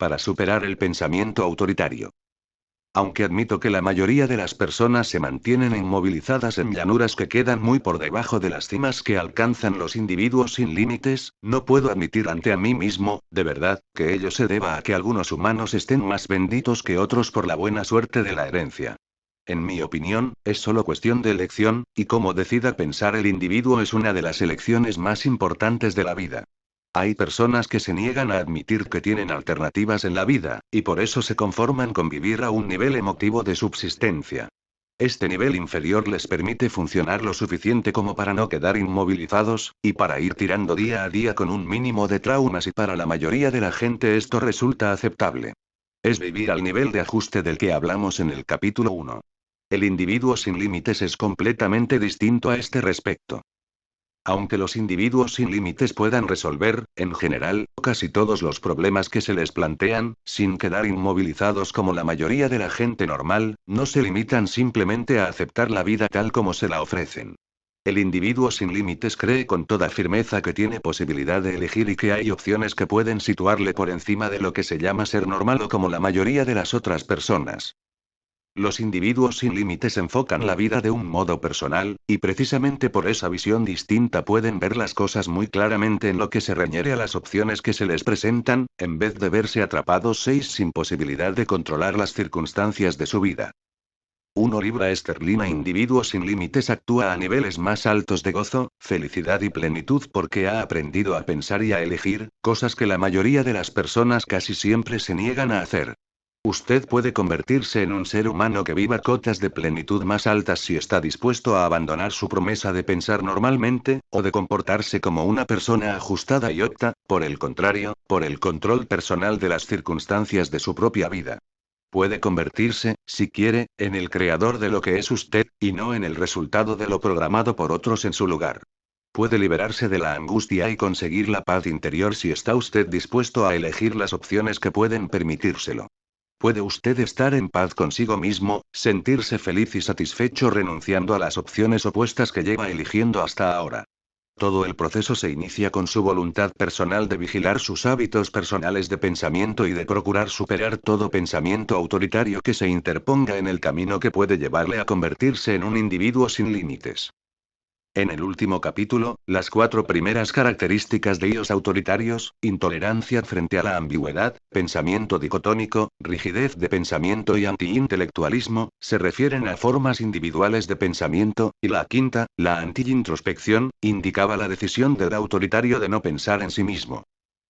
para superar el pensamiento autoritario. Aunque admito que la mayoría de las personas se mantienen inmovilizadas en llanuras que quedan muy por debajo de las cimas que alcanzan los individuos sin límites, no puedo admitir ante a mí mismo, de verdad, que ello se deba a que algunos humanos estén más benditos que otros por la buena suerte de la herencia. En mi opinión, es solo cuestión de elección, y cómo decida pensar el individuo es una de las elecciones más importantes de la vida. Hay personas que se niegan a admitir que tienen alternativas en la vida, y por eso se conforman con vivir a un nivel emotivo de subsistencia. Este nivel inferior les permite funcionar lo suficiente como para no quedar inmovilizados, y para ir tirando día a día con un mínimo de traumas, y para la mayoría de la gente esto resulta aceptable. Es vivir al nivel de ajuste del que hablamos en el capítulo 1. El individuo sin límites es completamente distinto a este respecto. Aunque los individuos sin límites puedan resolver, en general, casi todos los problemas que se les plantean, sin quedar inmovilizados como la mayoría de la gente normal, no se limitan simplemente a aceptar la vida tal como se la ofrecen. El individuo sin límites cree con toda firmeza que tiene posibilidad de elegir y que hay opciones que pueden situarle por encima de lo que se llama ser normal o como la mayoría de las otras personas. Los individuos sin límites enfocan la vida de un modo personal, y precisamente por esa visión distinta pueden ver las cosas muy claramente en lo que se refiere a las opciones que se les presentan, en vez de verse atrapados sin posibilidad de controlar las circunstancias de su vida. 1 libra esterlina. Individuo sin límites actúa a niveles más altos de gozo, felicidad y plenitud porque ha aprendido a pensar y a elegir, cosas que la mayoría de las personas casi siempre se niegan a hacer. Usted puede convertirse en un ser humano que viva cotas de plenitud más altas si está dispuesto a abandonar su promesa de pensar normalmente, o de comportarse como una persona ajustada y opta, por el contrario, por el control personal de las circunstancias de su propia vida. Puede convertirse, si quiere, en el creador de lo que es usted, y no en el resultado de lo programado por otros en su lugar. Puede liberarse de la angustia y conseguir la paz interior si está usted dispuesto a elegir las opciones que pueden permitírselo. Puede usted estar en paz consigo mismo, sentirse feliz y satisfecho renunciando a las opciones opuestas que lleva eligiendo hasta ahora. Todo el proceso se inicia con su voluntad personal de vigilar sus hábitos personales de pensamiento y de procurar superar todo pensamiento autoritario que se interponga en el camino que puede llevarle a convertirse en un individuo sin límites. En el último capítulo, las 4 primeras características de los autoritarios: intolerancia frente a la ambigüedad, pensamiento dicotómico, rigidez de pensamiento y antiintelectualismo, se refieren a formas individuales de pensamiento, y la quinta, la anti-introspección, indicaba la decisión del autoritario de no pensar en sí mismo.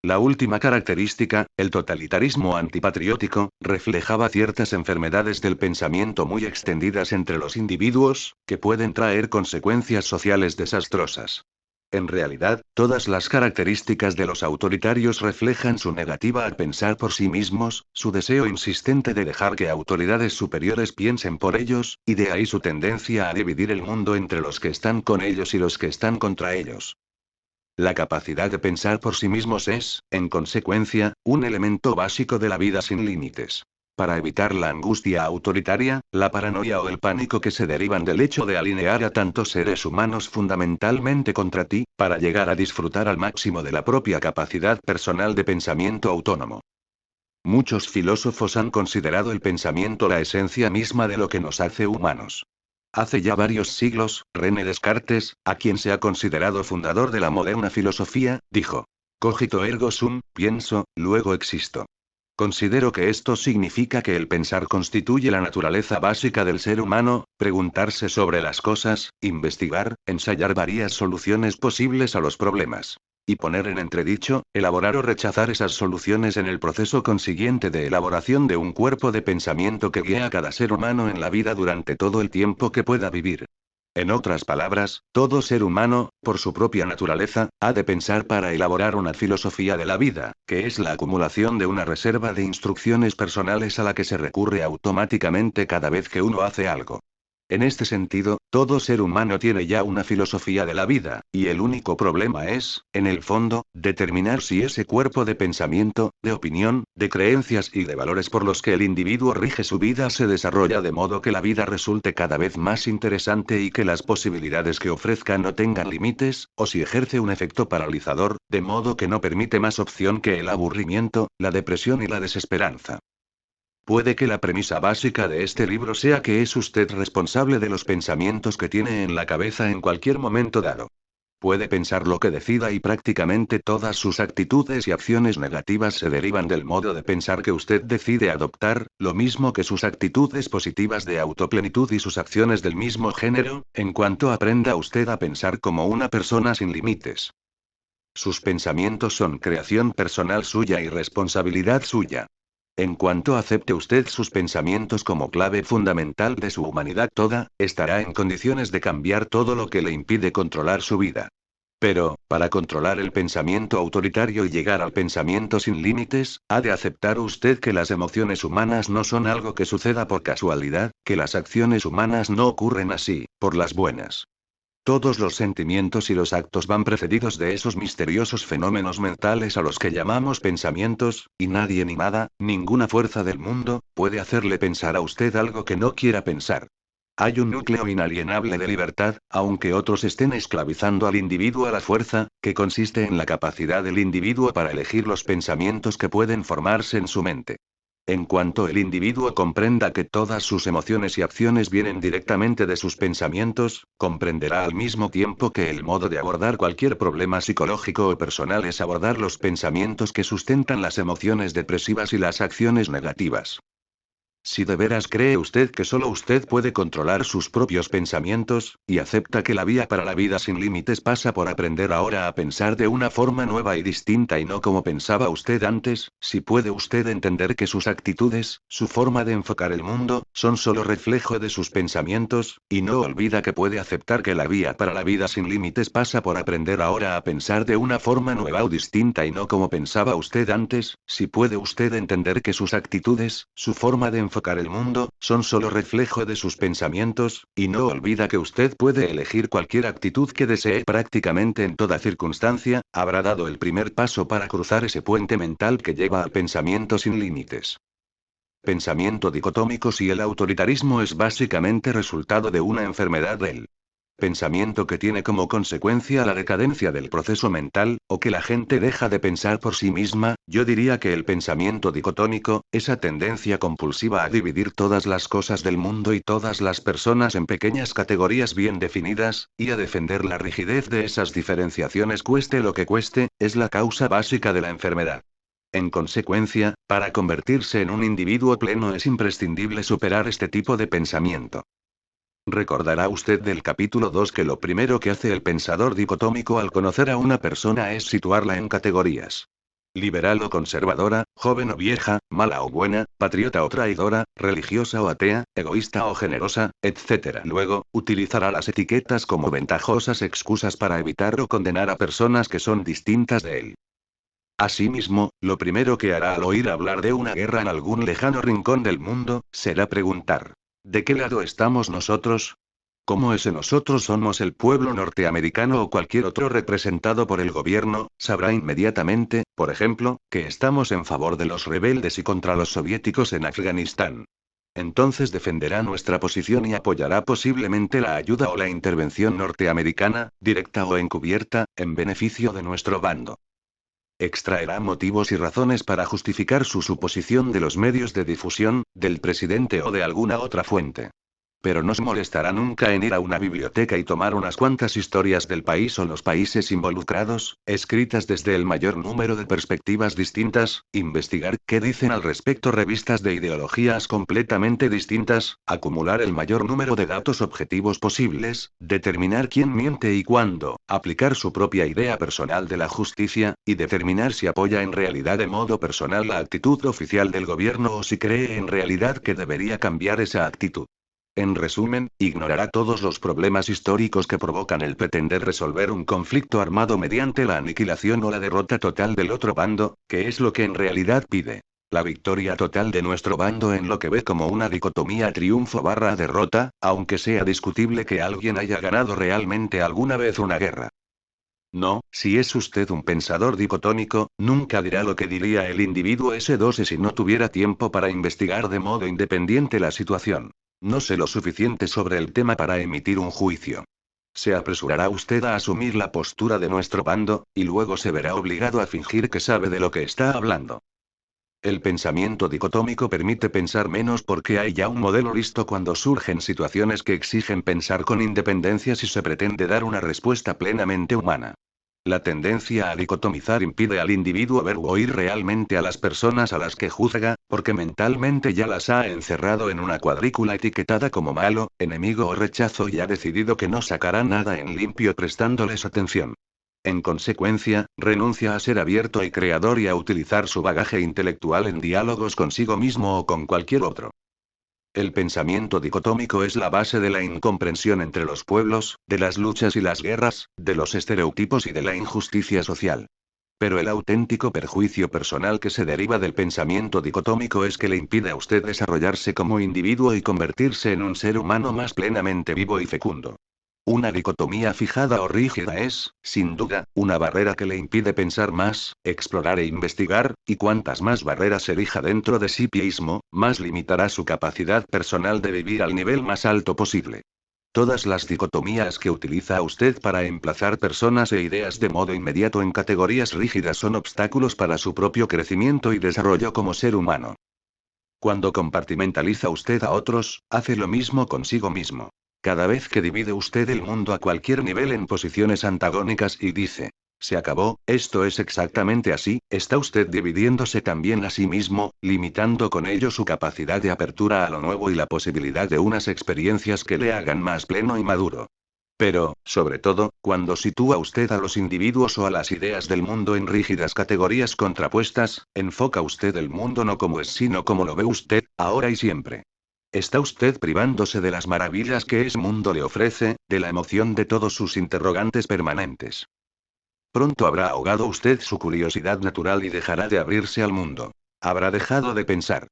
La última característica, el totalitarismo antipatriótico, reflejaba ciertas enfermedades del pensamiento muy extendidas entre los individuos, que pueden traer consecuencias sociales desastrosas. En realidad, todas las características de los autoritarios reflejan su negativa al pensar por sí mismos, su deseo insistente de dejar que autoridades superiores piensen por ellos, y de ahí su tendencia a dividir el mundo entre los que están con ellos y los que están contra ellos. La capacidad de pensar por sí mismos es, en consecuencia, un elemento básico de la vida sin límites. Para evitar la angustia autoritaria, la paranoia o el pánico que se derivan del hecho de alinear a tantos seres humanos fundamentalmente contra ti, para llegar a disfrutar al máximo de la propia capacidad personal de pensamiento autónomo. Muchos filósofos han considerado el pensamiento la esencia misma de lo que nos hace humanos. Hace ya varios siglos, René Descartes, a quien se ha considerado fundador de la moderna filosofía, dijo: Cogito ergo sum, pienso, luego existo. Considero que esto significa que el pensar constituye la naturaleza básica del ser humano, preguntarse sobre las cosas, investigar, ensayar varias soluciones posibles a los problemas. Y poner en entredicho, elaborar o rechazar esas soluciones en el proceso consiguiente de elaboración de un cuerpo de pensamiento que guía a cada ser humano en la vida durante todo el tiempo que pueda vivir. En otras palabras, todo ser humano, por su propia naturaleza, ha de pensar para elaborar una filosofía de la vida, que es la acumulación de una reserva de instrucciones personales a la que se recurre automáticamente cada vez que uno hace algo. En este sentido, todo ser humano tiene ya una filosofía de la vida, y el único problema es, en el fondo, determinar si ese cuerpo de pensamiento, de opinión, de creencias y de valores por los que el individuo rige su vida se desarrolla de modo que la vida resulte cada vez más interesante y que las posibilidades que ofrezca no tengan límites, o si ejerce un efecto paralizador, de modo que no permite más opción que el aburrimiento, la depresión y la desesperanza. Puede que la premisa básica de este libro sea que es usted responsable de los pensamientos que tiene en la cabeza en cualquier momento dado. Puede pensar lo que decida y prácticamente todas sus actitudes y acciones negativas se derivan del modo de pensar que usted decide adoptar, lo mismo que sus actitudes positivas de autoplenitud y sus acciones del mismo género, en cuanto aprenda usted a pensar como una persona sin límites. Sus pensamientos son creación personal suya y responsabilidad suya. En cuanto acepte usted sus pensamientos como clave fundamental de su humanidad toda, estará en condiciones de cambiar todo lo que le impide controlar su vida. Pero, para controlar el pensamiento autoritario y llegar al pensamiento sin límites, ha de aceptar usted que las emociones humanas no son algo que suceda por casualidad, que las acciones humanas no ocurren así, por las buenas. Todos los sentimientos y los actos van precedidos de esos misteriosos fenómenos mentales a los que llamamos pensamientos, y nadie ni nada, ninguna fuerza del mundo, puede hacerle pensar a usted algo que no quiera pensar. Hay un núcleo inalienable de libertad, aunque otros estén esclavizando al individuo a la fuerza, que consiste en la capacidad del individuo para elegir los pensamientos que pueden formarse en su mente. En cuanto el individuo comprenda que todas sus emociones y acciones vienen directamente de sus pensamientos, comprenderá al mismo tiempo que el modo de abordar cualquier problema psicológico o personal es abordar los pensamientos que sustentan las emociones depresivas y las acciones negativas. Si de veras cree usted que solo usted puede controlar sus propios pensamientos, y acepta que la vía para la vida sin límites pasa por aprender ahora a pensar de una forma nueva y distinta y no como pensaba usted antes, si puede usted entender que sus actitudes, su forma de enfocar el mundo, son solo reflejo de sus pensamientos, y no olvida que puede aceptar que la vía para la vida sin límites pasa por aprender ahora a pensar de una forma nueva o distinta y no como pensaba usted antes, si puede usted entender que sus actitudes, su forma de enfocar el mundo, son solo reflejo de sus pensamientos, y no olvida que usted puede elegir cualquier actitud que desee prácticamente en toda circunstancia, habrá dado el primer paso para cruzar ese puente mental que lleva al pensamiento sin límites. Pensamiento dicotómico. Si el autoritarismo es básicamente resultado de una enfermedad del pensamiento que tiene como consecuencia la decadencia del proceso mental, o que la gente deja de pensar por sí misma, yo diría que el pensamiento dicotómico, esa tendencia compulsiva a dividir todas las cosas del mundo y todas las personas en pequeñas categorías bien definidas, y a defender la rigidez de esas diferenciaciones cueste lo que cueste, es la causa básica de la enfermedad. En consecuencia, para convertirse en un individuo pleno es imprescindible superar este tipo de pensamiento. Recordará usted del capítulo 2 que lo primero que hace el pensador dicotómico al conocer a una persona es situarla en categorías. Liberal o conservadora, joven o vieja, mala o buena, patriota o traidora, religiosa o atea, egoísta o generosa, etc. Luego, utilizará las etiquetas como ventajosas excusas para evitar o condenar a personas que son distintas de él. Asimismo, lo primero que hará al oír hablar de una guerra en algún lejano rincón del mundo, será preguntar: ¿de qué lado estamos nosotros? Como ese nosotros somos el pueblo norteamericano o cualquier otro representado por el gobierno, sabrá inmediatamente, por ejemplo, que estamos en favor de los rebeldes y contra los soviéticos en Afganistán. Entonces defenderá nuestra posición y apoyará posiblemente la ayuda o la intervención norteamericana, directa o encubierta, en beneficio de nuestro bando. Extraerá motivos y razones para justificar su suposición de los medios de difusión, del presidente o de alguna otra fuente. Pero no se molestará nunca en ir a una biblioteca y tomar unas cuantas historias del país o los países involucrados, escritas desde el mayor número de perspectivas distintas, investigar qué dicen al respecto revistas de ideologías completamente distintas, acumular el mayor número de datos objetivos posibles, determinar quién miente y cuándo, aplicar su propia idea personal de la justicia, y determinar si apoya en realidad de modo personal la actitud oficial del gobierno o si cree en realidad que debería cambiar esa actitud. En resumen, ignorará todos los problemas históricos que provocan el pretender resolver un conflicto armado mediante la aniquilación o la derrota total del otro bando, que es lo que en realidad pide. La victoria total de nuestro bando en lo que ve como una dicotomía triunfo/derrota, aunque sea discutible que alguien haya ganado realmente alguna vez una guerra. No, si es usted un pensador dicotómico, nunca dirá lo que diría el individuo S12 si no tuviera tiempo para investigar de modo independiente la situación. No sé lo suficiente sobre el tema para emitir un juicio. Se apresurará usted a asumir la postura de nuestro bando, y luego se verá obligado a fingir que sabe de lo que está hablando. El pensamiento dicotómico permite pensar menos porque hay ya un modelo listo cuando surgen situaciones que exigen pensar con independencia si se pretende dar una respuesta plenamente humana. La tendencia a dicotomizar impide al individuo ver o oír realmente a las personas a las que juzga, porque mentalmente ya las ha encerrado en una cuadrícula etiquetada como malo, enemigo o rechazo y ha decidido que no sacará nada en limpio prestándoles atención. En consecuencia, renuncia a ser abierto y creador y a utilizar su bagaje intelectual en diálogos consigo mismo o con cualquier otro. El pensamiento dicotómico es la base de la incomprensión entre los pueblos, de las luchas y las guerras, de los estereotipos y de la injusticia social. Pero el auténtico perjuicio personal que se deriva del pensamiento dicotómico es que le impide a usted desarrollarse como individuo y convertirse en un ser humano más plenamente vivo y fecundo. Una dicotomía fijada o rígida es, sin duda, una barrera que le impide pensar más, explorar e investigar, y cuantas más barreras erija dentro de sí mismo, más limitará su capacidad personal de vivir al nivel más alto posible. Todas las dicotomías que utiliza usted para emplazar personas e ideas de modo inmediato en categorías rígidas son obstáculos para su propio crecimiento y desarrollo como ser humano. Cuando compartimentaliza usted a otros, hace lo mismo consigo mismo. Cada vez que divide usted el mundo a cualquier nivel en posiciones antagónicas y dice, se acabó, esto es exactamente así, está usted dividiéndose también a sí mismo, limitando con ello su capacidad de apertura a lo nuevo y la posibilidad de unas experiencias que le hagan más pleno y maduro. Pero, sobre todo, cuando sitúa usted a los individuos o a las ideas del mundo en rígidas categorías contrapuestas, enfoca usted el mundo no como es sino como lo ve usted, ahora y siempre. Está usted privándose de las maravillas que ese mundo le ofrece, de la emoción de todos sus interrogantes permanentes. Pronto habrá ahogado usted su curiosidad natural y dejará de abrirse al mundo. Habrá dejado de pensar.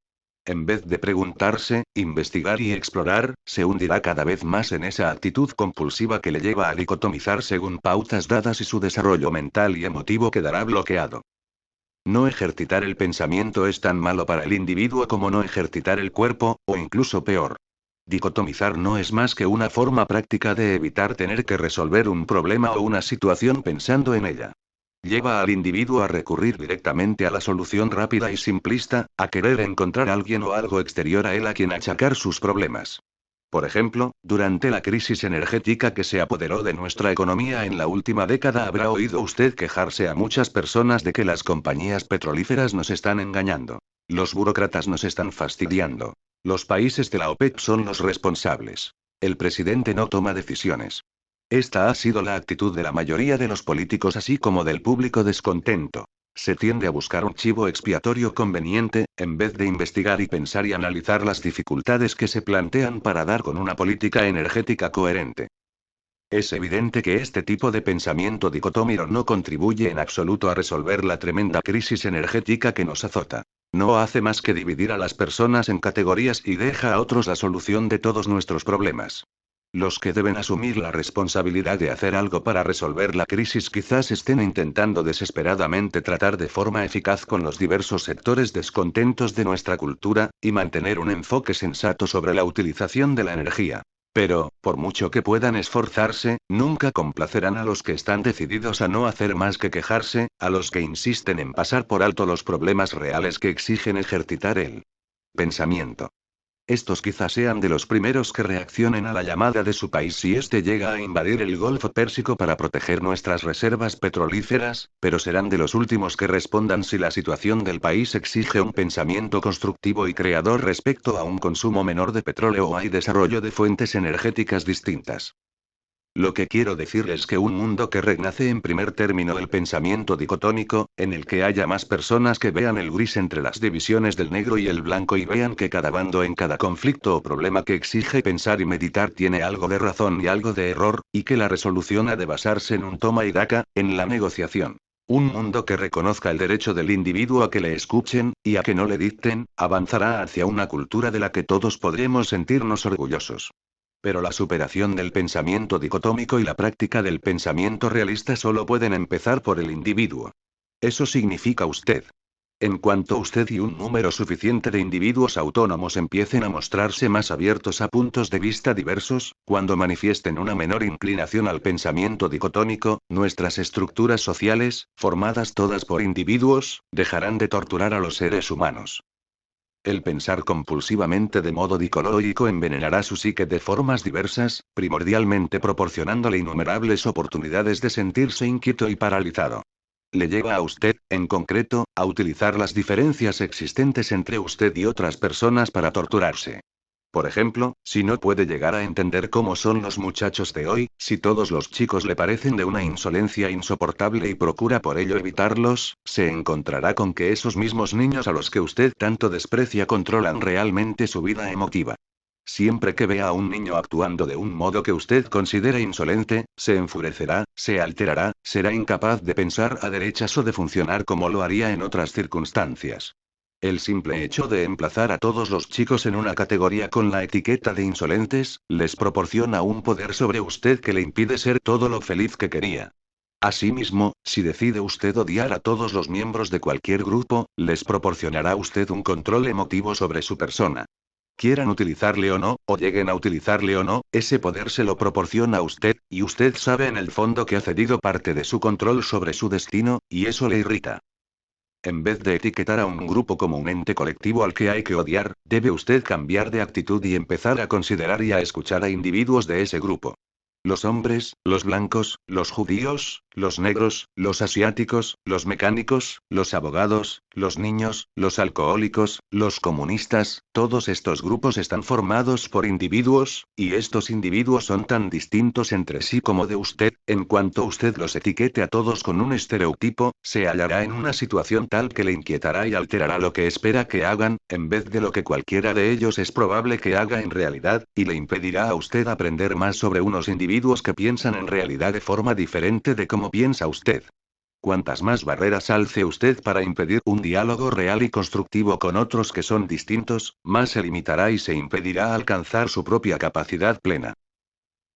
En vez de preguntarse, investigar y explorar, se hundirá cada vez más en esa actitud compulsiva que le lleva a dicotomizar según pautas dadas y su desarrollo mental y emotivo quedará bloqueado. No ejercitar el pensamiento es tan malo para el individuo como no ejercitar el cuerpo, o incluso peor. Dicotomizar no es más que una forma práctica de evitar tener que resolver un problema o una situación pensando en ella. Lleva al individuo a recurrir directamente a la solución rápida y simplista, a querer encontrar a alguien o algo exterior a él a quien achacar sus problemas. Por ejemplo, durante la crisis energética que se apoderó de nuestra economía en la última década, habrá oído usted quejarse a muchas personas de que las compañías petrolíferas nos están engañando. Los burócratas nos están fastidiando. Los países de la OPEP son los responsables. El presidente no toma decisiones. Esta ha sido la actitud de la mayoría de los políticos así como del público descontento. Se tiende a buscar un chivo expiatorio conveniente, en vez de investigar y pensar y analizar las dificultades que se plantean para dar con una política energética coherente. Es evidente que este tipo de pensamiento dicotómico no contribuye en absoluto a resolver la tremenda crisis energética que nos azota. No hace más que dividir a las personas en categorías y deja a otros la solución de todos nuestros problemas. Los que deben asumir la responsabilidad de hacer algo para resolver la crisis quizás estén intentando desesperadamente tratar de forma eficaz con los diversos sectores descontentos de nuestra cultura, y mantener un enfoque sensato sobre la utilización de la energía. Pero, por mucho que puedan esforzarse, nunca complacerán a los que están decididos a no hacer más que quejarse, a los que insisten en pasar por alto los problemas reales que exigen ejercitar el pensamiento. Estos quizás sean de los primeros que reaccionen a la llamada de su país si éste llega a invadir el Golfo Pérsico para proteger nuestras reservas petrolíferas, pero serán de los últimos que respondan si la situación del país exige un pensamiento constructivo y creador respecto a un consumo menor de petróleo o hay desarrollo de fuentes energéticas distintas. Lo que quiero decir es que un mundo que renace en primer término del pensamiento dicotómico, en el que haya más personas que vean el gris entre las divisiones del negro y el blanco y vean que cada bando en cada conflicto o problema que exige pensar y meditar tiene algo de razón y algo de error, y que la resolución ha de basarse en un toma y daca, en la negociación. Un mundo que reconozca el derecho del individuo a que le escuchen, y a que no le dicten, avanzará hacia una cultura de la que todos podremos sentirnos orgullosos. Pero la superación del pensamiento dicotómico y la práctica del pensamiento realista solo pueden empezar por el individuo. Eso significa usted. En cuanto usted y un número suficiente de individuos autónomos empiecen a mostrarse más abiertos a puntos de vista diversos, cuando manifiesten una menor inclinación al pensamiento dicotómico, nuestras estructuras sociales, formadas todas por individuos, dejarán de torturar a los seres humanos. El pensar compulsivamente de modo dicológico envenenará su psique de formas diversas, primordialmente proporcionándole innumerables oportunidades de sentirse inquieto y paralizado. Le lleva a usted, en concreto, a utilizar las diferencias existentes entre usted y otras personas para torturarse. Por ejemplo, si no puede llegar a entender cómo son los muchachos de hoy, si todos los chicos le parecen de una insolencia insoportable y procura por ello evitarlos, se encontrará con que esos mismos niños a los que usted tanto desprecia controlan realmente su vida emotiva. Siempre que vea a un niño actuando de un modo que usted considera insolente, se enfurecerá, se alterará, será incapaz de pensar a derechas o de funcionar como lo haría en otras circunstancias. El simple hecho de emplazar a todos los chicos en una categoría con la etiqueta de insolentes, les proporciona un poder sobre usted que le impide ser todo lo feliz que quería. Asimismo, si decide usted odiar a todos los miembros de cualquier grupo, les proporcionará usted un control emotivo sobre su persona. Quieran utilizarle o no, o lleguen a utilizarle o no, ese poder se lo proporciona a usted, y usted sabe en el fondo que ha cedido parte de su control sobre su destino, y eso le irrita. En vez de etiquetar a un grupo como un ente colectivo al que hay que odiar, debe usted cambiar de actitud y empezar a considerar y a escuchar a individuos de ese grupo. Los hombres, los blancos, los judíos, los negros, los asiáticos, los mecánicos, los abogados, los niños, los alcohólicos, los comunistas, todos estos grupos están formados por individuos, y estos individuos son tan distintos entre sí como de usted. En cuanto usted los etiquete a todos con un estereotipo, se hallará en una situación tal que le inquietará y alterará lo que espera que hagan, en vez de lo que cualquiera de ellos es probable que haga en realidad, y le impedirá a usted aprender más sobre unos individuos que piensan en realidad de forma diferente de cómo piensa usted. Cuantas más barreras alce usted para impedir un diálogo real y constructivo con otros que son distintos, más se limitará y se impedirá alcanzar su propia capacidad plena.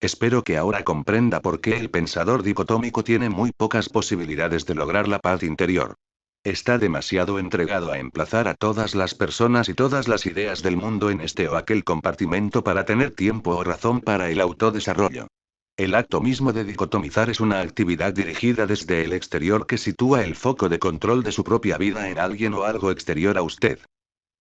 Espero que ahora comprenda por qué el pensador dicotómico tiene muy pocas posibilidades de lograr la paz interior. Está demasiado entregado a emplazar a todas las personas y todas las ideas del mundo en este o aquel compartimento para tener tiempo o razón para el autodesarrollo. El acto mismo de dicotomizar es una actividad dirigida desde el exterior que sitúa el foco de control de su propia vida en alguien o algo exterior a usted.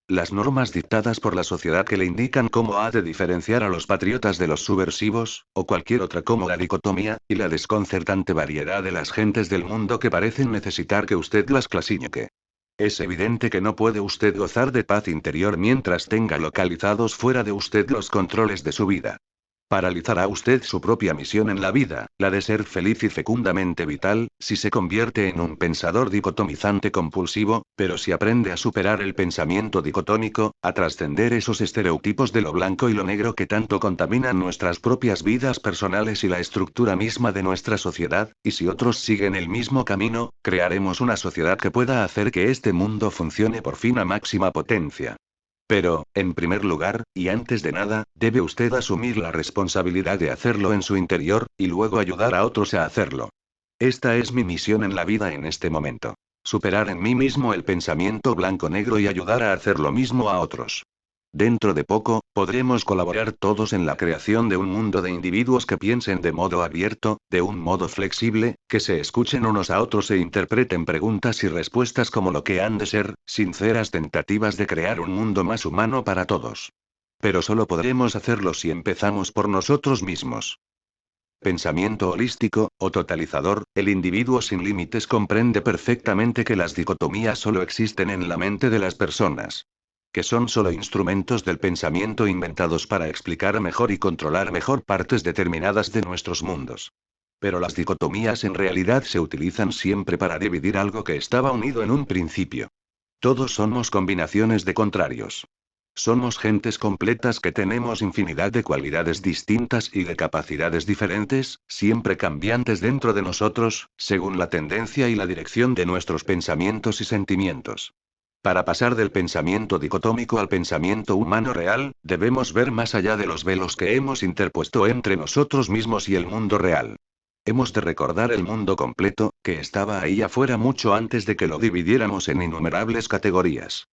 Las normas dictadas por la sociedad que le indican cómo ha de diferenciar a los patriotas de los subversivos, o cualquier otra como la dicotomía, y la desconcertante variedad de las gentes del mundo que parecen necesitar que usted las clasifique. Es evidente que no puede usted gozar de paz interior mientras tenga localizados fuera de usted los controles de su vida. Paralizará usted su propia misión en la vida, la de ser feliz y fecundamente vital, si se convierte en un pensador dicotomizante compulsivo, pero si aprende a superar el pensamiento dicotómico, a trascender esos estereotipos de lo blanco y lo negro que tanto contaminan nuestras propias vidas personales y la estructura misma de nuestra sociedad, y si otros siguen el mismo camino, crearemos una sociedad que pueda hacer que este mundo funcione por fin a máxima potencia. Pero, en primer lugar, y antes de nada, debe usted asumir la responsabilidad de hacerlo en su interior, y luego ayudar a otros a hacerlo. Esta es mi misión en la vida en este momento. Superar en mí mismo el pensamiento blanco-negro y ayudar a hacer lo mismo a otros. Dentro de poco, podremos colaborar todos en la creación de un mundo de individuos que piensen de modo abierto, de un modo flexible, que se escuchen unos a otros e interpreten preguntas y respuestas como lo que han de ser, sinceras tentativas de crear un mundo más humano para todos. Pero solo podremos hacerlo si empezamos por nosotros mismos. Pensamiento holístico, o totalizador, el individuo sin límites comprende perfectamente que las dicotomías solo existen en la mente de las personas. Que son solo instrumentos del pensamiento inventados para explicar mejor y controlar mejor partes determinadas de nuestros mundos. Pero las dicotomías en realidad se utilizan siempre para dividir algo que estaba unido en un principio. Todos somos combinaciones de contrarios. Somos gentes completas que tenemos infinidad de cualidades distintas y de capacidades diferentes, siempre cambiantes dentro de nosotros, según la tendencia y la dirección de nuestros pensamientos y sentimientos. Para pasar del pensamiento dicotómico al pensamiento humano real, debemos ver más allá de los velos que hemos interpuesto entre nosotros mismos y el mundo real. Hemos de recordar el mundo completo, que estaba ahí afuera mucho antes de que lo dividiéramos en innumerables categorías.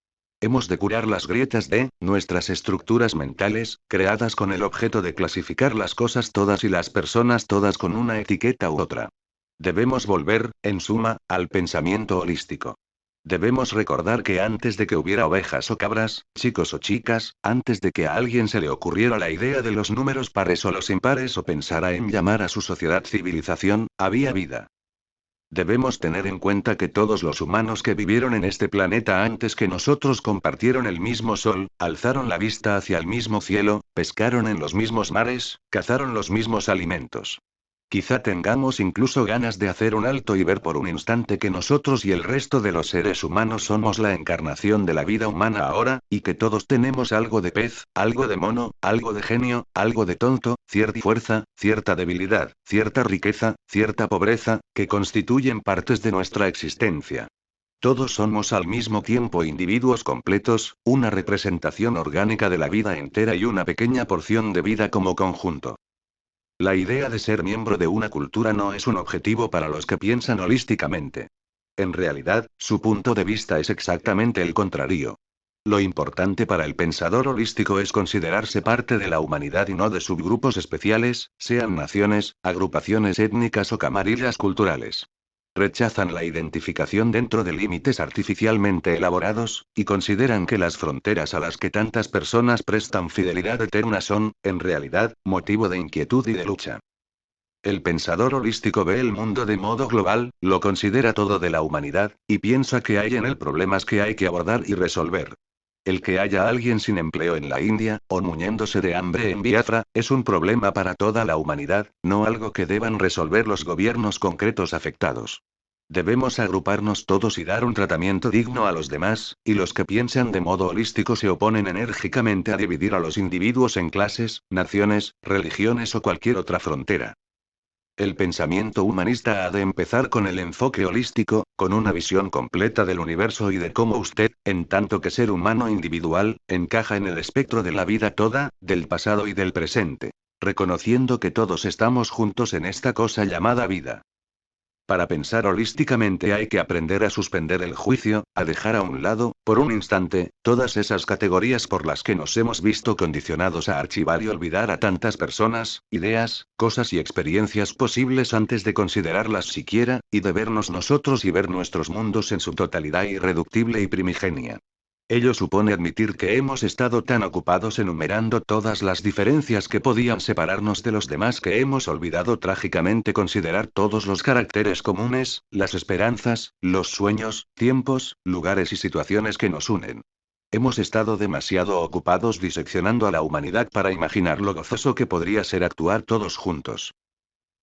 Hemos de curar las grietas de nuestras estructuras mentales, creadas con el objeto de clasificar las cosas todas y las personas todas con una etiqueta u otra. Debemos volver, en suma, al pensamiento holístico. Debemos recordar que antes de que hubiera ovejas o cabras, chicos o chicas, antes de que a alguien se le ocurriera la idea de los números pares o los impares o pensara en llamar a su sociedad civilización, había vida. Debemos tener en cuenta que todos los humanos que vivieron en este planeta antes que nosotros compartieron el mismo sol, alzaron la vista hacia el mismo cielo, pescaron en los mismos mares, cazaron los mismos alimentos. Quizá tengamos incluso ganas de hacer un alto y ver por un instante que nosotros y el resto de los seres humanos somos la encarnación de la vida humana ahora, y que todos tenemos algo de pez, algo de mono, algo de genio, algo de tonto, cierta fuerza, cierta debilidad, cierta riqueza, cierta pobreza, que constituyen partes de nuestra existencia. Todos somos al mismo tiempo individuos completos, una representación orgánica de la vida entera y una pequeña porción de vida como conjunto. La idea de ser miembro de una cultura no es un objetivo para los que piensan holísticamente. En realidad, su punto de vista es exactamente el contrario. Lo importante para el pensador holístico es considerarse parte de la humanidad y no de subgrupos especiales, sean naciones, agrupaciones étnicas o camarillas culturales. Rechazan la identificación dentro de límites artificialmente elaborados, y consideran que las fronteras a las que tantas personas prestan fidelidad eterna son, en realidad, motivo de inquietud y de lucha. El pensador holístico ve el mundo de modo global, lo considera todo de la humanidad, y piensa que hay en él problemas que hay que abordar y resolver. El que haya alguien sin empleo en la India, o muriéndose de hambre en Biafra, es un problema para toda la humanidad, no algo que deban resolver los gobiernos concretos afectados. Debemos agruparnos todos y dar un tratamiento digno a los demás, y los que piensan de modo holístico se oponen enérgicamente a dividir a los individuos en clases, naciones, religiones o cualquier otra frontera. El pensamiento humanista ha de empezar con el enfoque holístico, con una visión completa del universo y de cómo usted, en tanto que ser humano individual, encaja en el espectro de la vida toda, del pasado y del presente. Reconociendo que todos estamos juntos en esta cosa llamada vida. Para pensar holísticamente hay que aprender a suspender el juicio, a dejar a un lado, por un instante, todas esas categorías por las que nos hemos visto condicionados a archivar y olvidar a tantas personas, ideas, cosas y experiencias posibles antes de considerarlas siquiera, y de vernos nosotros y ver nuestros mundos en su totalidad irreductible y primigenia. Ello supone admitir que hemos estado tan ocupados enumerando todas las diferencias que podían separarnos de los demás que hemos olvidado trágicamente considerar todos los caracteres comunes, las esperanzas, los sueños, tiempos, lugares y situaciones que nos unen. Hemos estado demasiado ocupados diseccionando a la humanidad para imaginar lo gozoso que podría ser actuar todos juntos.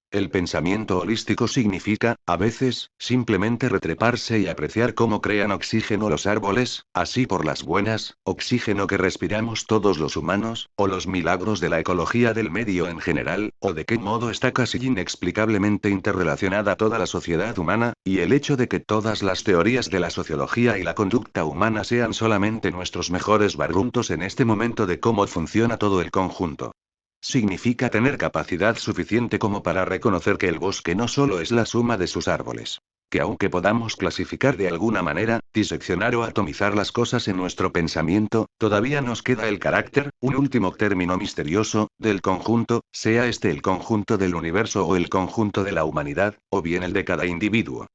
El pensamiento holístico significa, a veces, simplemente retreparse y apreciar cómo crean oxígeno los árboles, así por las buenas, oxígeno que respiramos todos los humanos, o los milagros de la ecología del medio en general, o de qué modo está casi inexplicablemente interrelacionada toda la sociedad humana, y el hecho de que todas las teorías de la sociología y la conducta humana sean solamente nuestros mejores barruntos en este momento de cómo funciona todo el conjunto. Significa tener capacidad suficiente como para reconocer que el bosque no solo es la suma de sus árboles. Que aunque podamos clasificar de alguna manera, diseccionar o atomizar las cosas en nuestro pensamiento, todavía nos queda el carácter, un último término misterioso, del conjunto, sea este el conjunto del universo o el conjunto de la humanidad, o bien el de cada individuo.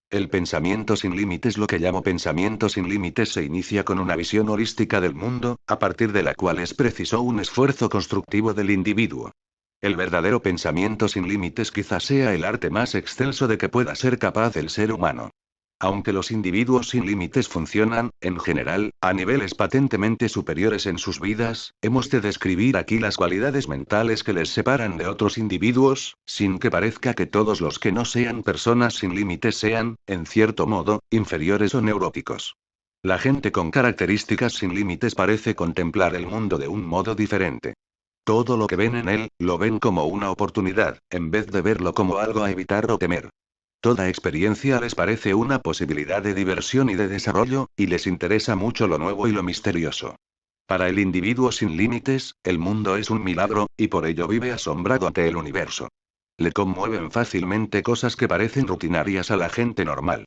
El pensamiento sin límites, lo que llamo pensamiento sin límites, se inicia con una visión holística del mundo, a partir de la cual es preciso un esfuerzo constructivo del individuo. El verdadero pensamiento sin límites quizás sea el arte más excelso de que pueda ser capaz el ser humano. Aunque los individuos sin límites funcionan, en general, a niveles patentemente superiores en sus vidas, hemos de describir aquí las cualidades mentales que les separan de otros individuos, sin que parezca que todos los que no sean personas sin límites sean, en cierto modo, inferiores o neuróticos. La gente con características sin límites parece contemplar el mundo de un modo diferente. Todo lo que ven en él, lo ven como una oportunidad, en vez de verlo como algo a evitar o temer. Toda experiencia les parece una posibilidad de diversión y de desarrollo, y les interesa mucho lo nuevo y lo misterioso. Para el individuo sin límites, el mundo es un milagro, y por ello vive asombrado ante el universo. Le conmueven fácilmente cosas que parecen rutinarias a la gente normal.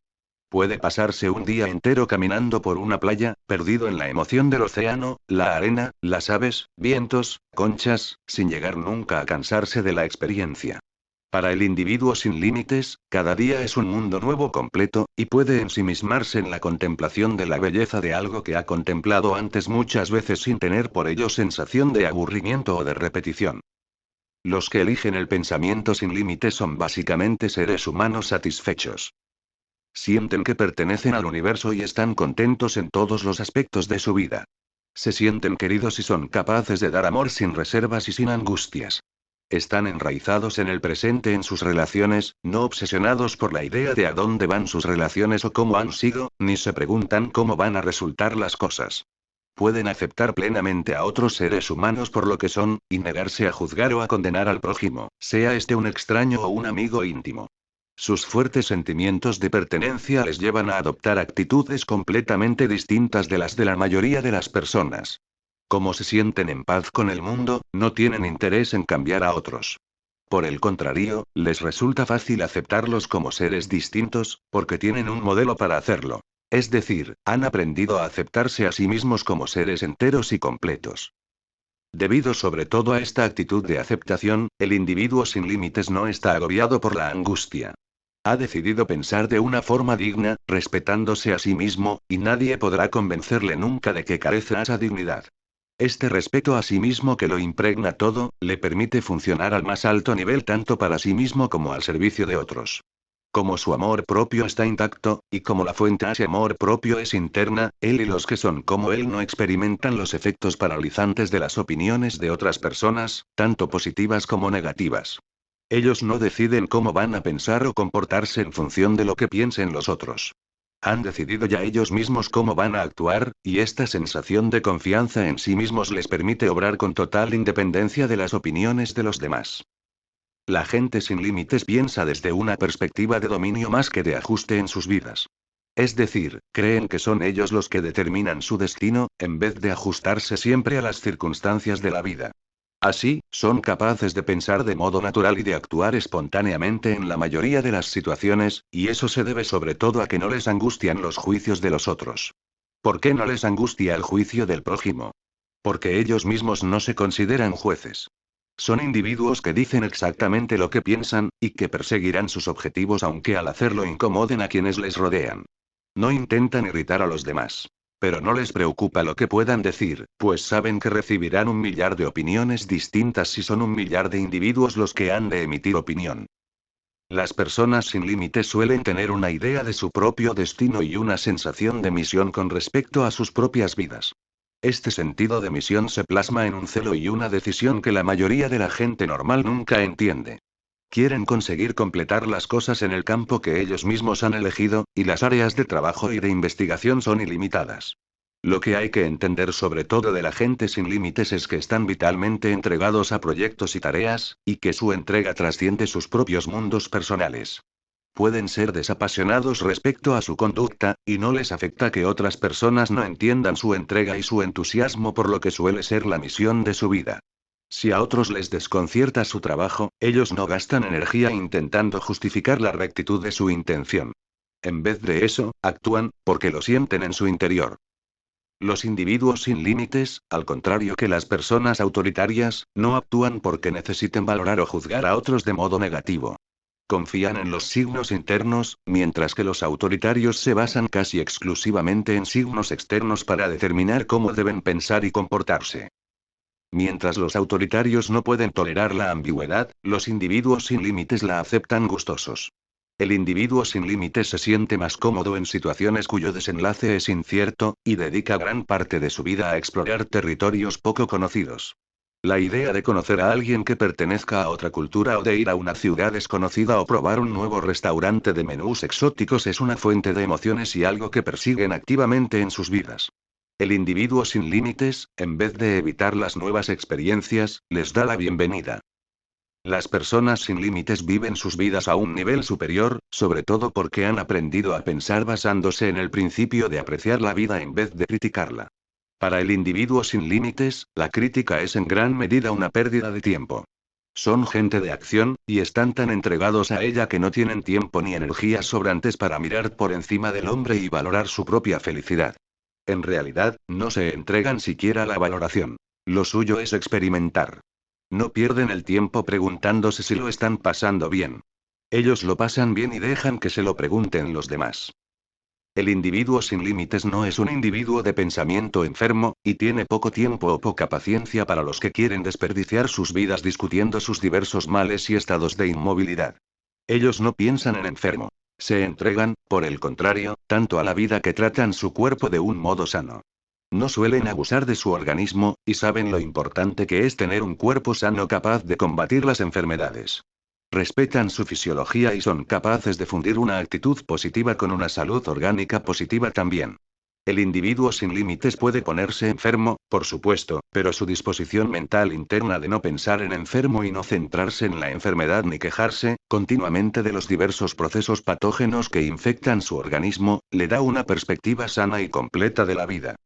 Puede pasarse un día entero caminando por una playa, perdido en la emoción del océano, la arena, las aves, vientos, conchas, sin llegar nunca a cansarse de la experiencia. Para el individuo sin límites, cada día es un mundo nuevo completo, y puede ensimismarse en la contemplación de la belleza de algo que ha contemplado antes muchas veces sin tener por ello sensación de aburrimiento o de repetición. Los que eligen el pensamiento sin límites son básicamente seres humanos satisfechos. Sienten que pertenecen al universo y están contentos en todos los aspectos de su vida. Se sienten queridos y son capaces de dar amor sin reservas y sin angustias. Están enraizados en el presente en sus relaciones, no obsesionados por la idea de a dónde van sus relaciones o cómo han sido, ni se preguntan cómo van a resultar las cosas. Pueden aceptar plenamente a otros seres humanos por lo que son, y negarse a juzgar o a condenar al prójimo, sea este un extraño o un amigo íntimo. Sus fuertes sentimientos de pertenencia les llevan a adoptar actitudes completamente distintas de las de la mayoría de las personas. Como se sienten en paz con el mundo, no tienen interés en cambiar a otros. Por el contrario, les resulta fácil aceptarlos como seres distintos, porque tienen un modelo para hacerlo. Es decir, han aprendido a aceptarse a sí mismos como seres enteros y completos. Debido sobre todo a esta actitud de aceptación, el individuo sin límites no está agobiado por la angustia. Ha decidido pensar de una forma digna, respetándose a sí mismo, y nadie podrá convencerle nunca de que carece de esa dignidad. Este respeto a sí mismo que lo impregna todo, le permite funcionar al más alto nivel tanto para sí mismo como al servicio de otros. Como su amor propio está intacto, y como la fuente de ese amor propio es interna, él y los que son como él no experimentan los efectos paralizantes de las opiniones de otras personas, tanto positivas como negativas. Ellos no deciden cómo van a pensar o comportarse en función de lo que piensen los otros. Han decidido ya ellos mismos cómo van a actuar, y esta sensación de confianza en sí mismos les permite obrar con total independencia de las opiniones de los demás. La gente sin límites piensa desde una perspectiva de dominio más que de ajuste en sus vidas. Es decir, creen que son ellos los que determinan su destino, en vez de ajustarse siempre a las circunstancias de la vida. Así, son capaces de pensar de modo natural y de actuar espontáneamente en la mayoría de las situaciones, y eso se debe sobre todo a que no les angustian los juicios de los otros. ¿Por qué no les angustia el juicio del prójimo? Porque ellos mismos no se consideran jueces. Son individuos que dicen exactamente lo que piensan, y que perseguirán sus objetivos aunque al hacerlo incomoden a quienes les rodean. No intentan irritar a los demás. Pero no les preocupa lo que puedan decir, pues saben que recibirán un millar de opiniones distintas si son un millar de individuos los que han de emitir opinión. Las personas sin límites suelen tener una idea de su propio destino y una sensación de misión con respecto a sus propias vidas. Este sentido de misión se plasma en un celo y una decisión que la mayoría de la gente normal nunca entiende. Quieren conseguir completar las cosas en el campo que ellos mismos han elegido, y las áreas de trabajo y de investigación son ilimitadas. Lo que hay que entender sobre todo de la gente sin límites es que están vitalmente entregados a proyectos y tareas, y que su entrega trasciende sus propios mundos personales. Pueden ser desapasionados respecto a su conducta, y no les afecta que otras personas no entiendan su entrega y su entusiasmo por lo que suele ser la misión de su vida. Si a otros les desconcierta su trabajo, ellos no gastan energía intentando justificar la rectitud de su intención. En vez de eso, actúan, porque lo sienten en su interior. Los individuos sin límites, al contrario que las personas autoritarias, no actúan porque necesiten valorar o juzgar a otros de modo negativo. Confían en los signos internos, mientras que los autoritarios se basan casi exclusivamente en signos externos para determinar cómo deben pensar y comportarse. Mientras los autoritarios no pueden tolerar la ambigüedad, los individuos sin límites la aceptan gustosos. El individuo sin límites se siente más cómodo en situaciones cuyo desenlace es incierto, y dedica gran parte de su vida a explorar territorios poco conocidos. La idea de conocer a alguien que pertenezca a otra cultura o de ir a una ciudad desconocida o probar un nuevo restaurante de menús exóticos es una fuente de emociones y algo que persiguen activamente en sus vidas. El individuo sin límites, en vez de evitar las nuevas experiencias, les da la bienvenida. Las personas sin límites viven sus vidas a un nivel superior, sobre todo porque han aprendido a pensar basándose en el principio de apreciar la vida en vez de criticarla. Para el individuo sin límites, la crítica es en gran medida una pérdida de tiempo. Son gente de acción, y están tan entregados a ella que no tienen tiempo ni energías sobrantes para mirar por encima del hombre y valorar su propia felicidad. En realidad, no se entregan siquiera a la valoración. Lo suyo es experimentar. No pierden el tiempo preguntándose si lo están pasando bien. Ellos lo pasan bien y dejan que se lo pregunten los demás. El individuo sin límites no es un individuo de pensamiento enfermo, y tiene poco tiempo o poca paciencia para los que quieren desperdiciar sus vidas discutiendo sus diversos males y estados de inmovilidad. Ellos no piensan en enfermo. Se entregan, por el contrario, tanto a la vida que tratan su cuerpo de un modo sano. No suelen abusar de su organismo, y saben lo importante que es tener un cuerpo sano capaz de combatir las enfermedades. Respetan su fisiología y son capaces de fundir una actitud positiva con una salud orgánica positiva también. El individuo sin límites puede ponerse enfermo, por supuesto, pero su disposición mental interna de no pensar en enfermo y no centrarse en la enfermedad ni quejarse, continuamente de los diversos procesos patógenos que infectan su organismo, le da una perspectiva sana y completa de la vida.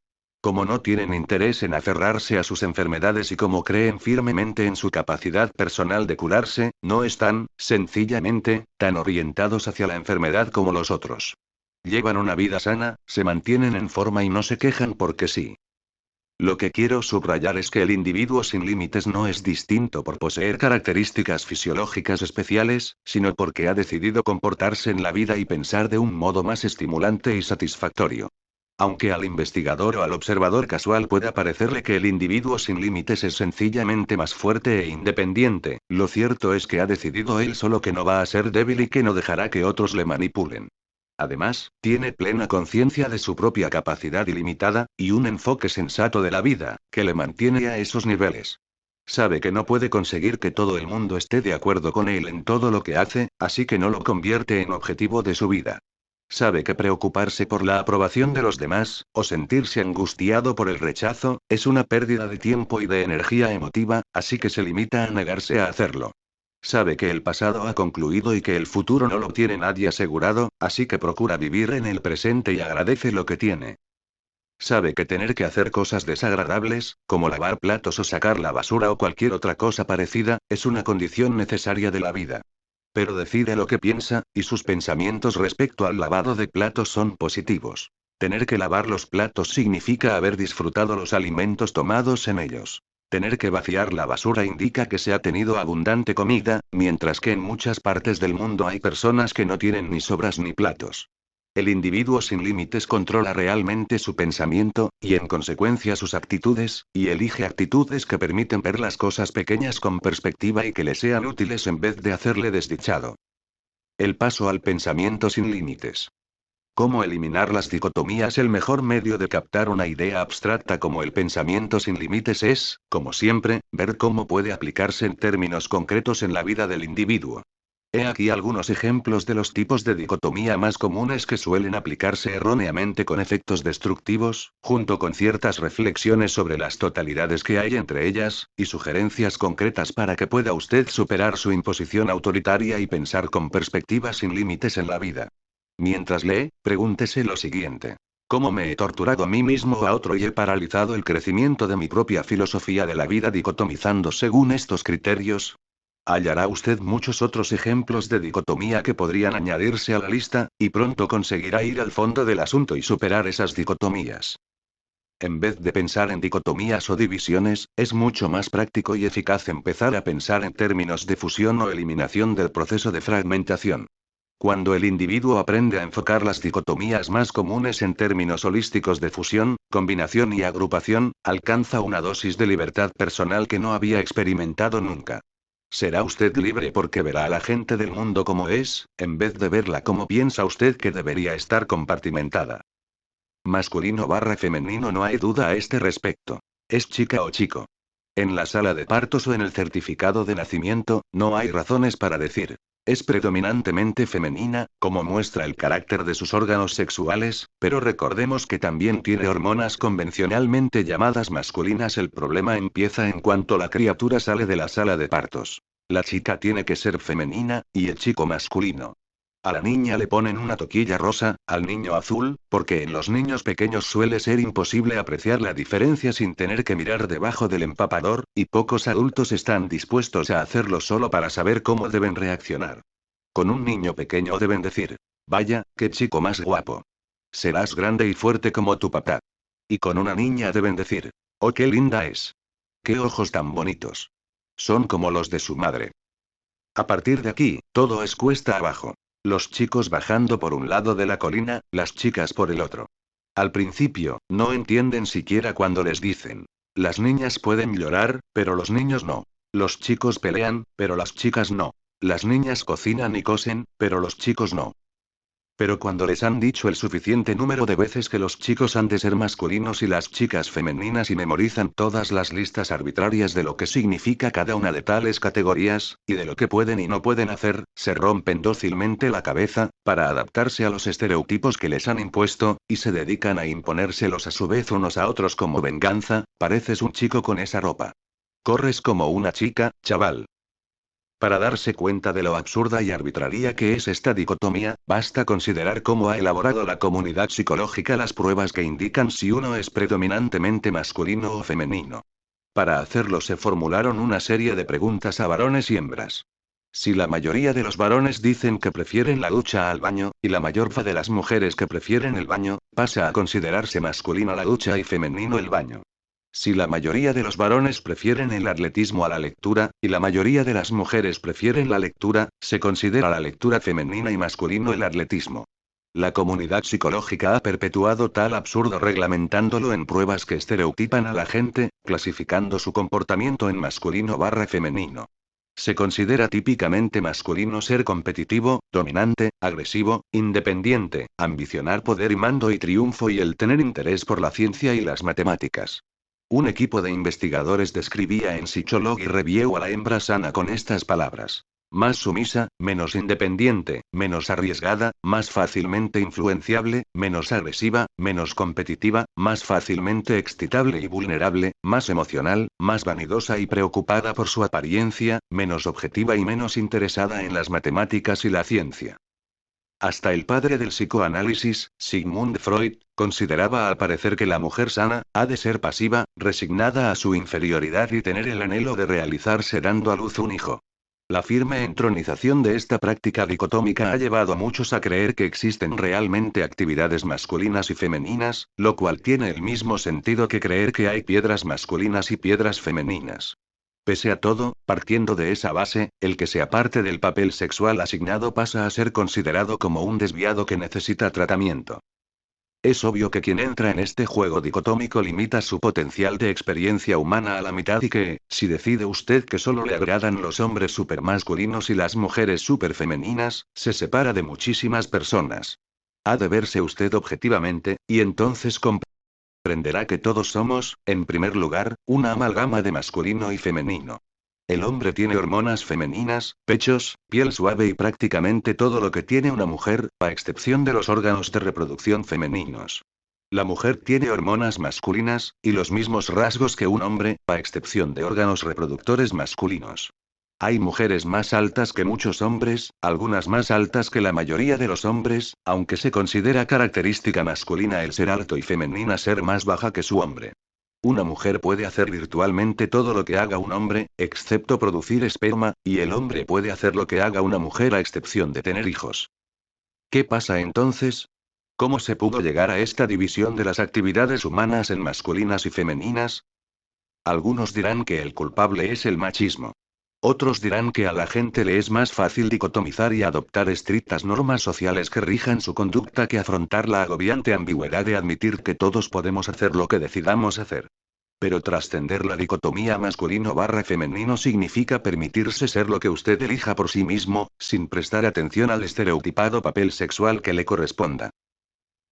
Como no tienen interés en aferrarse a sus enfermedades y como creen firmemente en su capacidad personal de curarse, no están, sencillamente, tan orientados hacia la enfermedad como los otros. Llevan una vida sana, se mantienen en forma y no se quejan porque sí. Lo que quiero subrayar es que el individuo sin límites no es distinto por poseer características fisiológicas especiales, sino porque ha decidido comportarse en la vida y pensar de un modo más estimulante y satisfactorio. Aunque al investigador o al observador casual pueda parecerle que el individuo sin límites es sencillamente más fuerte e independiente, lo cierto es que ha decidido él solo que no va a ser débil y que no dejará que otros le manipulen. Además, tiene plena conciencia de su propia capacidad ilimitada, y un enfoque sensato de la vida, que le mantiene a esos niveles. Sabe que no puede conseguir que todo el mundo esté de acuerdo con él en todo lo que hace, así que no lo convierte en objetivo de su vida. Sabe que preocuparse por la aprobación de los demás, o sentirse angustiado por el rechazo, es una pérdida de tiempo y de energía emotiva, así que se limita a negarse a hacerlo. Sabe que el pasado ha concluido y que el futuro no lo tiene nadie asegurado, así que procura vivir en el presente y agradece lo que tiene. Sabe que tener que hacer cosas desagradables, como lavar platos o sacar la basura o cualquier otra cosa parecida, es una condición necesaria de la vida. Pero decide lo que piensa, y sus pensamientos respecto al lavado de platos son positivos. Tener que lavar los platos significa haber disfrutado los alimentos tomados en ellos. Tener que vaciar la basura indica que se ha tenido abundante comida, mientras que en muchas partes del mundo hay personas que no tienen ni sobras ni platos. El individuo sin límites controla realmente su pensamiento, y en consecuencia sus actitudes, y elige actitudes que permiten ver las cosas pequeñas con perspectiva y que le sean útiles en vez de hacerle desdichado. El paso al pensamiento sin límites. ¿Cómo eliminar las dicotomías? El mejor medio de captar una idea abstracta como el pensamiento sin límites es, como siempre, ver cómo puede aplicarse en términos concretos en la vida del individuo. He aquí algunos ejemplos de los tipos de dicotomía más comunes que suelen aplicarse erróneamente con efectos destructivos, junto con ciertas reflexiones sobre las totalidades que hay entre ellas, y sugerencias concretas para que pueda usted superar su imposición autoritaria y pensar con perspectiva sin límites en la vida. Mientras lee, pregúntese lo siguiente. ¿Cómo me he torturado a mí mismo o a otro y he paralizado el crecimiento de mi propia filosofía de la vida dicotomizando según estos criterios? Hallará usted muchos otros ejemplos de dicotomía que podrían añadirse a la lista, y pronto conseguirá ir al fondo del asunto y superar esas dicotomías. En vez de pensar en dicotomías o divisiones, es mucho más práctico y eficaz empezar a pensar en términos de fusión o eliminación del proceso de fragmentación. Cuando el individuo aprende a enfocar las dicotomías más comunes en términos holísticos de fusión, combinación y agrupación, alcanza una dosis de libertad personal que no había experimentado nunca. Será usted libre porque verá a la gente del mundo como es, en vez de verla como piensa usted que debería estar compartimentada. Masculino barra femenino, no hay duda a este respecto. Es chica o chico. En la sala de partos o en el certificado de nacimiento, no hay razones para decir. Es predominantemente femenina, como muestra el carácter de sus órganos sexuales, pero recordemos que también tiene hormonas convencionalmente llamadas masculinas. El problema empieza en cuanto la criatura sale de la sala de partos. La chica tiene que ser femenina, y el chico masculino. A la niña le ponen una toquilla rosa, al niño azul, porque en los niños pequeños suele ser imposible apreciar la diferencia sin tener que mirar debajo del empapador, y pocos adultos están dispuestos a hacerlo solo para saber cómo deben reaccionar. Con un niño pequeño deben decir: vaya, qué chico más guapo. Serás grande y fuerte como tu papá. Y con una niña deben decir: oh, qué linda es. Qué ojos tan bonitos. Son como los de su madre. A partir de aquí, todo es cuesta abajo. Los chicos bajando por un lado de la colina, las chicas por el otro. Al principio, no entienden siquiera cuando les dicen: las niñas pueden llorar, pero los niños no. Los chicos pelean, pero las chicas no. Las niñas cocinan y cosen, pero los chicos no. Pero cuando les han dicho el suficiente número de veces que los chicos han de ser masculinos y las chicas femeninas y memorizan todas las listas arbitrarias de lo que significa cada una de tales categorías, y de lo que pueden y no pueden hacer, se rompen dócilmente la cabeza, para adaptarse a los estereotipos que les han impuesto, y se dedican a imponérselos a su vez unos a otros como venganza. Pareces un chico con esa ropa. Corres como una chica, chaval. Para darse cuenta de lo absurda y arbitraria que es esta dicotomía, basta considerar cómo ha elaborado la comunidad psicológica las pruebas que indican si uno es predominantemente masculino o femenino. Para hacerlo se formularon una serie de preguntas a varones y hembras. Si la mayoría de los varones dicen que prefieren la ducha al baño, y la mayor parte de las mujeres que prefieren el baño, pasa a considerarse masculina la ducha y femenino el baño. Si la mayoría de los varones prefieren el atletismo a la lectura, y la mayoría de las mujeres prefieren la lectura, se considera la lectura femenina y masculino el atletismo. La comunidad psicológica ha perpetuado tal absurdo reglamentándolo en pruebas que estereotipan a la gente, clasificando su comportamiento en masculino/femenino. Se considera típicamente masculino ser competitivo, dominante, agresivo, independiente, ambicionar poder y mando y triunfo y el tener interés por la ciencia y las matemáticas. Un equipo de investigadores describía en Psychology Review a la hembra sana con estas palabras: más sumisa, menos independiente, menos arriesgada, más fácilmente influenciable, menos agresiva, menos competitiva, más fácilmente excitable y vulnerable, más emocional, más vanidosa y preocupada por su apariencia, menos objetiva y menos interesada en las matemáticas y la ciencia. Hasta el padre del psicoanálisis, Sigmund Freud, consideraba al parecer que la mujer sana, ha de ser pasiva, resignada a su inferioridad y tener el anhelo de realizarse dando a luz un hijo. La firme entronización de esta práctica dicotómica ha llevado a muchos a creer que existen realmente actividades masculinas y femeninas, lo cual tiene el mismo sentido que creer que hay piedras masculinas y piedras femeninas. Pese a todo, partiendo de esa base, el que se aparte del papel sexual asignado pasa a ser considerado como un desviado que necesita tratamiento. Es obvio que quien entra en este juego dicotómico limita su potencial de experiencia humana a la mitad y que, si decide usted que solo le agradan los hombres supermasculinos y las mujeres superfemeninas, se separa de muchísimas personas. Ha de verse usted objetivamente, y entonces comprenderá que todos somos, en primer lugar, una amalgama de masculino y femenino. El hombre tiene hormonas femeninas, pechos, piel suave y prácticamente todo lo que tiene una mujer, a excepción de los órganos de reproducción femeninos. La mujer tiene hormonas masculinas, y los mismos rasgos que un hombre, a excepción de órganos reproductores masculinos. Hay mujeres más altas que muchos hombres, algunas más altas que la mayoría de los hombres, aunque se considera característica masculina el ser alto y femenina ser más baja que su hombre. Una mujer puede hacer virtualmente todo lo que haga un hombre, excepto producir esperma, y el hombre puede hacer lo que haga una mujer a excepción de tener hijos. ¿Qué pasa entonces? ¿Cómo se pudo llegar a esta división de las actividades humanas en masculinas y femeninas? Algunos dirán que el culpable es el machismo. Otros dirán que a la gente le es más fácil dicotomizar y adoptar estrictas normas sociales que rijan su conducta que afrontar la agobiante ambigüedad de admitir que todos podemos hacer lo que decidamos hacer. Pero trascender la dicotomía masculino/femenino significa permitirse ser lo que usted elija por sí mismo, sin prestar atención al estereotipado papel sexual que le corresponda.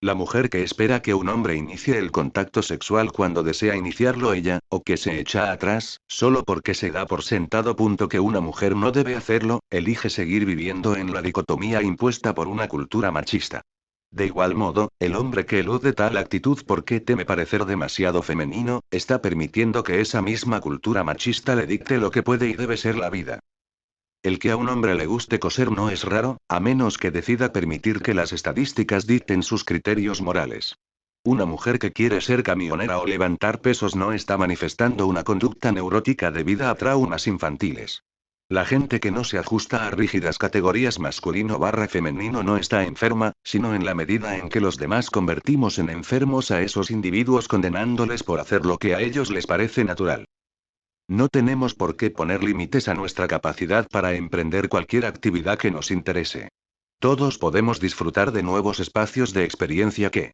La mujer que espera que un hombre inicie el contacto sexual cuando desea iniciarlo ella, o que se echa atrás, solo porque se da por sentado que una mujer no debe hacerlo, elige seguir viviendo en la dicotomía impuesta por una cultura machista. De igual modo, el hombre que elude tal actitud porque teme parecer demasiado femenino, está permitiendo que esa misma cultura machista le dicte lo que puede y debe ser la vida. El que a un hombre le guste coser no es raro, a menos que decida permitir que las estadísticas dicten sus criterios morales. Una mujer que quiere ser camionera o levantar pesos no está manifestando una conducta neurótica debida a traumas infantiles. La gente que no se ajusta a rígidas categorías masculino/femenino no está enferma, sino en la medida en que los demás convertimos en enfermos a esos individuos condenándoles por hacer lo que a ellos les parece natural. No tenemos por qué poner límites a nuestra capacidad para emprender cualquier actividad que nos interese. Todos podemos disfrutar de nuevos espacios de experiencia que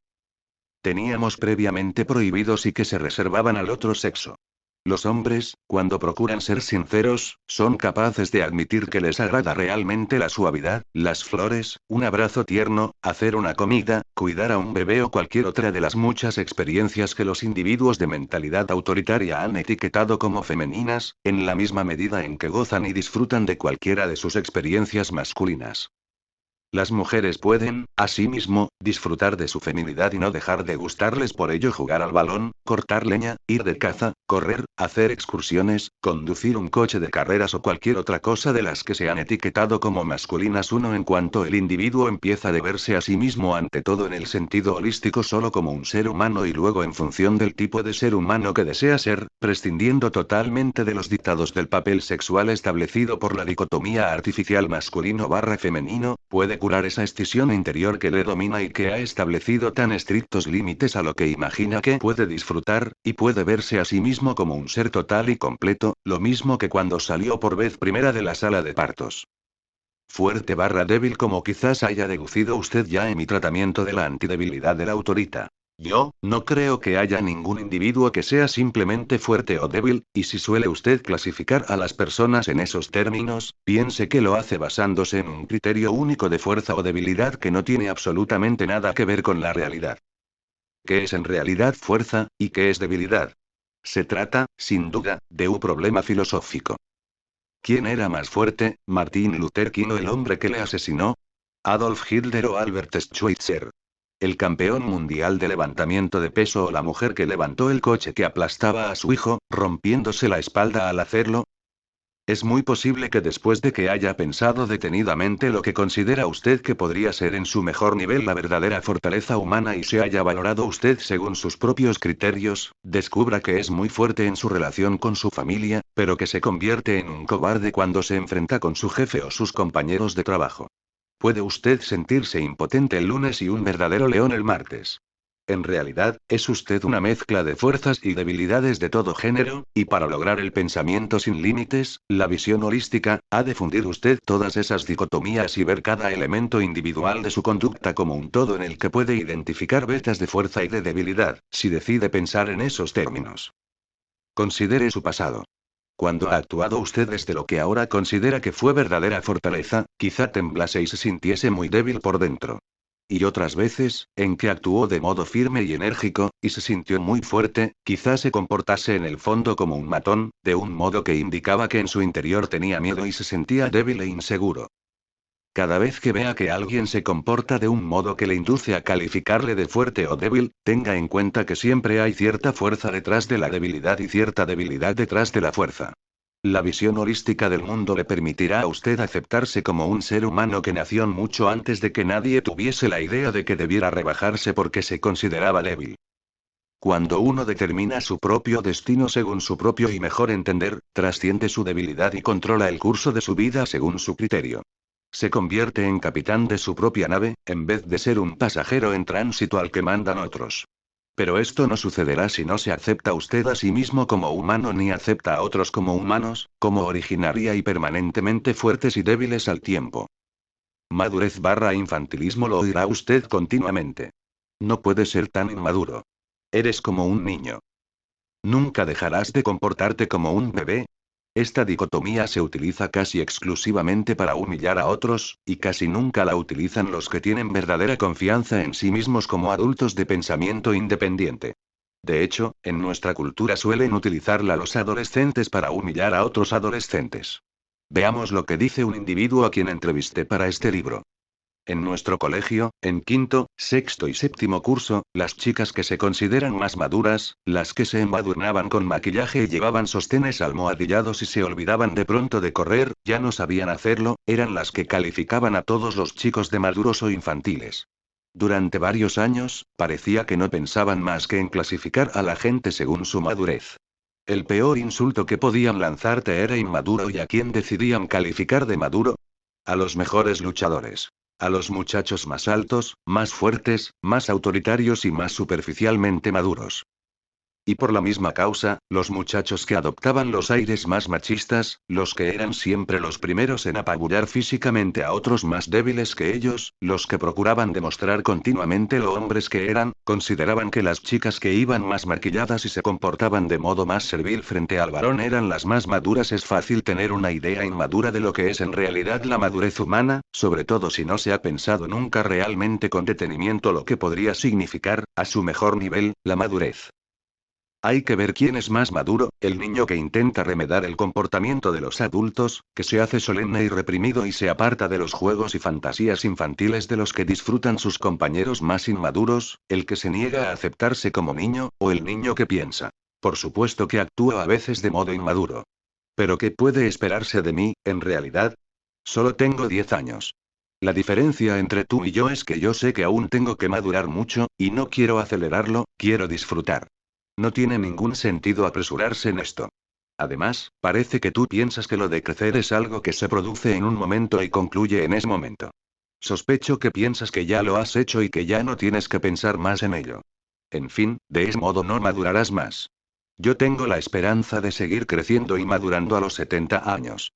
teníamos previamente prohibidos y que se reservaban al otro sexo. Los hombres, cuando procuran ser sinceros, son capaces de admitir que les agrada realmente la suavidad, las flores, un abrazo tierno, hacer una comida, cuidar a un bebé o cualquier otra de las muchas experiencias que los individuos de mentalidad autoritaria han etiquetado como femeninas, en la misma medida en que gozan y disfrutan de cualquiera de sus experiencias masculinas. Las mujeres pueden, asimismo, disfrutar de su feminidad y no dejar de gustarles por ello jugar al balón, cortar leña, ir de caza, correr, hacer excursiones, conducir un coche de carreras o cualquier otra cosa de las que se han etiquetado como masculinas. Uno en cuanto el individuo empieza a verse a sí mismo ante todo en el sentido holístico solo como un ser humano y luego en función del tipo de ser humano que desea ser, prescindiendo totalmente de los dictados del papel sexual establecido por la dicotomía artificial masculino/femenino, puede curar esa escisión interior que le domina y que ha establecido tan estrictos límites a lo que imagina que puede disfrutar, y puede verse a sí mismo como un ser total y completo, lo mismo que cuando salió por vez primera de la sala de partos. Fuerte/débil como quizás haya deducido usted ya en mi tratamiento de la antidebilidad de la autorita. Yo, no creo que haya ningún individuo que sea simplemente fuerte o débil, y si suele usted clasificar a las personas en esos términos, piense que lo hace basándose en un criterio único de fuerza o debilidad que no tiene absolutamente nada que ver con la realidad. ¿Qué es en realidad fuerza, y qué es debilidad? Se trata, sin duda, de un problema filosófico. ¿Quién era más fuerte, Martin Luther King o el hombre que le asesinó? ¿Adolf Hitler o Albert Schweitzer? ¿El campeón mundial de levantamiento de peso o la mujer que levantó el coche que aplastaba a su hijo, rompiéndose la espalda al hacerlo? Es muy posible que después de que haya pensado detenidamente lo que considera usted que podría ser en su mejor nivel la verdadera fortaleza humana y se haya valorado usted según sus propios criterios, descubra que es muy fuerte en su relación con su familia, pero que se convierte en un cobarde cuando se enfrenta con su jefe o sus compañeros de trabajo. Puede usted sentirse impotente el lunes y un verdadero león el martes. En realidad, es usted una mezcla de fuerzas y debilidades de todo género, y para lograr el pensamiento sin límites, la visión holística, ha de fundir usted todas esas dicotomías y ver cada elemento individual de su conducta como un todo en el que puede identificar vetas de fuerza y de debilidad, si decide pensar en esos términos. Considere su pasado. Cuando ha actuado usted desde lo que ahora considera que fue verdadera fortaleza, quizá temblase y se sintiese muy débil por dentro. Y otras veces, en que actuó de modo firme y enérgico, y se sintió muy fuerte, quizá se comportase en el fondo como un matón, de un modo que indicaba que en su interior tenía miedo y se sentía débil e inseguro. Cada vez que vea que alguien se comporta de un modo que le induce a calificarle de fuerte o débil, tenga en cuenta que siempre hay cierta fuerza detrás de la debilidad y cierta debilidad detrás de la fuerza. La visión holística del mundo le permitirá a usted aceptarse como un ser humano que nació mucho antes de que nadie tuviese la idea de que debiera rebajarse porque se consideraba débil. Cuando uno determina su propio destino según su propio y mejor entender, trasciende su debilidad y controla el curso de su vida según su criterio. Se convierte en capitán de su propia nave, en vez de ser un pasajero en tránsito al que mandan otros. Pero esto no sucederá si no se acepta usted a sí mismo como humano ni acepta a otros como humanos, como originaria y permanentemente fuertes y débiles al tiempo. Madurez/infantilismo lo oirá usted continuamente. No puedes ser tan inmaduro. Eres como un niño. ¿Nunca dejarás de comportarte como un bebé? Esta dicotomía se utiliza casi exclusivamente para humillar a otros, y casi nunca la utilizan los que tienen verdadera confianza en sí mismos como adultos de pensamiento independiente. De hecho, en nuestra cultura suelen utilizarla los adolescentes para humillar a otros adolescentes. Veamos lo que dice un individuo a quien entrevisté para este libro. En nuestro colegio, en quinto, sexto y séptimo curso, las chicas que se consideran más maduras, las que se embadurnaban con maquillaje y llevaban sostenes almohadillados y se olvidaban de pronto de correr, ya no sabían hacerlo, eran las que calificaban a todos los chicos de maduros o infantiles. Durante varios años, parecía que no pensaban más que en clasificar a la gente según su madurez. El peor insulto que podían lanzarte era inmaduro, y ¿a quién decidían calificar de maduro? A los mejores luchadores. A los muchachos más altos, más fuertes, más autoritarios y más superficialmente maduros. Y por la misma causa, los muchachos que adoptaban los aires más machistas, los que eran siempre los primeros en apabullar físicamente a otros más débiles que ellos, los que procuraban demostrar continuamente lo hombres que eran, consideraban que las chicas que iban más maquilladas y se comportaban de modo más servil frente al varón eran las más maduras. Es fácil tener una idea inmadura de lo que es en realidad la madurez humana, sobre todo si no se ha pensado nunca realmente con detenimiento lo que podría significar, a su mejor nivel, la madurez. Hay que ver quién es más maduro, el niño que intenta remedar el comportamiento de los adultos, que se hace solemne y reprimido y se aparta de los juegos y fantasías infantiles de los que disfrutan sus compañeros más inmaduros, el que se niega a aceptarse como niño, o el niño que piensa. Por supuesto que actúa a veces de modo inmaduro. ¿Pero qué puede esperarse de mí, en realidad? Solo tengo 10 años. La diferencia entre tú y yo es que yo sé que aún tengo que madurar mucho, y no quiero acelerarlo, quiero disfrutar. No tiene ningún sentido apresurarse en esto. Además, parece que tú piensas que lo de crecer es algo que se produce en un momento y concluye en ese momento. Sospecho que piensas que ya lo has hecho y que ya no tienes que pensar más en ello. En fin, de ese modo no madurarás más. Yo tengo la esperanza de seguir creciendo y madurando a los 70 años.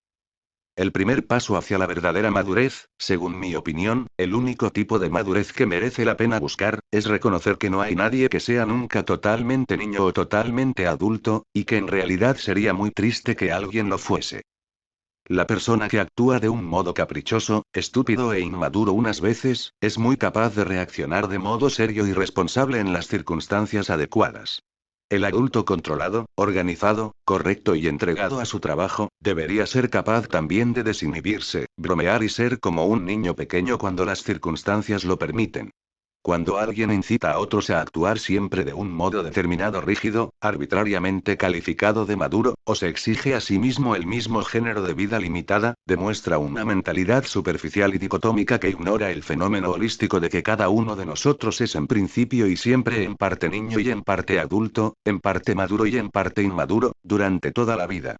El primer paso hacia la verdadera madurez, según mi opinión, el único tipo de madurez que merece la pena buscar, es reconocer que no hay nadie que sea nunca totalmente niño o totalmente adulto, y que en realidad sería muy triste que alguien lo fuese. La persona que actúa de un modo caprichoso, estúpido e inmaduro unas veces, es muy capaz de reaccionar de modo serio y responsable en las circunstancias adecuadas. El adulto controlado, organizado, correcto y entregado a su trabajo, debería ser capaz también de desinhibirse, bromear y ser como un niño pequeño cuando las circunstancias lo permiten. Cuando alguien incita a otros a actuar siempre de un modo determinado, rígido, arbitrariamente calificado de maduro, o se exige a sí mismo el mismo género de vida limitada, demuestra una mentalidad superficial y dicotómica que ignora el fenómeno holístico de que cada uno de nosotros es en principio y siempre en parte niño y en parte adulto, en parte maduro y en parte inmaduro, durante toda la vida.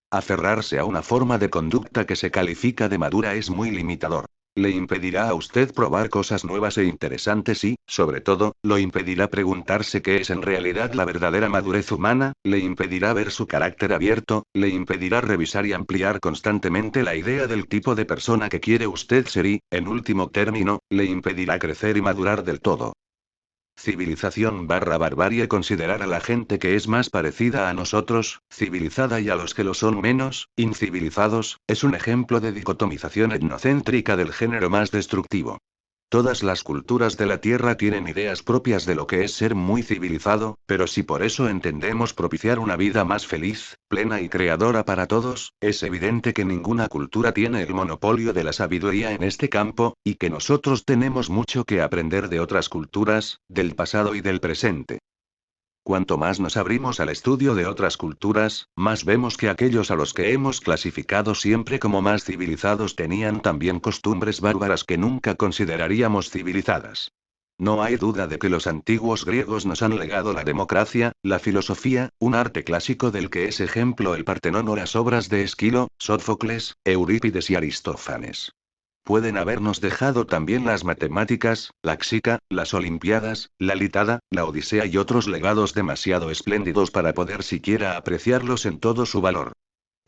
Aferrarse a una forma de conducta que se califica de madura es muy limitador. Le impedirá a usted probar cosas nuevas e interesantes y, sobre todo, lo impedirá preguntarse qué es en realidad la verdadera madurez humana, le impedirá ver su carácter abierto, le impedirá revisar y ampliar constantemente la idea del tipo de persona que quiere usted ser y, en último término, le impedirá crecer y madurar del todo. Civilización barra barbarie: considerar a la gente que es más parecida a nosotros, civilizada, y a los que lo son menos, incivilizados, es un ejemplo de dicotomización etnocéntrica del género más destructivo. Todas las culturas de la Tierra tienen ideas propias de lo que es ser muy civilizado, pero si por eso entendemos propiciar una vida más feliz, plena y creadora para todos, es evidente que ninguna cultura tiene el monopolio de la sabiduría en este campo, y que nosotros tenemos mucho que aprender de otras culturas, del pasado y del presente. Cuanto más nos abrimos al estudio de otras culturas, más vemos que aquellos a los que hemos clasificado siempre como más civilizados tenían también costumbres bárbaras que nunca consideraríamos civilizadas. No hay duda de que los antiguos griegos nos han legado la democracia, la filosofía, un arte clásico del que es ejemplo el Partenón o las obras de Esquilo, Sófocles, Eurípides y Aristófanes. Pueden habernos dejado también las matemáticas, la léxica, las Olimpiadas, la Litada, la Odisea y otros legados demasiado espléndidos para poder siquiera apreciarlos en todo su valor.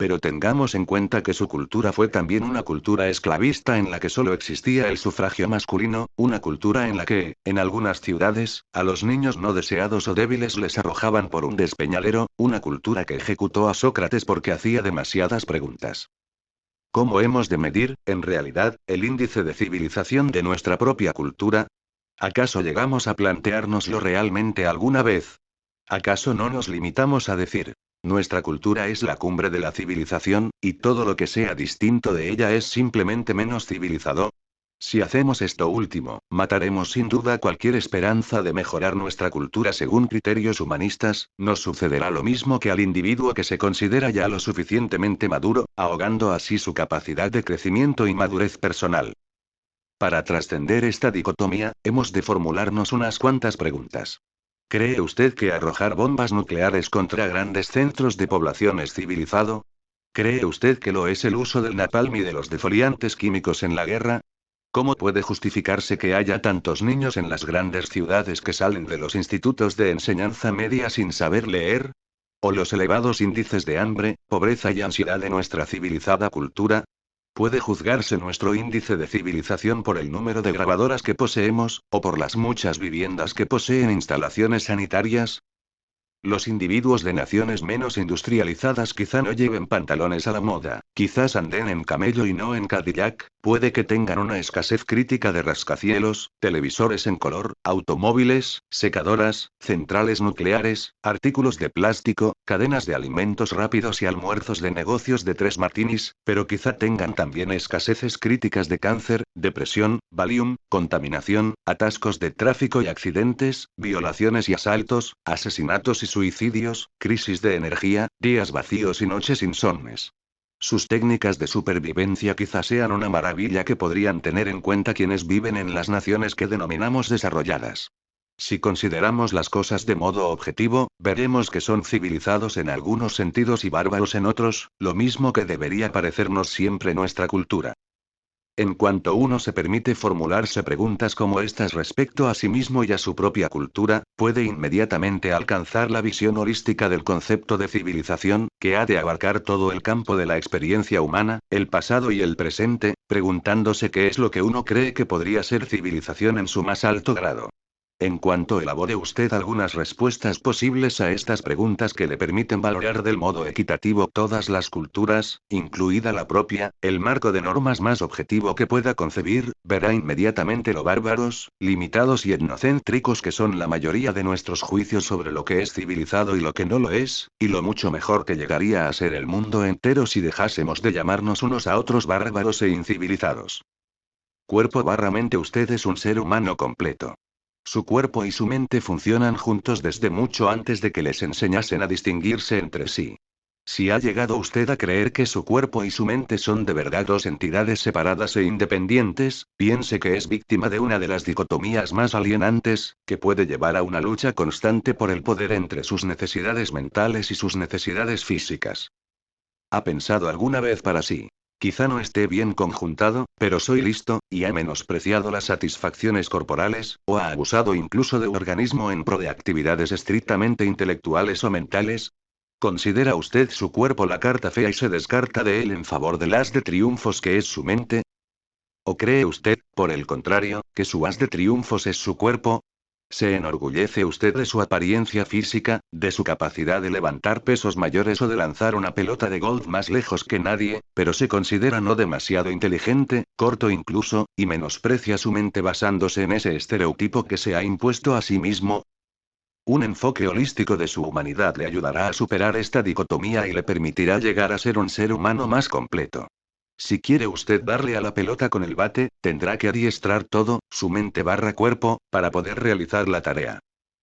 Pero tengamos en cuenta que su cultura fue también una cultura esclavista en la que solo existía el sufragio masculino, una cultura en la que, en algunas ciudades, a los niños no deseados o débiles les arrojaban por un despeñadero, una cultura que ejecutó a Sócrates porque hacía demasiadas preguntas. ¿Cómo hemos de medir, en realidad, el índice de civilización de nuestra propia cultura? ¿Acaso llegamos a planteárnoslo realmente alguna vez? ¿Acaso no nos limitamos a decir, nuestra cultura es la cumbre de la civilización, y todo lo que sea distinto de ella es simplemente menos civilizado? Si hacemos esto último, mataremos sin duda cualquier esperanza de mejorar nuestra cultura según criterios humanistas, nos sucederá lo mismo que al individuo que se considera ya lo suficientemente maduro, ahogando así su capacidad de crecimiento y madurez personal. Para trascender esta dicotomía, hemos de formularnos unas cuantas preguntas. ¿Cree usted que arrojar bombas nucleares contra grandes centros de población es civilizado? ¿Cree usted que lo es el uso del napalm y de los defoliantes químicos en la guerra? ¿Cómo puede justificarse que haya tantos niños en las grandes ciudades que salen de los institutos de enseñanza media sin saber leer? ¿O los elevados índices de hambre, pobreza y ansiedad de nuestra civilizada cultura? ¿Puede juzgarse nuestro índice de civilización por el número de grabadoras que poseemos, o por las muchas viviendas que poseen instalaciones sanitarias? Los individuos de naciones menos industrializadas quizá no lleven pantalones a la moda, quizás anden en camello y no en Cadillac, puede que tengan una escasez crítica de rascacielos, televisores en color, automóviles, secadoras, centrales nucleares, artículos de plástico, cadenas de alimentos rápidos y almuerzos de negocios de 3 martinis, pero quizá tengan también escaseces críticas de cáncer, depresión, Valium, contaminación, atascos de tráfico y accidentes, violaciones y asaltos, asesinatos y suicidios, crisis de energía, días vacíos y noches insomnes. Sus técnicas de supervivencia quizás sean una maravilla que podrían tener en cuenta quienes viven en las naciones que denominamos desarrolladas. Si consideramos las cosas de modo objetivo, veremos que son civilizados en algunos sentidos y bárbaros en otros, lo mismo que debería parecernos siempre nuestra cultura. En cuanto uno se permite formularse preguntas como estas respecto a sí mismo y a su propia cultura, puede inmediatamente alcanzar la visión holística del concepto de civilización, que ha de abarcar todo el campo de la experiencia humana, el pasado y el presente, preguntándose qué es lo que uno cree que podría ser civilización en su más alto grado. En cuanto elabore usted algunas respuestas posibles a estas preguntas que le permiten valorar del modo equitativo todas las culturas, incluida la propia, el marco de normas más objetivo que pueda concebir, verá inmediatamente lo bárbaros, limitados y etnocéntricos que son la mayoría de nuestros juicios sobre lo que es civilizado y lo que no lo es, y lo mucho mejor que llegaría a ser el mundo entero si dejásemos de llamarnos unos a otros bárbaros e incivilizados. Cuerpo/mente. Usted es un ser humano completo. Su cuerpo y su mente funcionan juntos desde mucho antes de que les enseñasen a distinguirse entre sí. Si ha llegado usted a creer que su cuerpo y su mente son de verdad dos entidades separadas e independientes, piense que es víctima de una de las dicotomías más alienantes, que puede llevar a una lucha constante por el poder entre sus necesidades mentales y sus necesidades físicas. ¿Ha pensado alguna vez para sí? Quizá no esté bien conjuntado, pero soy listo, y ha menospreciado las satisfacciones corporales, o ha abusado incluso de un organismo en pro de actividades estrictamente intelectuales o mentales. ¿Considera usted su cuerpo la carta fea y se descarta de él en favor del as de triunfos que es su mente? ¿O cree usted, por el contrario, que su as de triunfos es su cuerpo? ¿Se enorgullece usted de su apariencia física, de su capacidad de levantar pesos mayores o de lanzar una pelota de golf más lejos que nadie, pero se considera no demasiado inteligente, corto incluso, y menosprecia su mente basándose en ese estereotipo que se ha impuesto a sí mismo? Un enfoque holístico de su humanidad le ayudará a superar esta dicotomía y le permitirá llegar a ser un ser humano más completo. Si quiere usted darle a la pelota con el bate, tendrá que adiestrar todo, su mente/cuerpo, para poder realizar la tarea.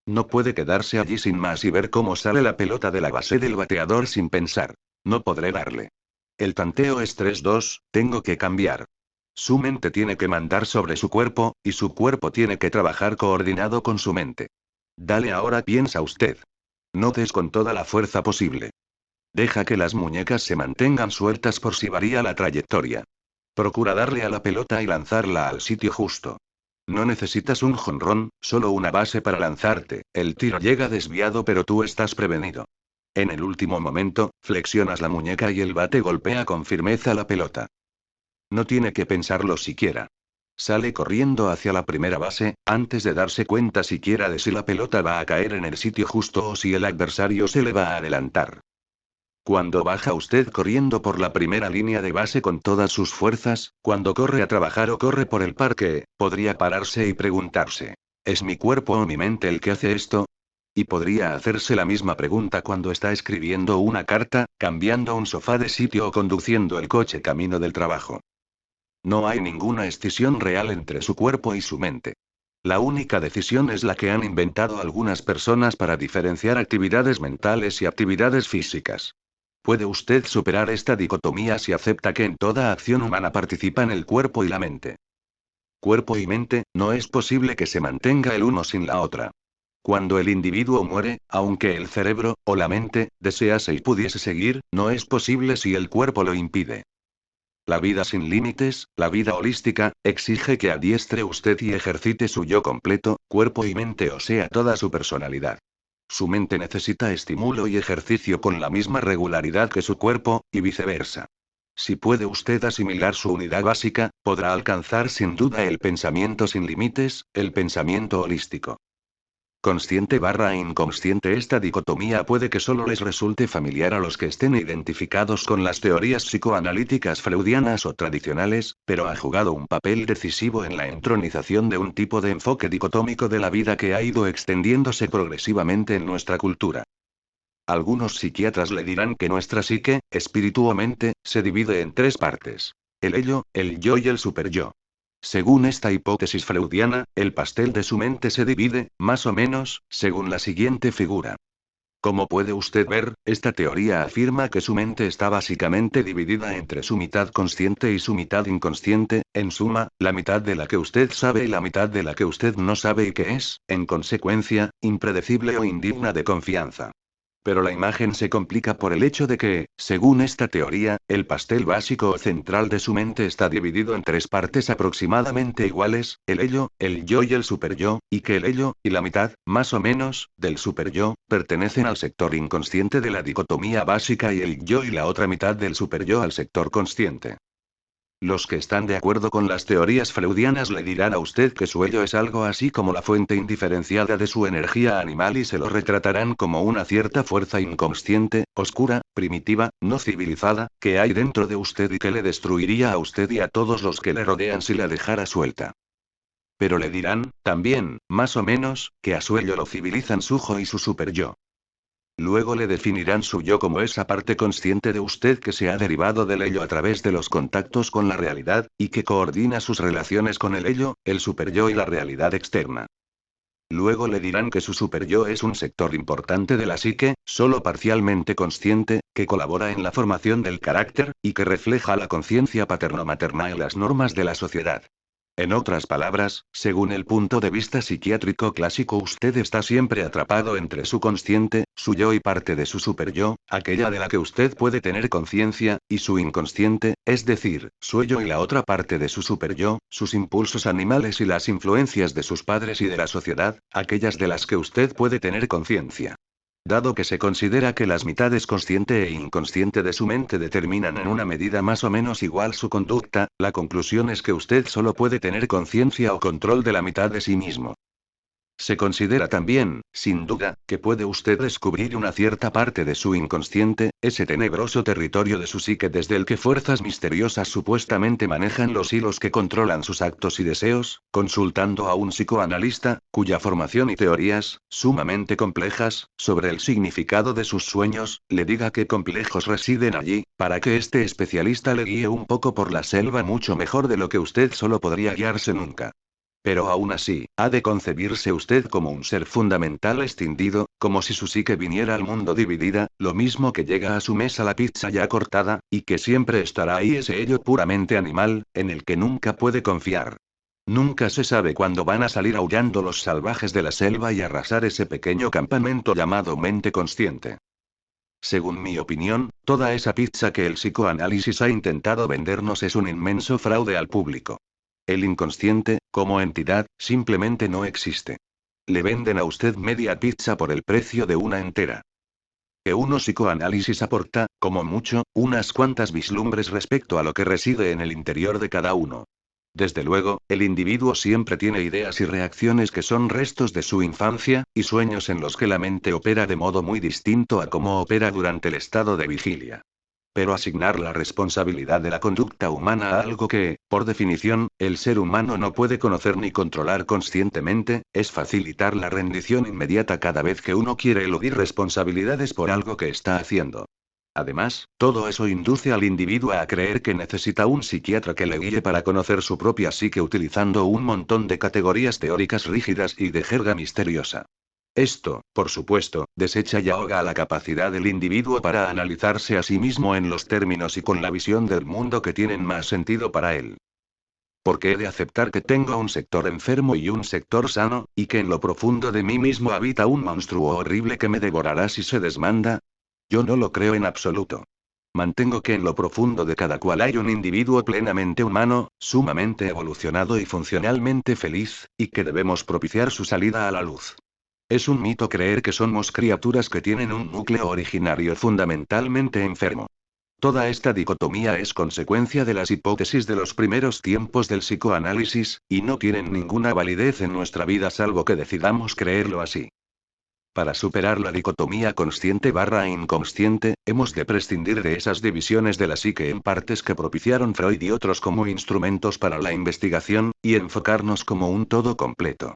No puede quedarse allí sin más y ver cómo sale la pelota de la base del bateador sin pensar. No podré darle. El tanteo es 3-2, tengo que cambiar. Su mente tiene que mandar sobre su cuerpo, y su cuerpo tiene que trabajar coordinado con su mente. Dale ahora, piensa usted. No des con toda la fuerza posible. Deja que las muñecas se mantengan sueltas por si varía la trayectoria. Procura darle a la pelota y lanzarla al sitio justo. No necesitas un jonrón, solo una base para lanzarte, el tiro llega desviado pero tú estás prevenido. En el último momento, flexionas la muñeca y el bate golpea con firmeza la pelota. No tiene que pensarlo siquiera. Sale corriendo hacia la primera base, antes de darse cuenta siquiera de si la pelota va a caer en el sitio justo o si el adversario se le va a adelantar. Cuando baja usted corriendo por la primera línea de base con todas sus fuerzas, cuando corre a trabajar o corre por el parque, podría pararse y preguntarse, ¿es mi cuerpo o mi mente el que hace esto? Y podría hacerse la misma pregunta cuando está escribiendo una carta, cambiando un sofá de sitio o conduciendo el coche camino del trabajo. No hay ninguna escisión real entre su cuerpo y su mente. La única decisión es la que han inventado algunas personas para diferenciar actividades mentales y actividades físicas. ¿Puede usted superar esta dicotomía si acepta que en toda acción humana participan el cuerpo y la mente? Cuerpo y mente, no es posible que se mantenga el uno sin la otra. Cuando el individuo muere, aunque el cerebro, o la mente, desease y pudiese seguir, no es posible si el cuerpo lo impide. La vida sin límites, la vida holística, exige que adiestre usted y ejercite su yo completo, cuerpo y mente, o sea, toda su personalidad. Su mente necesita estímulo y ejercicio con la misma regularidad que su cuerpo, y viceversa. Si puede usted asimilar su unidad básica, podrá alcanzar sin duda el pensamiento sin límites, el pensamiento holístico. Consciente/inconsciente. Esta dicotomía puede que solo les resulte familiar a los que estén identificados con las teorías psicoanalíticas freudianas o tradicionales, pero ha jugado un papel decisivo en la entronización de un tipo de enfoque dicotómico de la vida que ha ido extendiéndose progresivamente en nuestra cultura. Algunos psiquiatras le dirán que nuestra psique, espíritu o mente, se divide en tres partes: el ello, el yo y el superyo. Según esta hipótesis freudiana, el pastel de su mente se divide, más o menos, según la siguiente figura. Como puede usted ver, esta teoría afirma que su mente está básicamente dividida entre su mitad consciente y su mitad inconsciente, en suma, la mitad de la que usted sabe y la mitad de la que usted no sabe y que es, en consecuencia, impredecible o indigna de confianza. Pero la imagen se complica por el hecho de que, según esta teoría, el pastel básico o central de su mente está dividido en tres partes aproximadamente iguales, el ello, el yo y el superyo, y que el ello, y la mitad, más o menos, del superyo, pertenecen al sector inconsciente de la dicotomía básica y el yo y la otra mitad del superyo al sector consciente. Los que están de acuerdo con las teorías freudianas le dirán a usted que su ello es algo así como la fuente indiferenciada de su energía animal y se lo retratarán como una cierta fuerza inconsciente, oscura, primitiva, no civilizada, que hay dentro de usted y que le destruiría a usted y a todos los que le rodean si la dejara suelta. Pero le dirán, también, más o menos, que a su ello lo civilizan su yo y su superyo. Luego le definirán su yo como esa parte consciente de usted que se ha derivado del ello a través de los contactos con la realidad, y que coordina sus relaciones con el ello, el superyo y la realidad externa. Luego le dirán que su superyo es un sector importante de la psique, solo parcialmente consciente, que colabora en la formación del carácter, y que refleja la conciencia paterno-materna y las normas de la sociedad. En otras palabras, según el punto de vista psiquiátrico clásico, usted está siempre atrapado entre su consciente, su yo y parte de su superyo, aquella de la que usted puede tener conciencia, y su inconsciente, es decir, su yo y la otra parte de su superyo, sus impulsos animales y las influencias de sus padres y de la sociedad, aquellas de las que usted puede tener conciencia. Dado que se considera que las mitades consciente e inconsciente de su mente determinan en una medida más o menos igual su conducta, la conclusión es que usted solo puede tener conciencia o control de la mitad de sí mismo. Se considera también, sin duda, que puede usted descubrir una cierta parte de su inconsciente, ese tenebroso territorio de su psique desde el que fuerzas misteriosas supuestamente manejan los hilos que controlan sus actos y deseos, consultando a un psicoanalista, cuya formación y teorías, sumamente complejas, sobre el significado de sus sueños, le diga qué complejos residen allí, para que este especialista le guíe un poco por la selva mucho mejor de lo que usted solo podría guiarse nunca. Pero aún así, ha de concebirse usted como un ser fundamental escindido, como si su psique viniera al mundo dividida, lo mismo que llega a su mesa la pizza ya cortada, y que siempre estará ahí ese ello puramente animal, en el que nunca puede confiar. Nunca se sabe cuándo van a salir aullando los salvajes de la selva y arrasar ese pequeño campamento llamado mente consciente. Según mi opinión, toda esa pizza que el psicoanálisis ha intentado vendernos es un inmenso fraude al público. El inconsciente, como entidad, simplemente no existe. Le venden a usted media pizza por el precio de una entera. que uno psicoanálisis aporta, como mucho, unas cuantas vislumbres respecto a lo que reside en el interior de cada uno. Desde luego, el individuo siempre tiene ideas y reacciones que son restos de su infancia, y sueños en los que la mente opera de modo muy distinto a cómo opera durante el estado de vigilia. Pero asignar la responsabilidad de la conducta humana a algo que, por definición, el ser humano no puede conocer ni controlar conscientemente, es facilitar la rendición inmediata cada vez que uno quiere eludir responsabilidades por algo que está haciendo. Además, todo eso induce al individuo a creer que necesita un psiquiatra que le guíe para conocer su propia psique utilizando un montón de categorías teóricas rígidas y de jerga misteriosa. Esto, por supuesto, desecha y ahoga a la capacidad del individuo para analizarse a sí mismo en los términos y con la visión del mundo que tienen más sentido para él. Porque he de aceptar que tengo un sector enfermo y un sector sano, y que en lo profundo de mí mismo habita un monstruo horrible que me devorará si se desmanda? Yo no lo creo en absoluto. Mantengo que en lo profundo de cada cual hay un individuo plenamente humano, sumamente evolucionado y funcionalmente feliz, y que debemos propiciar su salida a la luz. Es un mito creer que somos criaturas que tienen un núcleo originario fundamentalmente enfermo. Toda esta dicotomía es consecuencia de las hipótesis de los primeros tiempos del psicoanálisis, y no tienen ninguna validez en nuestra vida salvo que decidamos creerlo así. Para superar la dicotomía consciente/inconsciente, hemos de prescindir de esas divisiones de la psique en partes que propiciaron Freud y otros como instrumentos para la investigación, y enfocarnos como un todo completo.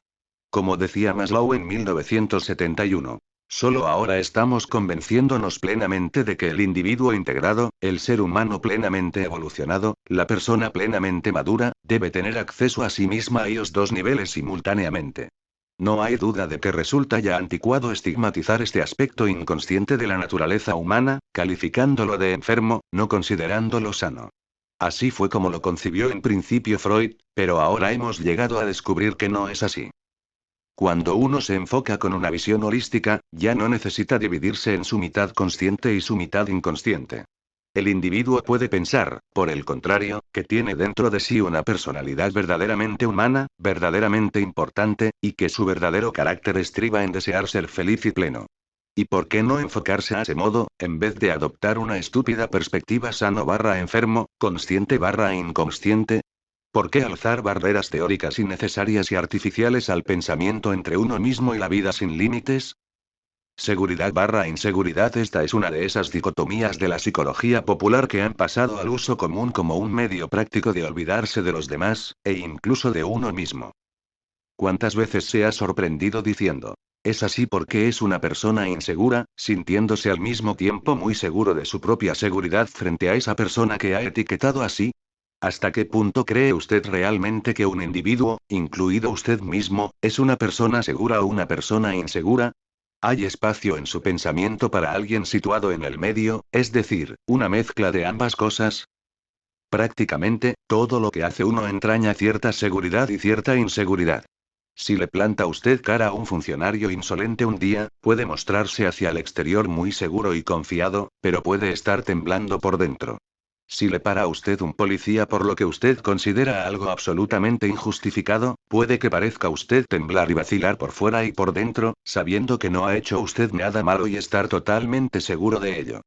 Como decía Maslow en 1971. Solo ahora estamos convenciéndonos plenamente de que el individuo integrado, el ser humano plenamente evolucionado, la persona plenamente madura, debe tener acceso a sí misma a ellos dos niveles simultáneamente. No hay duda de que resulta ya anticuado estigmatizar este aspecto inconsciente de la naturaleza humana, calificándolo de enfermo, no considerándolo sano. Así fue como lo concibió en principio Freud, pero ahora hemos llegado a descubrir que no es así. Cuando uno se enfoca con una visión holística, ya no necesita dividirse en su mitad consciente y su mitad inconsciente. El individuo puede pensar, por el contrario, que tiene dentro de sí una personalidad verdaderamente humana, verdaderamente importante, y que su verdadero carácter estriba en desear ser feliz y pleno. ¿Y por qué no enfocarse a ese modo, en vez de adoptar una estúpida perspectiva sano/enfermo, consciente/inconsciente? ¿Por qué alzar barreras teóricas innecesarias y artificiales al pensamiento entre uno mismo y la vida sin límites? Seguridad/inseguridad. Esta es una de esas dicotomías de la psicología popular que han pasado al uso común como un medio práctico de olvidarse de los demás, e incluso de uno mismo. ¿Cuántas veces se ha sorprendido diciendo, es así porque es una persona insegura, sintiéndose al mismo tiempo muy seguro de su propia seguridad frente a esa persona que ha etiquetado así? ¿Hasta qué punto cree usted realmente que un individuo, incluido usted mismo, es una persona segura o una persona insegura? ¿Hay espacio en su pensamiento para alguien situado en el medio, es decir, una mezcla de ambas cosas? Prácticamente, todo lo que hace uno entraña cierta seguridad y cierta inseguridad. Si le planta usted cara a un funcionario insolente un día, puede mostrarse hacia el exterior muy seguro y confiado, pero puede estar temblando por dentro. Si le para a usted un policía por lo que usted considera algo absolutamente injustificado, puede que parezca usted temblar y vacilar por fuera y por dentro, sabiendo que no ha hecho usted nada malo y estar totalmente seguro de ello.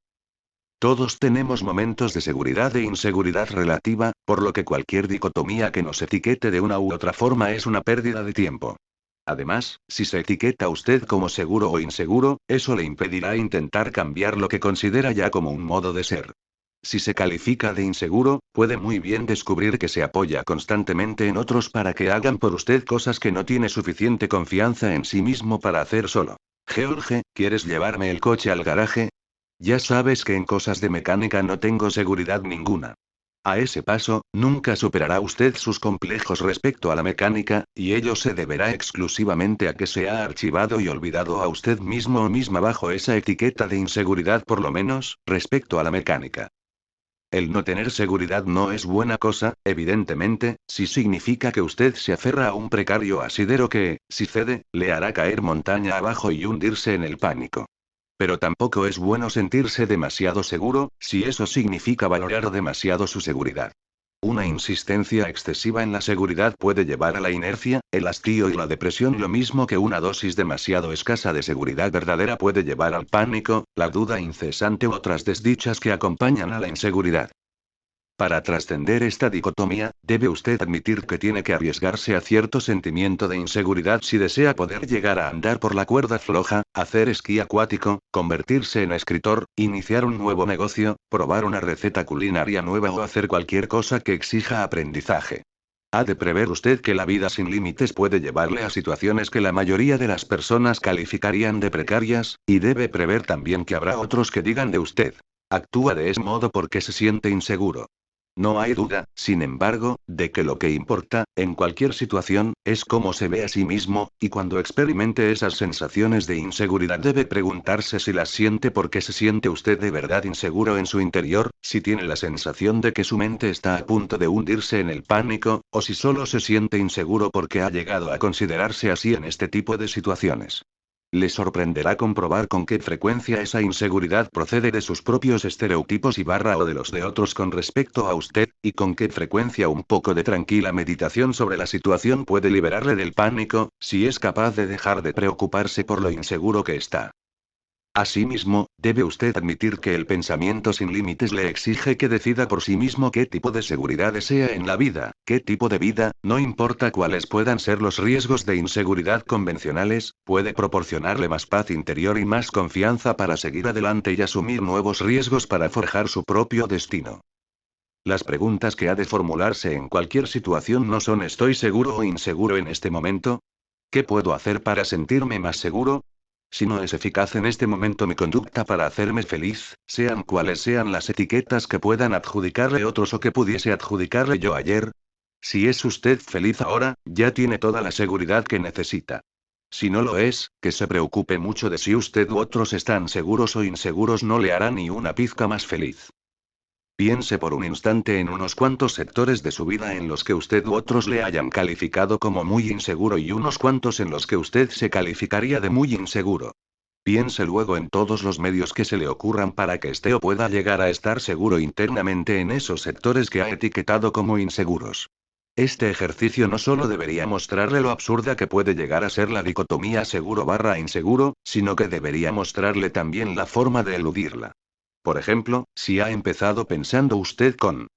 Todos tenemos momentos de seguridad e inseguridad relativa, por lo que cualquier dicotomía que nos etiquete de una u otra forma es una pérdida de tiempo. Además, si se etiqueta a usted como seguro o inseguro, eso le impedirá intentar cambiar lo que considera ya como un modo de ser. Si se califica de inseguro, puede muy bien descubrir que se apoya constantemente en otros para que hagan por usted cosas que no tiene suficiente confianza en sí mismo para hacer solo. George, ¿quieres llevarme el coche al garaje? Ya sabes que en cosas de mecánica no tengo seguridad ninguna. A ese paso, nunca superará usted sus complejos respecto a la mecánica, y ello se deberá exclusivamente a que se ha archivado y olvidado a usted mismo o misma bajo esa etiqueta de inseguridad por lo menos, respecto a la mecánica. El no tener seguridad no es buena cosa, evidentemente, si significa que usted se aferra a un precario asidero que, si cede, le hará caer montaña abajo y hundirse en el pánico. Pero tampoco es bueno sentirse demasiado seguro, si eso significa valorar demasiado su seguridad. Una insistencia excesiva en la seguridad puede llevar a la inercia, el hastío y la depresión, lo mismo que una dosis demasiado escasa de seguridad verdadera puede llevar al pánico, la duda incesante u otras desdichas que acompañan a la inseguridad. Para trascender esta dicotomía, debe usted admitir que tiene que arriesgarse a cierto sentimiento de inseguridad si desea poder llegar a andar por la cuerda floja, hacer esquí acuático, convertirse en escritor, iniciar un nuevo negocio, probar una receta culinaria nueva o hacer cualquier cosa que exija aprendizaje. Ha de prever usted que la vida sin límites puede llevarle a situaciones que la mayoría de las personas calificarían de precarias, y debe prever también que habrá otros que digan de usted: actúa de ese modo porque se siente inseguro. No hay duda, sin embargo, de que lo que importa, en cualquier situación, es cómo se ve a sí mismo, y cuando experimente esas sensaciones de inseguridad debe preguntarse si las siente porque se siente usted de verdad inseguro en su interior, si tiene la sensación de que su mente está a punto de hundirse en el pánico, o si solo se siente inseguro porque ha llegado a considerarse así en este tipo de situaciones. Le sorprenderá comprobar con qué frecuencia esa inseguridad procede de sus propios estereotipos y barra o de los de otros con respecto a usted, y con qué frecuencia un poco de tranquila meditación sobre la situación puede liberarle del pánico, si es capaz de dejar de preocuparse por lo inseguro que está. Asimismo, debe usted admitir que el pensamiento sin límites le exige que decida por sí mismo qué tipo de seguridad desea en la vida, qué tipo de vida, no importa cuáles puedan ser los riesgos de inseguridad convencionales, puede proporcionarle más paz interior y más confianza para seguir adelante y asumir nuevos riesgos para forjar su propio destino. Las preguntas que ha de formularse en cualquier situación no son ¿estoy seguro o inseguro en este momento? ¿Qué puedo hacer para sentirme más seguro? Si no es eficaz en este momento mi conducta para hacerme feliz, sean cuales sean las etiquetas que puedan adjudicarle otros o que pudiese adjudicarle yo ayer. Si es usted feliz ahora, ya tiene toda la seguridad que necesita. Si no lo es, que se preocupe mucho de si usted u otros están seguros o inseguros no le hará ni una pizca más feliz. Piense por un instante en unos cuantos sectores de su vida en los que usted u otros le hayan calificado como muy inseguro y unos cuantos en los que usted se calificaría de muy inseguro. Piense luego en todos los medios que se le ocurran para que esté o pueda llegar a estar seguro internamente en esos sectores que ha etiquetado como inseguros. Este ejercicio no solo debería mostrarle lo absurda que puede llegar a ser la dicotomía seguro barra inseguro, sino que debería mostrarle también la forma de eludirla. Por ejemplo, si ha empezado pensando usted con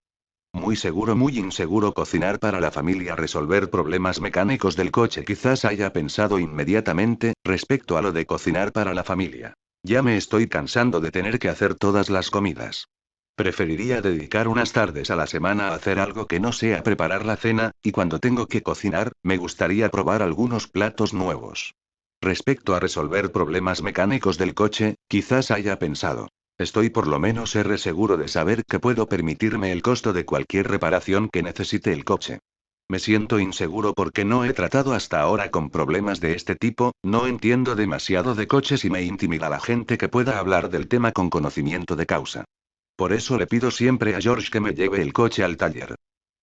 muy seguro, muy inseguro cocinar para la familia, resolver problemas mecánicos del coche, quizás haya pensado inmediatamente, respecto a lo de cocinar para la familia: ya me estoy cansando de tener que hacer todas las comidas. Preferiría dedicar unas tardes a la semana a hacer algo que no sea preparar la cena, y cuando tengo que cocinar, me gustaría probar algunos platos nuevos. Respecto a resolver problemas mecánicos del coche, quizás haya pensado: estoy por lo menos seguro de saber que puedo permitirme el costo de cualquier reparación que necesite el coche. Me siento inseguro porque no he tratado hasta ahora con problemas de este tipo, no entiendo demasiado de coches y me intimida la gente que pueda hablar del tema con conocimiento de causa. Por eso le pido siempre a George que me lleve el coche al taller.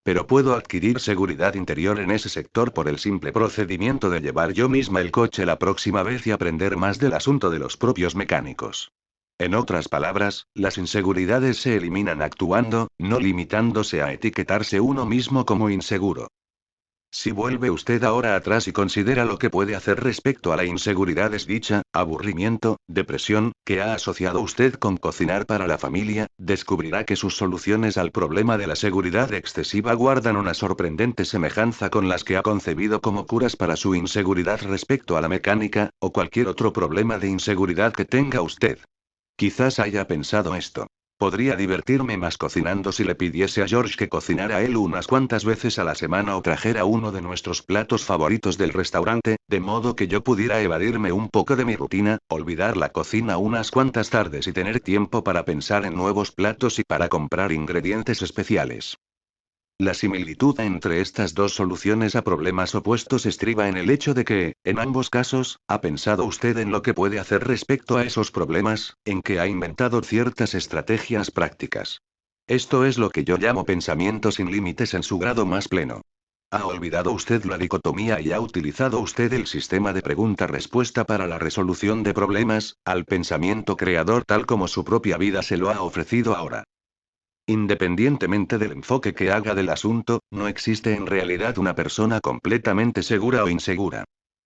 Pero puedo adquirir seguridad interior en ese sector por el simple procedimiento de llevar yo misma el coche la próxima vez y aprender más del asunto de los propios mecánicos. En otras palabras, las inseguridades se eliminan actuando, no limitándose a etiquetarse uno mismo como inseguro. Si vuelve usted ahora atrás y considera lo que puede hacer respecto a la inseguridad, desdicha, aburrimiento, depresión, que ha asociado usted con cocinar para la familia, descubrirá que sus soluciones al problema de la seguridad excesiva guardan una sorprendente semejanza con las que ha concebido como curas para su inseguridad respecto a la mecánica, o cualquier otro problema de inseguridad que tenga usted. Quizás haya pensado esto: podría divertirme más cocinando si le pidiese a George que cocinara él unas cuantas veces a la semana o trajera uno de nuestros platos favoritos del restaurante, de modo que yo pudiera evadirme un poco de mi rutina, olvidar la cocina unas cuantas tardes y tener tiempo para pensar en nuevos platos y para comprar ingredientes especiales. La similitud entre estas dos soluciones a problemas opuestos estriba en el hecho de que, en ambos casos, ha pensado usted en lo que puede hacer respecto a esos problemas, en que ha inventado ciertas estrategias prácticas. Esto es lo que yo llamo pensamiento sin límites en su grado más pleno. Ha olvidado usted la dicotomía y ha utilizado usted el sistema de pregunta-respuesta para la resolución de problemas, al pensamiento creador tal como su propia vida se lo ha ofrecido ahora. Independientemente del enfoque que haga del asunto, no existe en realidad una persona completamente segura o insegura.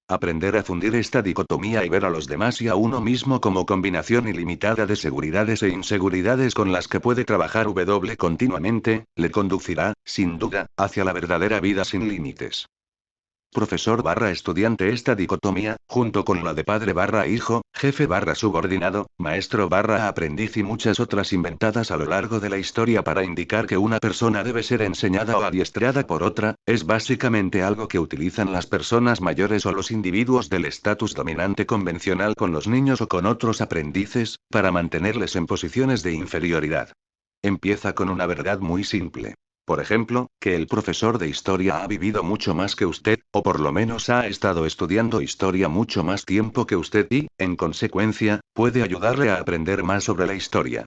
Aprender a fundir esta dicotomía y ver a los demás y a uno mismo como combinación ilimitada de seguridades e inseguridades con las que puede trabajar continuamente, le conducirá, sin duda, hacia la verdadera vida sin límites. Profesor barra estudiante. Esta dicotomía, junto con la de padre barra hijo, jefe barra subordinado, maestro barra aprendiz y muchas otras inventadas a lo largo de la historia para indicar que una persona debe ser enseñada o adiestrada por otra, es básicamente algo que utilizan las personas mayores o los individuos del estatus dominante convencional con los niños o con otros aprendices, para mantenerles en posiciones de inferioridad. Empieza con una verdad muy simple. Por ejemplo, que el profesor de historia ha vivido mucho más que usted, o por lo menos ha estado estudiando historia mucho más tiempo que usted y, en consecuencia, puede ayudarle a aprender más sobre la historia.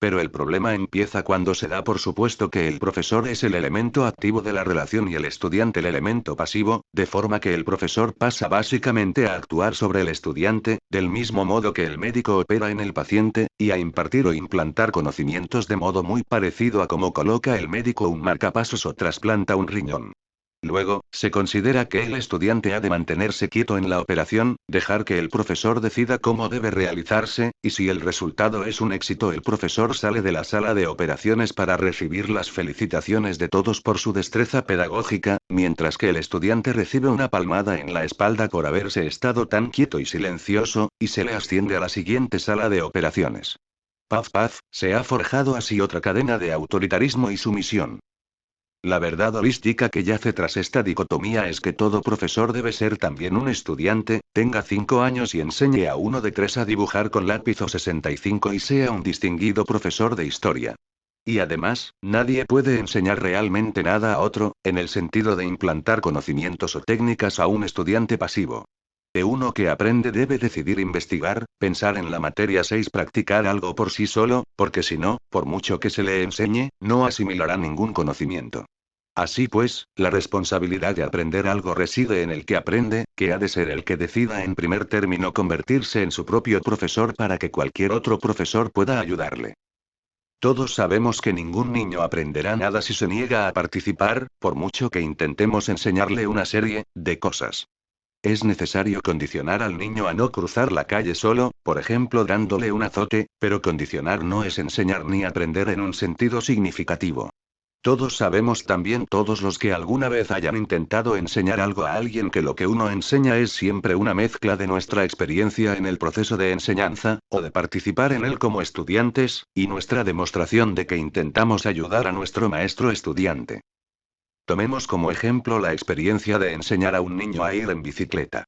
Pero el problema empieza cuando se da por supuesto que el profesor es el elemento activo de la relación y el estudiante el elemento pasivo, de forma que el profesor pasa básicamente a actuar sobre el estudiante, del mismo modo que el médico opera en el paciente, y a impartir o implantar conocimientos de modo muy parecido a cómo coloca el médico un marcapasos o trasplanta un riñón. Luego, se considera que el estudiante ha de mantenerse quieto en la operación, dejar que el profesor decida cómo debe realizarse, y si el resultado es un éxito, el profesor sale de la sala de operaciones para recibir las felicitaciones de todos por su destreza pedagógica, mientras que el estudiante recibe una palmada en la espalda por haberse estado tan quieto y silencioso, y se le asciende a la siguiente sala de operaciones. Paz, paz, se ha forjado así otra cadena de autoritarismo y sumisión. La verdad holística que yace tras esta dicotomía es que todo profesor debe ser también un estudiante, tenga 5 años y enseñe a uno de 3 a dibujar con lápiz o 65 y sea un distinguido profesor de historia. Y además, nadie puede enseñar realmente nada a otro, en el sentido de implantar conocimientos o técnicas a un estudiante pasivo. Uno que aprende debe decidir investigar, pensar en la materia 6, practicar algo por sí solo, porque si no, por mucho que se le enseñe, no asimilará ningún conocimiento. Así pues, la responsabilidad de aprender algo reside en el que aprende, que ha de ser el que decida en primer término convertirse en su propio profesor para que cualquier otro profesor pueda ayudarle. Todos sabemos que ningún niño aprenderá nada si se niega a participar, por mucho que intentemos enseñarle una serie de cosas. Es necesario condicionar al niño a no cruzar la calle solo, por ejemplo dándole un azote, pero condicionar no es enseñar ni aprender en un sentido significativo. Todos sabemos también, todos los que alguna vez hayan intentado enseñar algo a alguien, que lo que uno enseña es siempre una mezcla de nuestra experiencia en el proceso de enseñanza, o de participar en él como estudiantes, y nuestra demostración de que intentamos ayudar a nuestro maestro estudiante. Tomemos como ejemplo la experiencia de enseñar a un niño a ir en bicicleta.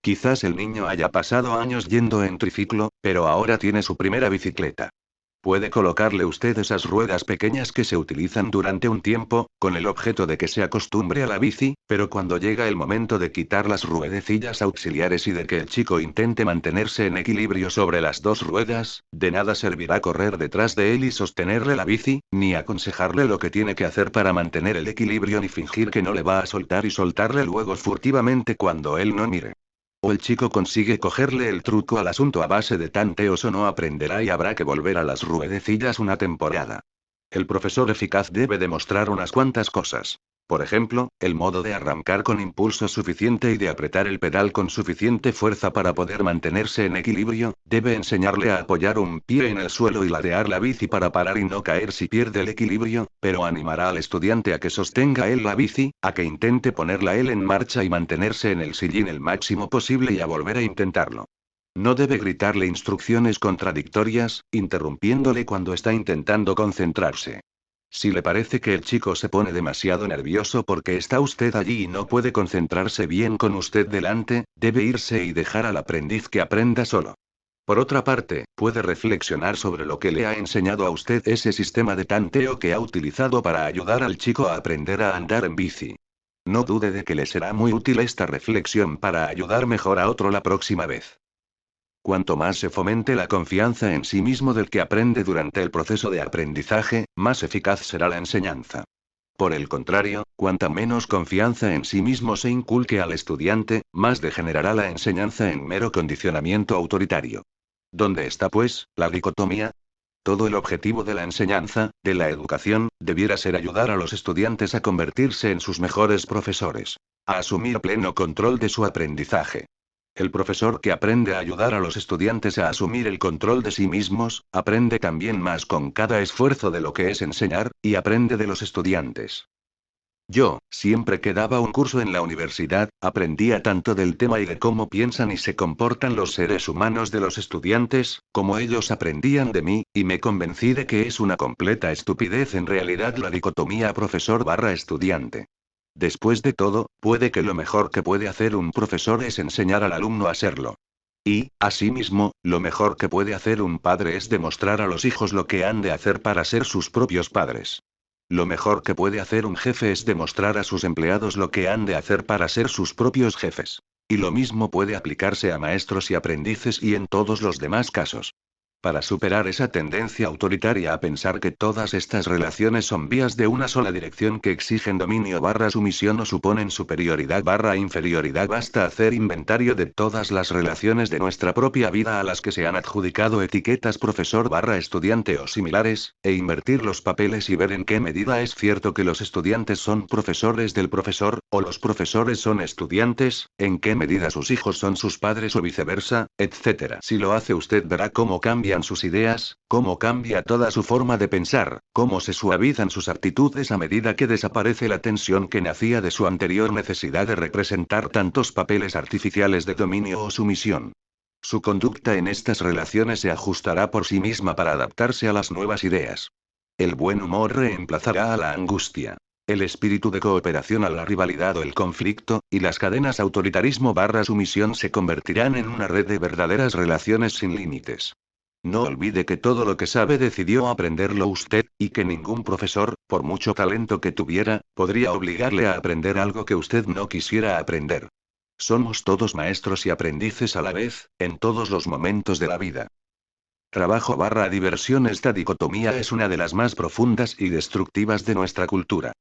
Quizás el niño haya pasado años yendo en triciclo, pero ahora tiene su primera bicicleta. Puede colocarle usted esas ruedas pequeñas que se utilizan durante un tiempo, con el objeto de que se acostumbre a la bici, pero cuando llega el momento de quitar las ruedecillas auxiliares y de que el chico intente mantenerse en equilibrio sobre las dos ruedas, de nada servirá correr detrás de él y sostenerle la bici, ni aconsejarle lo que tiene que hacer para mantener el equilibrio, ni fingir que no le va a soltar y soltarle luego furtivamente cuando él no mire. O el chico consigue cogerle el truco al asunto a base de tanteos, o no aprenderá y habrá que volver a las ruedecillas una temporada. El profesor eficaz debe demostrar unas cuantas cosas. Por ejemplo, el modo de arrancar con impulso suficiente y de apretar el pedal con suficiente fuerza para poder mantenerse en equilibrio, debe enseñarle a apoyar un pie en el suelo y ladear la bici para parar y no caer si pierde el equilibrio, pero animará al estudiante a que sostenga él la bici, a que intente ponerla él en marcha y mantenerse en el sillín el máximo posible y a volver a intentarlo. No debe gritarle instrucciones contradictorias, interrumpiéndole cuando está intentando concentrarse. Si le parece que el chico se pone demasiado nervioso porque está usted allí y no puede concentrarse bien con usted delante, debe irse y dejar al aprendiz que aprenda solo. Por otra parte, puede reflexionar sobre lo que le ha enseñado a usted ese sistema de tanteo que ha utilizado para ayudar al chico a aprender a andar en bici. No dude de que le será muy útil esta reflexión para ayudar mejor a otro la próxima vez. Cuanto más se fomente la confianza en sí mismo del que aprende durante el proceso de aprendizaje, más eficaz será la enseñanza. Por el contrario, cuanta menos confianza en sí mismo se inculque al estudiante, más degenerará la enseñanza en mero condicionamiento autoritario. ¿Dónde está, pues, la dicotomía? Todo el objetivo de la enseñanza, de la educación, debiera ser ayudar a los estudiantes a convertirse en sus mejores profesores. A asumir pleno control de su aprendizaje. El profesor que aprende a ayudar a los estudiantes a asumir el control de sí mismos, aprende también más con cada esfuerzo de lo que es enseñar, y aprende de los estudiantes. Yo, siempre que daba un curso en la universidad, aprendía tanto del tema y de cómo piensan y se comportan los seres humanos de los estudiantes, como ellos aprendían de mí, y me convencí de que es una completa estupidez en realidad la dicotomía profesor/estudiante. Después de todo, puede que lo mejor que puede hacer un profesor es enseñar al alumno a serlo. Y, asimismo, lo mejor que puede hacer un padre es demostrar a los hijos lo que han de hacer para ser sus propios padres. Lo mejor que puede hacer un jefe es demostrar a sus empleados lo que han de hacer para ser sus propios jefes. Y lo mismo puede aplicarse a maestros y aprendices y en todos los demás casos. Para superar esa tendencia autoritaria a pensar que todas estas relaciones son vías de una sola dirección que exigen dominio/sumisión o suponen superioridad/inferioridad, basta hacer inventario de todas las relaciones de nuestra propia vida a las que se han adjudicado etiquetas profesor/estudiante o similares, e invertir los papeles y ver en qué medida es cierto que los estudiantes son profesores del profesor, o los profesores son estudiantes, en qué medida sus hijos son sus padres o viceversa, etc. Si lo hace usted verá cómo cambian sus ideas, cómo cambia toda su forma de pensar, cómo se suavizan sus actitudes a medida que desaparece la tensión que nacía de su anterior necesidad de representar tantos papeles artificiales de dominio o sumisión. Su conducta en estas relaciones se ajustará por sí misma para adaptarse a las nuevas ideas. El buen humor reemplazará a la angustia. El espíritu de cooperación a la rivalidad o el conflicto, y las cadenas autoritarismo/sumisión se convertirán en una red de verdaderas relaciones sin límites. No olvide que todo lo que sabe decidió aprenderlo usted, y que ningún profesor, por mucho talento que tuviera, podría obligarle a aprender algo que usted no quisiera aprender. Somos todos maestros y aprendices a la vez, en todos los momentos de la vida. Trabajo/diversión. Esta dicotomía es una de las más profundas y destructivas de nuestra cultura.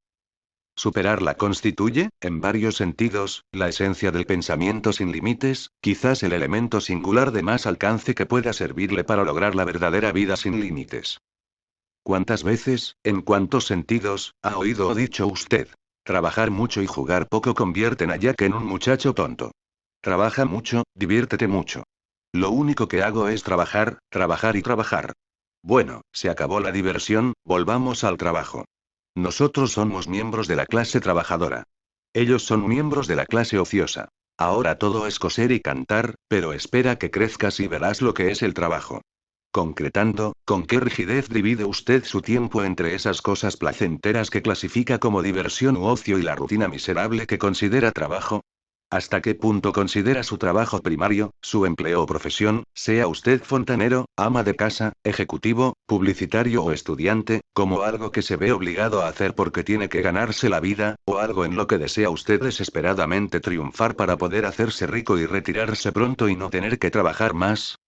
Superarla constituye, en varios sentidos, la esencia del pensamiento sin límites, quizás el elemento singular de más alcance que pueda servirle para lograr la verdadera vida sin límites. ¿Cuántas veces, en cuántos sentidos, ha oído o dicho usted? Trabajar mucho y jugar poco convierten a Jack en un muchacho tonto. Trabaja mucho, diviértete mucho. Lo único que hago es trabajar, trabajar y trabajar. Bueno, se acabó la diversión, volvamos al trabajo. Nosotros somos miembros de la clase trabajadora. Ellos son miembros de la clase ociosa. Ahora todo es coser y cantar, pero espera que crezcas y verás lo que es el trabajo. Concretando, ¿con qué rigidez divide usted su tiempo entre esas cosas placenteras que clasifica como diversión u ocio y la rutina miserable que considera trabajo? ¿Hasta qué punto considera su trabajo primario, su empleo o profesión, sea usted fontanero, ama de casa, ejecutivo, publicitario o estudiante, como algo que se ve obligado a hacer porque tiene que ganarse la vida, o algo en lo que desea usted desesperadamente triunfar para poder hacerse rico y retirarse pronto y no tener que trabajar más?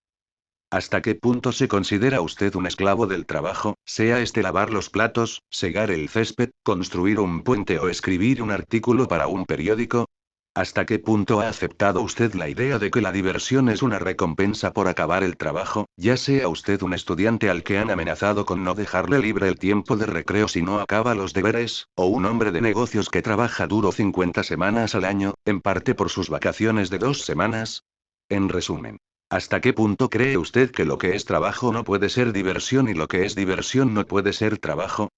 ¿Hasta qué punto se considera usted un esclavo del trabajo, sea este lavar los platos, segar el césped, construir un puente o escribir un artículo para un periódico? ¿Hasta qué punto ha aceptado usted la idea de que la diversión es una recompensa por acabar el trabajo, ya sea usted un estudiante al que han amenazado con no dejarle libre el tiempo de recreo si no acaba los deberes, o un hombre de negocios que trabaja duro 50 semanas al año, en parte por sus vacaciones de 2 semanas? En resumen, ¿hasta qué punto cree usted que lo que es trabajo no puede ser diversión y lo que es diversión no puede ser trabajo?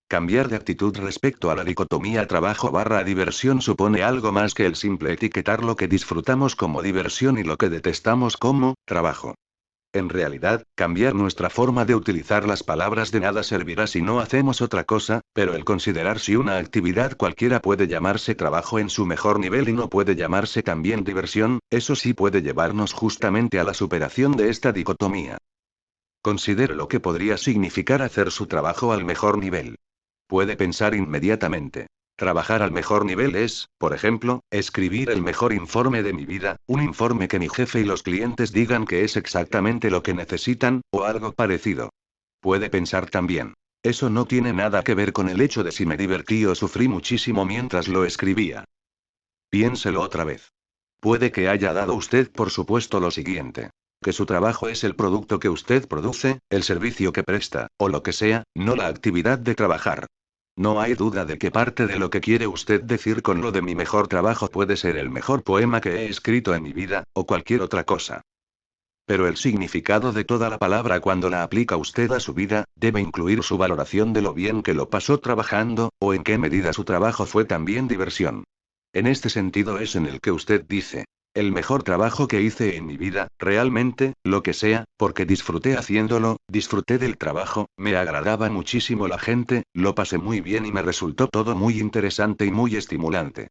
Cambiar de actitud respecto a la dicotomía trabajo/diversión supone algo más que el simple etiquetar lo que disfrutamos como diversión y lo que detestamos como trabajo. En realidad, cambiar nuestra forma de utilizar las palabras de nada servirá si no hacemos otra cosa, pero el considerar si una actividad cualquiera puede llamarse trabajo en su mejor nivel y no puede llamarse también diversión, eso sí puede llevarnos justamente a la superación de esta dicotomía. Considere lo que podría significar hacer su trabajo al mejor nivel. Puede pensar inmediatamente. Trabajar al mejor nivel es, por ejemplo, escribir el mejor informe de mi vida, un informe que mi jefe y los clientes digan que es exactamente lo que necesitan, o algo parecido. Puede pensar también. Eso no tiene nada que ver con el hecho de si me divertí o sufrí muchísimo mientras lo escribía. Piénselo otra vez. Puede que haya dado usted por supuesto lo siguiente. Que su trabajo es el producto que usted produce, el servicio que presta, o lo que sea, no la actividad de trabajar. No hay duda de que parte de lo que quiere usted decir con lo de mi mejor trabajo puede ser el mejor poema que he escrito en mi vida, o cualquier otra cosa. Pero el significado de toda la palabra cuando la aplica usted a su vida, debe incluir su valoración de lo bien que lo pasó trabajando, o en qué medida su trabajo fue también diversión. En este sentido es en el que usted dice, el mejor trabajo que hice en mi vida, realmente, lo que sea, porque disfruté haciéndolo, disfruté del trabajo, me agradaba muchísimo la gente, lo pasé muy bien y me resultó todo muy interesante y muy estimulante.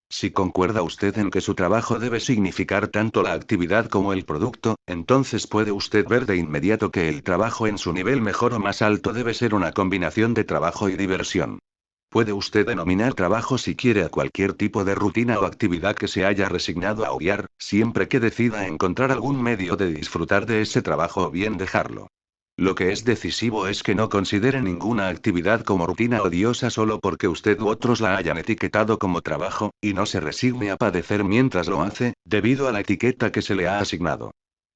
Si concuerda usted en que su trabajo debe significar tanto la actividad como el producto, entonces puede usted ver de inmediato que el trabajo en su nivel mejor o más alto debe ser una combinación de trabajo y diversión. Puede usted denominar trabajo si quiere a cualquier tipo de rutina o actividad que se haya resignado a odiar, siempre que decida encontrar algún medio de disfrutar de ese trabajo o bien dejarlo. Lo que es decisivo es que no considere ninguna actividad como rutina odiosa solo porque usted u otros la hayan etiquetado como trabajo, y no se resigne a padecer mientras lo hace, debido a la etiqueta que se le ha asignado.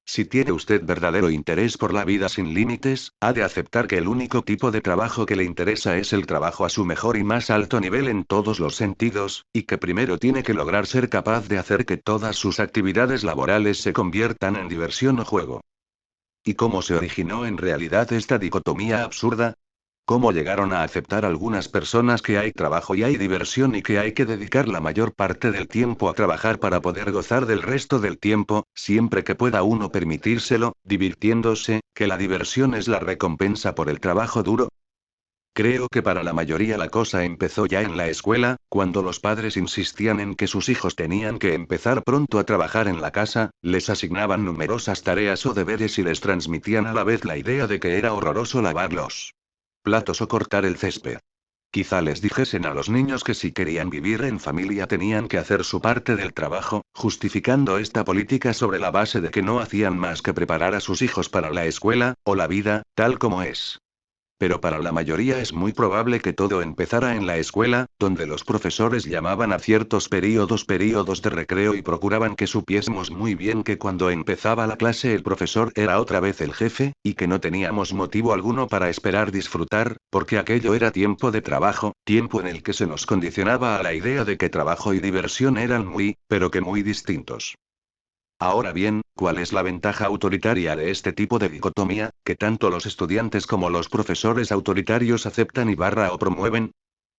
Si tiene usted verdadero interés por la vida sin límites, ha de aceptar que el único tipo de trabajo que le interesa es el trabajo a su mejor y más alto nivel en todos los sentidos, y que primero tiene que lograr ser capaz de hacer que todas sus actividades laborales se conviertan en diversión o juego. ¿Y cómo se originó en realidad esta dicotomía absurda? ¿Cómo llegaron a aceptar algunas personas que hay trabajo y hay diversión y que hay que dedicar la mayor parte del tiempo a trabajar para poder gozar del resto del tiempo, siempre que pueda uno permitírselo, divirtiéndose, que la diversión es la recompensa por el trabajo duro? Creo que para la mayoría la cosa empezó ya en la escuela, cuando los padres insistían en que sus hijos tenían que empezar pronto a trabajar en la casa, les asignaban numerosas tareas o deberes y les transmitían a la vez la idea de que era horroroso lavar los platos o cortar el césped. Quizá les dijesen a los niños que si querían vivir en familia tenían que hacer su parte del trabajo, justificando esta política sobre la base de que no hacían más que preparar a sus hijos para la escuela, o la vida, tal como es. Pero para la mayoría es muy probable que todo empezara en la escuela, donde los profesores llamaban a ciertos períodos de recreo y procuraban que supiésemos muy bien que cuando empezaba la clase el profesor era otra vez el jefe, y que no teníamos motivo alguno para esperar disfrutar, porque aquello era tiempo de trabajo, tiempo en el que se nos condicionaba a la idea de que trabajo y diversión eran muy, pero que muy distintos. Ahora bien, ¿cuál es la ventaja autoritaria de este tipo de dicotomía, que tanto los estudiantes como los profesores autoritarios aceptan y barra o promueven?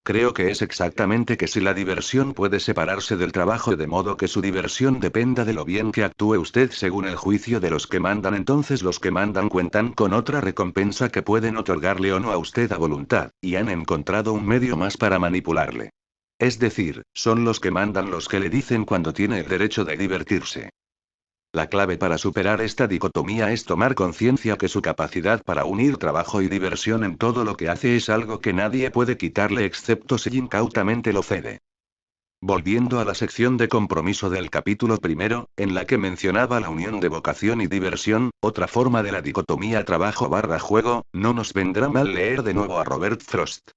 Creo que es exactamente que si la diversión puede separarse del trabajo de modo que su diversión dependa de lo bien que actúe usted según el juicio de los que mandan, entonces los que mandan cuentan con otra recompensa que pueden otorgarle o no a usted a voluntad, y han encontrado un medio más para manipularle. Es decir, son los que mandan los que le dicen cuando tiene el derecho de divertirse. La clave para superar esta dicotomía es tomar conciencia que su capacidad para unir trabajo y diversión en todo lo que hace es algo que nadie puede quitarle excepto si incautamente lo cede. Volviendo a la sección de compromiso del capítulo primero, en la que mencionaba la unión de vocación y diversión, otra forma de la dicotomía trabajo barra juego, no nos vendrá mal leer de nuevo a Robert Frost.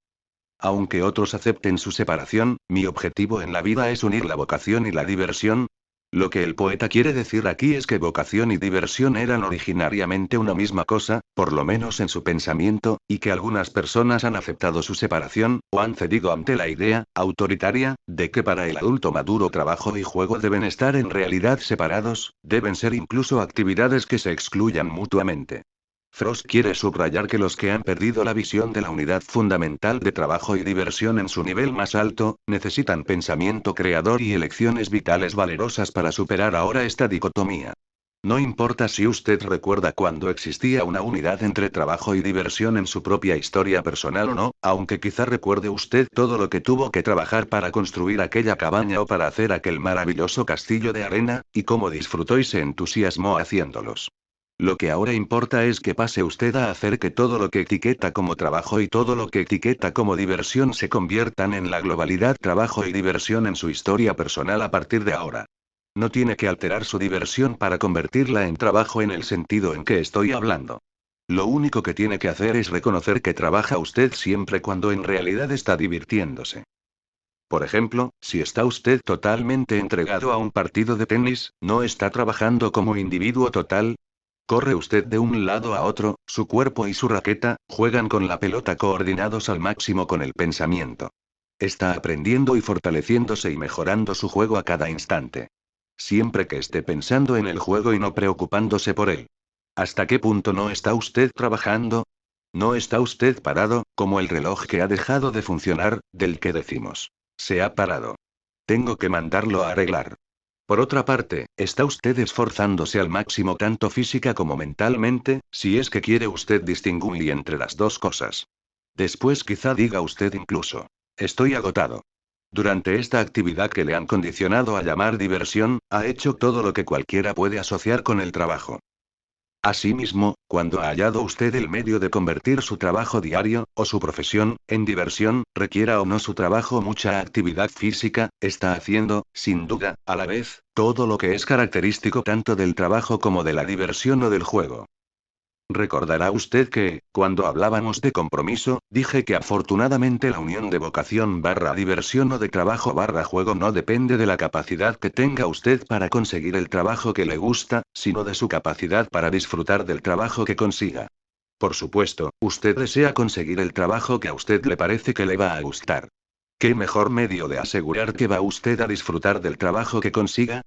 Aunque otros acepten su separación, mi objetivo en la vida es unir la vocación y la diversión. Lo que el poeta quiere decir aquí es que vocación y diversión eran originariamente una misma cosa, por lo menos en su pensamiento, y que algunas personas han aceptado su separación, o han cedido ante la idea, autoritaria, de que para el adulto maduro trabajo y juego deben estar en realidad separados, deben ser incluso actividades que se excluyan mutuamente. Frost quiere subrayar que los que han perdido la visión de la unidad fundamental de trabajo y diversión en su nivel más alto, necesitan pensamiento creador y elecciones vitales valerosas para superar ahora esta dicotomía. No importa si usted recuerda cuando existía una unidad entre trabajo y diversión en su propia historia personal o no, aunque quizá recuerde usted todo lo que tuvo que trabajar para construir aquella cabaña o para hacer aquel maravilloso castillo de arena, y cómo disfrutó y se entusiasmó haciéndolos. Lo que ahora importa es que pase usted a hacer que todo lo que etiqueta como trabajo y todo lo que etiqueta como diversión se conviertan en la globalidad trabajo y diversión en su historia personal a partir de ahora. No tiene que alterar su diversión para convertirla en trabajo en el sentido en que estoy hablando. Lo único que tiene que hacer es reconocer que trabaja usted siempre cuando en realidad está divirtiéndose. Por ejemplo, si está usted totalmente entregado a un partido de tenis, ¿no está trabajando como individuo total? Corre usted de un lado a otro, su cuerpo y su raqueta, juegan con la pelota coordinados al máximo con el pensamiento. Está aprendiendo y fortaleciéndose y mejorando su juego a cada instante. Siempre que esté pensando en el juego y no preocupándose por él. ¿Hasta qué punto no está usted trabajando? ¿No está usted parado, como el reloj que ha dejado de funcionar, del que decimos? Se ha parado. Tengo que mandarlo a arreglar. Por otra parte, ¿está usted esforzándose al máximo tanto física como mentalmente, si es que quiere usted distinguir entre las dos cosas? Después quizá diga usted incluso, estoy agotado. Durante esta actividad que le han condicionado a llamar diversión, ha hecho todo lo que cualquiera puede asociar con el trabajo. Asimismo, cuando ha hallado usted el medio de convertir su trabajo diario, o su profesión, en diversión, requiera o no su trabajo mucha actividad física, está haciendo, sin duda, a la vez, todo lo que es característico tanto del trabajo como de la diversión o del juego. Recordará usted que, cuando hablábamos de compromiso, dije que afortunadamente la unión de vocación barra diversión o de trabajo barra juego no depende de la capacidad que tenga usted para conseguir el trabajo que le gusta, sino de su capacidad para disfrutar del trabajo que consiga. Por supuesto, usted desea conseguir el trabajo que a usted le parece que le va a gustar. ¿Qué mejor medio de asegurar que va usted a disfrutar del trabajo que consiga?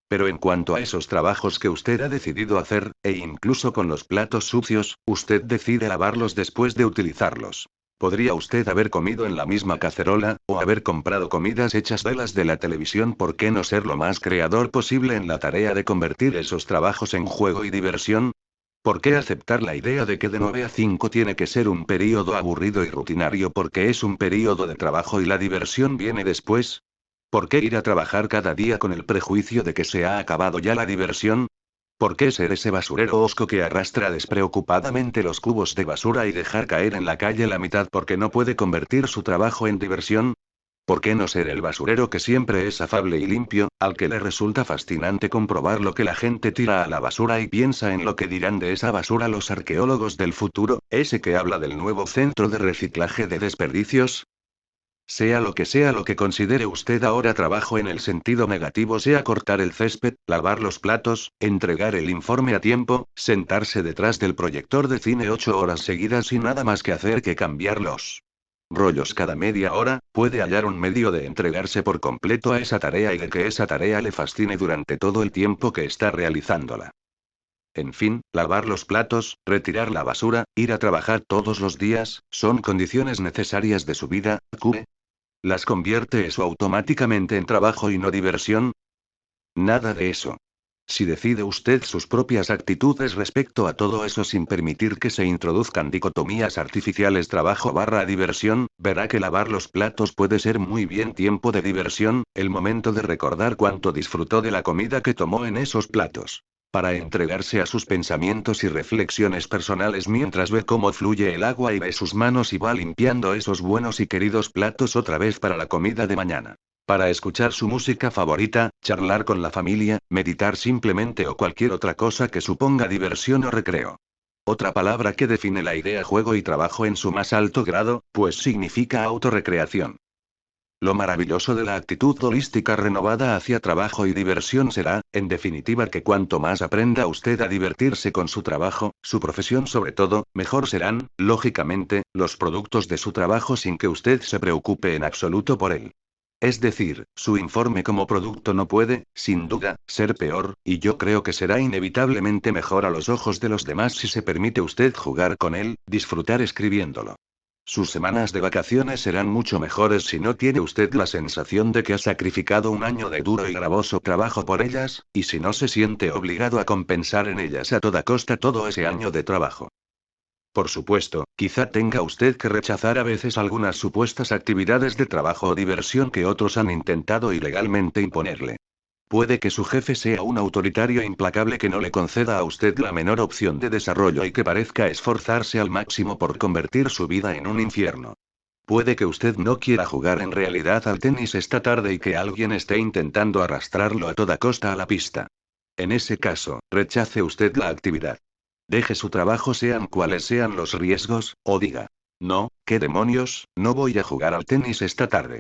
Pero en cuanto a esos trabajos que usted ha decidido hacer, e incluso con los platos sucios, usted decide lavarlos después de utilizarlos. Podría usted haber comido en la misma cacerola, o haber comprado comidas hechas de las de la televisión. ¿Por qué no ser lo más creador posible en la tarea de convertir esos trabajos en juego y diversión? ¿Por qué aceptar la idea de que de 9 a 5 tiene que ser un período aburrido y rutinario porque es un período de trabajo y la diversión viene después? ¿Por qué ir a trabajar cada día con el prejuicio de que se ha acabado ya la diversión? ¿Por qué ser ese basurero hosco que arrastra despreocupadamente los cubos de basura y dejar caer en la calle la mitad porque no puede convertir su trabajo en diversión? ¿Por qué no ser el basurero que siempre es afable y limpio, al que le resulta fascinante comprobar lo que la gente tira a la basura y piensa en lo que dirán de esa basura los arqueólogos del futuro, ese que habla del nuevo centro de reciclaje de desperdicios? Sea lo que considere usted ahora trabajo en el sentido negativo, sea cortar el césped, lavar los platos, entregar el informe a tiempo, sentarse detrás del proyector de cine 8 horas seguidas sin nada más que hacer que cambiar los rollos cada media hora, puede hallar un medio de entregarse por completo a esa tarea y de que esa tarea le fascine durante todo el tiempo que está realizándola. En fin, lavar los platos, retirar la basura, ir a trabajar todos los días, son condiciones necesarias de su vida. ¿Las convierte eso automáticamente en trabajo y no diversión? Nada de eso. Si decide usted sus propias actitudes respecto a todo eso sin permitir que se introduzcan dicotomías artificiales trabajo barra diversión, verá que lavar los platos puede ser muy bien tiempo de diversión, el momento de recordar cuánto disfrutó de la comida que tomó en esos platos. Para entregarse a sus pensamientos y reflexiones personales mientras ve cómo fluye el agua y ve sus manos y va limpiando esos buenos y queridos platos otra vez para la comida de mañana. Para escuchar su música favorita, charlar con la familia, meditar simplemente o cualquier otra cosa que suponga diversión o recreo. Otra palabra que define la idea juego y trabajo en su más alto grado, pues significa autorrecreación. Lo maravilloso de la actitud holística renovada hacia trabajo y diversión será, en definitiva, que cuanto más aprenda usted a divertirse con su trabajo, su profesión sobre todo, mejor serán, lógicamente, los productos de su trabajo sin que usted se preocupe en absoluto por él. Es decir, su informe como producto no puede, sin duda, ser peor, y yo creo que será inevitablemente mejor a los ojos de los demás si se permite usted jugar con él, disfrutar escribiéndolo. Sus semanas de vacaciones serán mucho mejores si no tiene usted la sensación de que ha sacrificado un año de duro y gravoso trabajo por ellas, y si no se siente obligado a compensar en ellas a toda costa todo ese año de trabajo. Por supuesto, quizá tenga usted que rechazar a veces algunas supuestas actividades de trabajo o diversión que otros han intentado ilegalmente imponerle. Puede que su jefe sea un autoritario implacable que no le conceda a usted la menor opción de desarrollo y que parezca esforzarse al máximo por convertir su vida en un infierno. Puede que usted no quiera jugar en realidad al tenis esta tarde y que alguien esté intentando arrastrarlo a toda costa a la pista. En ese caso, rechace usted la actividad. Deje su trabajo sean cuales sean los riesgos, o diga, no, ¿qué demonios? No voy a jugar al tenis esta tarde.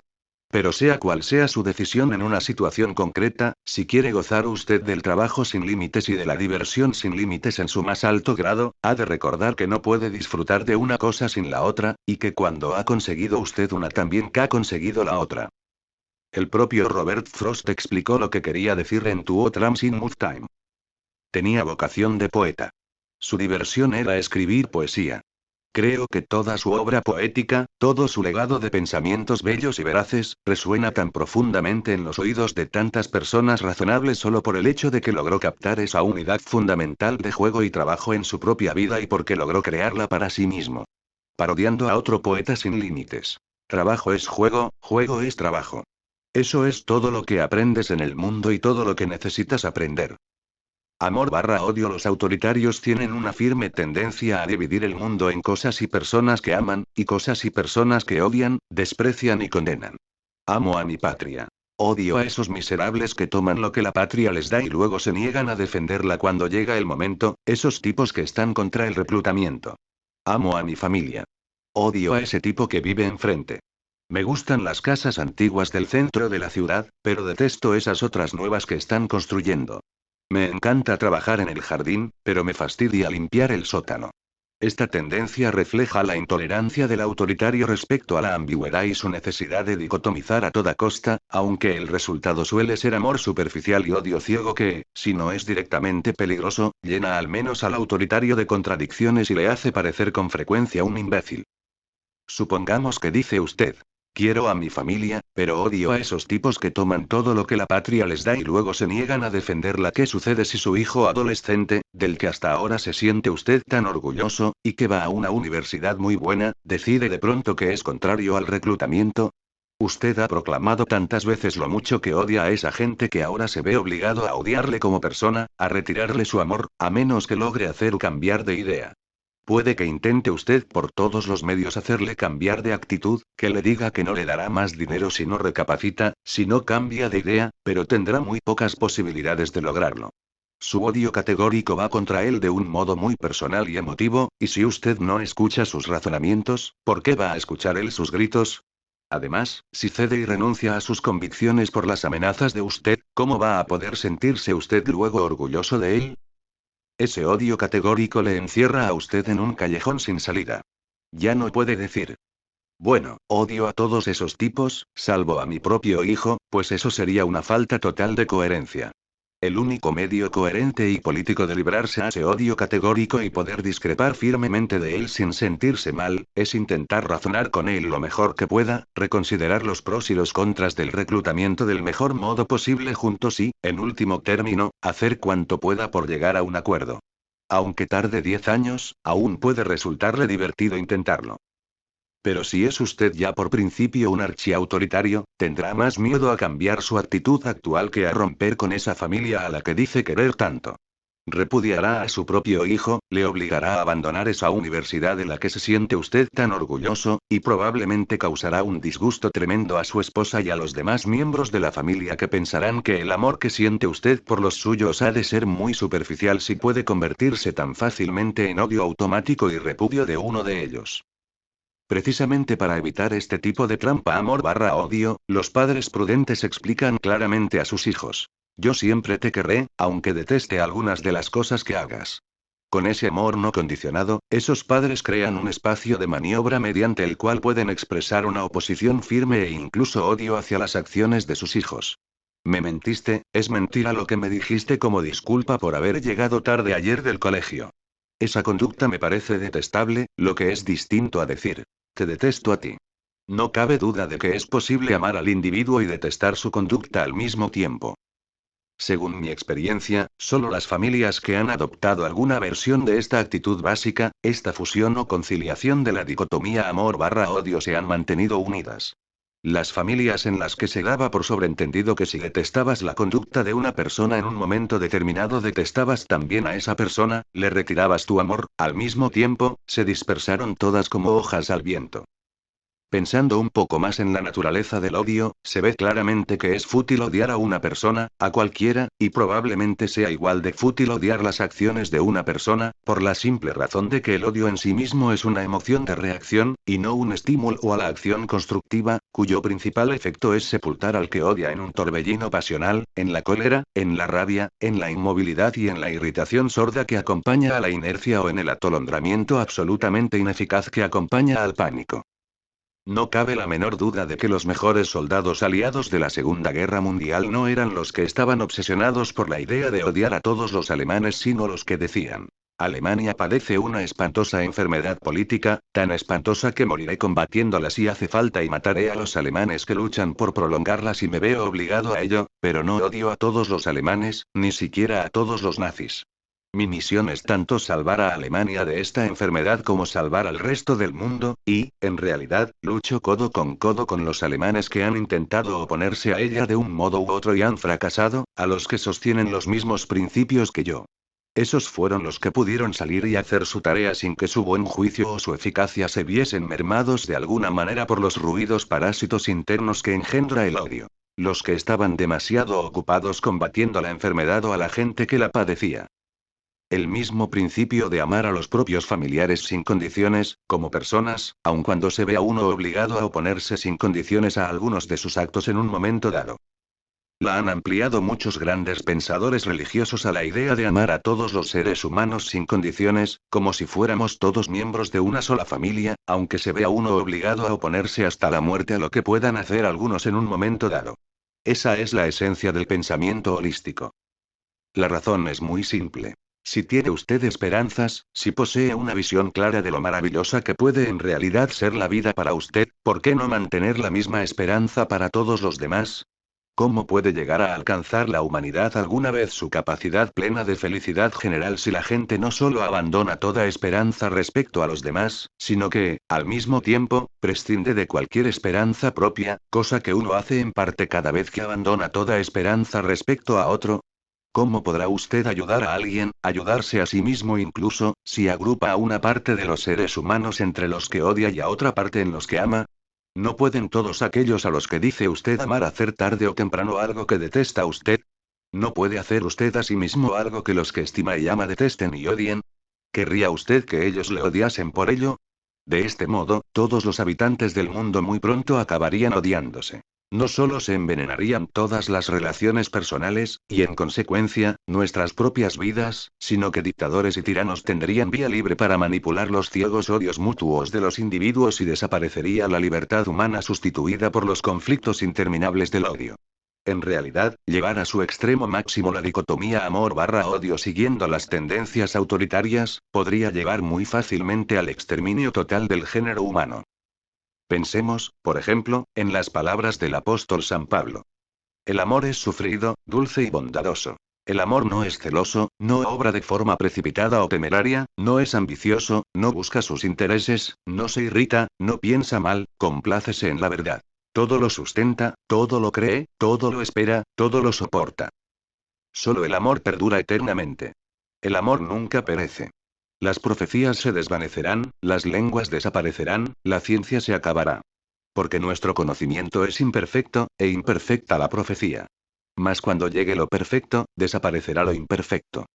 Pero sea cual sea su decisión en una situación concreta, si quiere gozar usted del trabajo sin límites y de la diversión sin límites en su más alto grado, ha de recordar que no puede disfrutar de una cosa sin la otra, y que cuando ha conseguido usted una también que ha conseguido la otra. El propio Robert Frost explicó lo que quería decir en Two Trams in Mood Time. Tenía vocación de poeta. Su diversión era escribir poesía. Creo que toda su obra poética, todo su legado de pensamientos bellos y veraces, resuena tan profundamente en los oídos de tantas personas razonables solo por el hecho de que logró captar esa unidad fundamental de juego y trabajo en su propia vida y porque logró crearla para sí mismo. Parodiando a otro poeta sin límites. Trabajo es juego, juego es trabajo. Eso es todo lo que aprendes en el mundo y todo lo que necesitas aprender. Amor/odio. Los autoritarios tienen una firme tendencia a dividir el mundo en cosas y personas que aman, y cosas y personas que odian, desprecian y condenan. Amo a mi patria. Odio a esos miserables que toman lo que la patria les da y luego se niegan a defenderla cuando llega el momento, esos tipos que están contra el reclutamiento. Amo a mi familia. Odio a ese tipo que vive enfrente. Me gustan las casas antiguas del centro de la ciudad, pero detesto esas otras nuevas que están construyendo. Me encanta trabajar en el jardín, pero me fastidia limpiar el sótano. Esta tendencia refleja la intolerancia del autoritario respecto a la ambigüedad y su necesidad de dicotomizar a toda costa, aunque el resultado suele ser amor superficial y odio ciego que, si no es directamente peligroso, llena al menos al autoritario de contradicciones y le hace parecer con frecuencia un imbécil. Supongamos que dice usted. Quiero a mi familia, pero odio a esos tipos que toman todo lo que la patria les da y luego se niegan a defenderla. ¿Qué sucede si su hijo adolescente, del que hasta ahora se siente usted tan orgulloso, y que va a una universidad muy buena, decide de pronto que es contrario al reclutamiento? Usted ha proclamado tantas veces lo mucho que odia a esa gente que ahora se ve obligado a odiarle como persona, a retirarle su amor, a menos que logre hacer cambiar de idea. Puede que intente usted por todos los medios hacerle cambiar de actitud, que le diga que no le dará más dinero si no recapacita, si no cambia de idea, pero tendrá muy pocas posibilidades de lograrlo. Su odio categórico va contra él de un modo muy personal y emotivo, y si usted no escucha sus razonamientos, ¿por qué va a escuchar él sus gritos? Además, si cede y renuncia a sus convicciones por las amenazas de usted, ¿cómo va a poder sentirse usted luego orgulloso de él? Ese odio categórico le encierra a usted en un callejón sin salida. Ya no puede decir. Bueno, odio a todos esos tipos, salvo a mi propio hijo, pues eso sería una falta total de coherencia. El único medio coherente y político de librarse a ese odio categórico y poder discrepar firmemente de él sin sentirse mal, es intentar razonar con él lo mejor que pueda, reconsiderar los pros y los contras del reclutamiento del mejor modo posible juntos y, en último término, hacer cuanto pueda por llegar a un acuerdo. Aunque tarde 10 años, aún puede resultarle divertido intentarlo. Pero si es usted ya por principio un archiautoritario, tendrá más miedo a cambiar su actitud actual que a romper con esa familia a la que dice querer tanto. Repudiará a su propio hijo, le obligará a abandonar esa universidad de la que se siente usted tan orgulloso, y probablemente causará un disgusto tremendo a su esposa y a los demás miembros de la familia que pensarán que el amor que siente usted por los suyos ha de ser muy superficial si puede convertirse tan fácilmente en odio automático y repudio de uno de ellos. Precisamente para evitar este tipo de trampa amor/odio, los padres prudentes explican claramente a sus hijos. Yo siempre te querré, aunque deteste algunas de las cosas que hagas. Con ese amor no condicionado, esos padres crean un espacio de maniobra mediante el cual pueden expresar una oposición firme e incluso odio hacia las acciones de sus hijos. Me mentiste, es mentira lo que me dijiste como disculpa por haber llegado tarde ayer del colegio. Esa conducta me parece detestable, lo que es distinto a decir. Te detesto a ti. No cabe duda de que es posible amar al individuo y detestar su conducta al mismo tiempo. Según mi experiencia, solo las familias que han adoptado alguna versión de esta actitud básica, esta fusión o conciliación de la dicotomía amor/odio se han mantenido unidas. Las familias en las que se daba por sobreentendido que si detestabas la conducta de una persona en un momento determinado detestabas también a esa persona, le retirabas tu amor, al mismo tiempo, se dispersaron todas como hojas al viento. Pensando un poco más en la naturaleza del odio, se ve claramente que es fútil odiar a una persona, a cualquiera, y probablemente sea igual de fútil odiar las acciones de una persona, por la simple razón de que el odio en sí mismo es una emoción de reacción, y no un estímulo a la acción constructiva, cuyo principal efecto es sepultar al que odia en un torbellino pasional, en la cólera, en la rabia, en la inmovilidad y en la irritación sorda que acompaña a la inercia o en el atolondramiento absolutamente ineficaz que acompaña al pánico. No cabe la menor duda de que los mejores soldados aliados de la Segunda Guerra Mundial no eran los que estaban obsesionados por la idea de odiar a todos los alemanes, sino los que decían: Alemania padece una espantosa enfermedad política, tan espantosa que moriré combatiéndola si hace falta y mataré a los alemanes que luchan por prolongarla si me veo obligado a ello, pero no odio a todos los alemanes, ni siquiera a todos los nazis. Mi misión es tanto salvar a Alemania de esta enfermedad como salvar al resto del mundo, y, en realidad, lucho codo con los alemanes que han intentado oponerse a ella de un modo u otro y han fracasado, a los que sostienen los mismos principios que yo. Esos fueron los que pudieron salir y hacer su tarea sin que su buen juicio o su eficacia se viesen mermados de alguna manera por los ruidos parásitos internos que engendra el odio. Los que estaban demasiado ocupados combatiendo la enfermedad o a la gente que la padecía. El mismo principio de amar a los propios familiares sin condiciones, como personas, aun cuando se vea uno obligado a oponerse sin condiciones a algunos de sus actos en un momento dado. La han ampliado muchos grandes pensadores religiosos a la idea de amar a todos los seres humanos sin condiciones, como si fuéramos todos miembros de una sola familia, aunque se vea uno obligado a oponerse hasta la muerte a lo que puedan hacer algunos en un momento dado. Esa es la esencia del pensamiento holístico. La razón es muy simple. Si tiene usted esperanzas, si posee una visión clara de lo maravillosa que puede en realidad ser la vida para usted, ¿por qué no mantener la misma esperanza para todos los demás? ¿Cómo puede llegar a alcanzar la humanidad alguna vez su capacidad plena de felicidad general si la gente no solo abandona toda esperanza respecto a los demás, sino que, al mismo tiempo, prescinde de cualquier esperanza propia, cosa que uno hace en parte cada vez que abandona toda esperanza respecto a otro? ¿Cómo podrá usted ayudar a alguien, ayudarse a sí mismo incluso, si agrupa a una parte de los seres humanos entre los que odia y a otra parte en los que ama? ¿No pueden todos aquellos a los que dice usted amar hacer tarde o temprano algo que detesta usted? ¿No puede hacer usted a sí mismo algo que los que estima y ama detesten y odien? ¿Querría usted que ellos le odiasen por ello? De este modo, todos los habitantes del mundo muy pronto acabarían odiándose. No solo se envenenarían todas las relaciones personales, y en consecuencia, nuestras propias vidas, sino que dictadores y tiranos tendrían vía libre para manipular los ciegos odios mutuos de los individuos y desaparecería la libertad humana sustituida por los conflictos interminables del odio. En realidad, llevar a su extremo máximo la dicotomía amor/odio siguiendo las tendencias autoritarias, podría llevar muy fácilmente al exterminio total del género humano. Pensemos, por ejemplo, en las palabras del apóstol San Pablo. El amor es sufrido, dulce y bondadoso. El amor no es celoso, no obra de forma precipitada o temeraria, no es ambicioso, no busca sus intereses, no se irrita, no piensa mal, complácese en la verdad. Todo lo sustenta, todo lo cree, todo lo espera, todo lo soporta. Solo el amor perdura eternamente. El amor nunca perece. Las profecías se desvanecerán, las lenguas desaparecerán, la ciencia se acabará. Porque nuestro conocimiento es imperfecto, e imperfecta la profecía. Mas cuando llegue lo perfecto, desaparecerá lo imperfecto.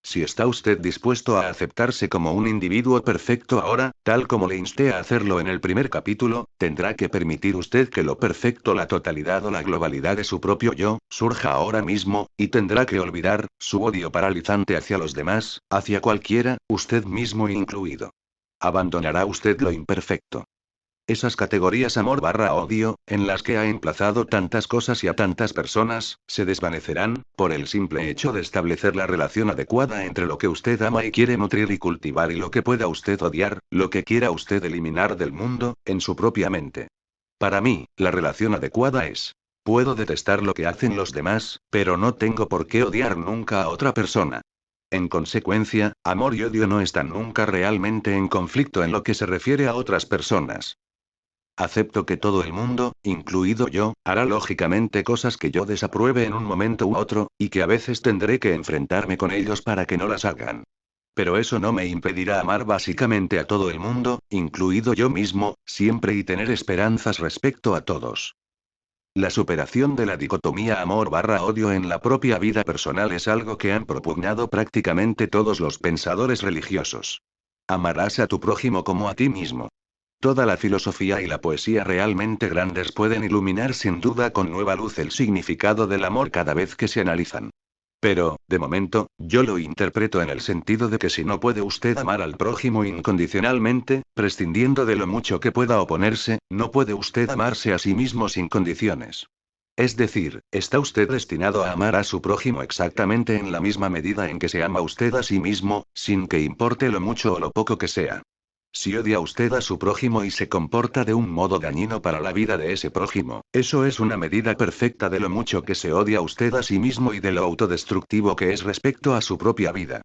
Si está usted dispuesto a aceptarse como un individuo perfecto ahora, tal como le insté a hacerlo en el primer capítulo, tendrá que permitir usted que lo perfecto, la totalidad o la globalidad de su propio yo, surja ahora mismo, y tendrá que olvidar su odio paralizante hacia los demás, hacia cualquiera, usted mismo incluido. Abandonará usted lo imperfecto. Esas categorías amor/odio, en las que ha emplazado tantas cosas y a tantas personas, se desvanecerán, por el simple hecho de establecer la relación adecuada entre lo que usted ama y quiere nutrir y cultivar y lo que pueda usted odiar, lo que quiera usted eliminar del mundo, en su propia mente. Para mí, la relación adecuada es: puedo detestar lo que hacen los demás, pero no tengo por qué odiar nunca a otra persona. En consecuencia, amor y odio no están nunca realmente en conflicto en lo que se refiere a otras personas. Acepto que todo el mundo, incluido yo, hará lógicamente cosas que yo desapruebe en un momento u otro, y que a veces tendré que enfrentarme con ellos para que no las hagan. Pero eso no me impedirá amar básicamente a todo el mundo, incluido yo mismo, siempre y tener esperanzas respecto a todos. La superación de la dicotomía amor/odio en la propia vida personal es algo que han propugnado prácticamente todos los pensadores religiosos. Amarás a tu prójimo como a ti mismo. Toda la filosofía y la poesía realmente grandes pueden iluminar sin duda con nueva luz el significado del amor cada vez que se analizan. Pero, de momento, yo lo interpreto en el sentido de que si no puede usted amar al prójimo incondicionalmente, prescindiendo de lo mucho que pueda oponerse, no puede usted amarse a sí mismo sin condiciones. Es decir, está usted destinado a amar a su prójimo exactamente en la misma medida en que se ama usted a sí mismo, sin que importe lo mucho o lo poco que sea. Si odia usted a su prójimo y se comporta de un modo dañino para la vida de ese prójimo, eso es una medida perfecta de lo mucho que se odia usted a sí mismo y de lo autodestructivo que es respecto a su propia vida.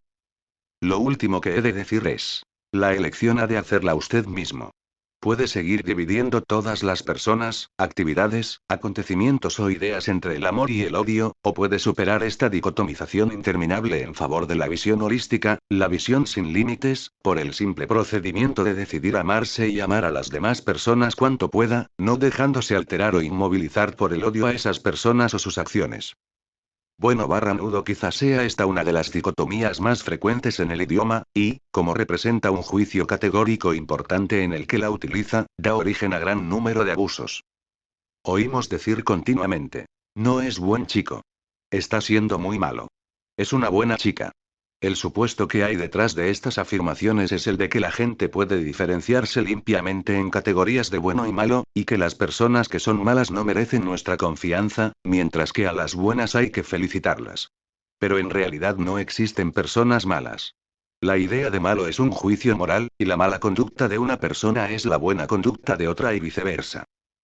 Lo último que he de decir es, la elección ha de hacerla usted mismo. Puede seguir dividiendo todas las personas, actividades, acontecimientos o ideas entre el amor y el odio, o puede superar esta dicotomización interminable en favor de la visión holística, la visión sin límites, por el simple procedimiento de decidir amarse y amar a las demás personas cuanto pueda, no dejándose alterar o inmovilizar por el odio a esas personas o sus acciones. Bueno/nudo quizás sea esta una de las dicotomías más frecuentes en el idioma, y, como representa un juicio categórico importante en el que la utiliza, da origen a gran número de abusos. Oímos decir continuamente: no es buen chico. Está siendo muy malo. Es una buena chica. El supuesto que hay detrás de estas afirmaciones es el de que la gente puede diferenciarse limpiamente en categorías de bueno y malo, y que las personas que son malas no merecen nuestra confianza, mientras que a las buenas hay que felicitarlas. Pero en realidad no existen personas malas. La idea de malo es un juicio moral, y la mala conducta de una persona es la buena conducta de otra y viceversa.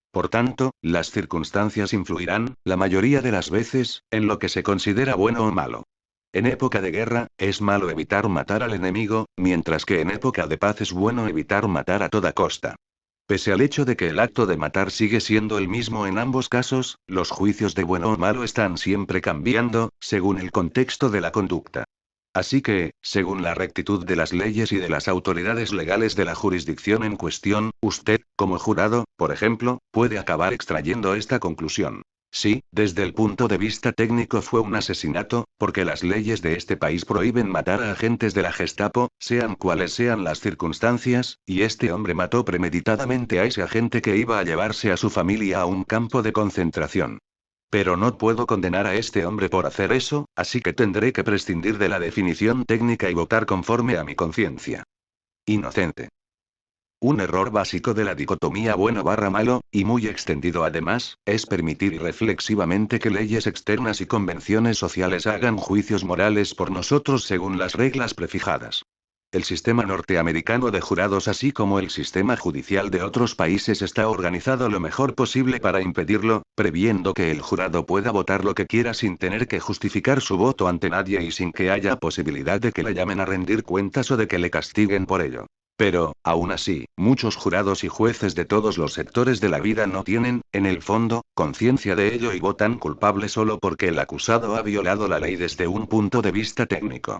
Por tanto, las circunstancias influirán, la mayoría de las veces, en lo que se considera bueno o malo. En época de guerra, es malo evitar matar al enemigo, mientras que en época de paz es bueno evitar matar a toda costa. Pese al hecho de que el acto de matar sigue siendo el mismo en ambos casos, los juicios de bueno o malo están siempre cambiando, según el contexto de la conducta. Así que, según la rectitud de las leyes y de las autoridades legales de la jurisdicción en cuestión, usted, como jurado, por ejemplo, puede acabar extrayendo esta conclusión. Sí, desde el punto de vista técnico fue un asesinato, porque las leyes de este país prohíben matar a agentes de la Gestapo, sean cuales sean las circunstancias, y este hombre mató premeditadamente a ese agente que iba a llevarse a su familia a un campo de concentración. Pero no puedo condenar a este hombre por hacer eso, así que tendré que prescindir de la definición técnica y votar conforme a mi conciencia. Inocente. Un error básico de la dicotomía bueno/malo, y muy extendido además, es permitir irreflexivamente que leyes externas y convenciones sociales hagan juicios morales por nosotros según las reglas prefijadas. El sistema norteamericano de jurados así como el sistema judicial de otros países está organizado lo mejor posible para impedirlo, previendo que el jurado pueda votar lo que quiera sin tener que justificar su voto ante nadie y sin que haya posibilidad de que le llamen a rendir cuentas o de que le castiguen por ello. Pero, aún así, muchos jurados y jueces de todos los sectores de la vida no tienen, en el fondo, conciencia de ello y votan culpable solo porque el acusado ha violado la ley desde un punto de vista técnico.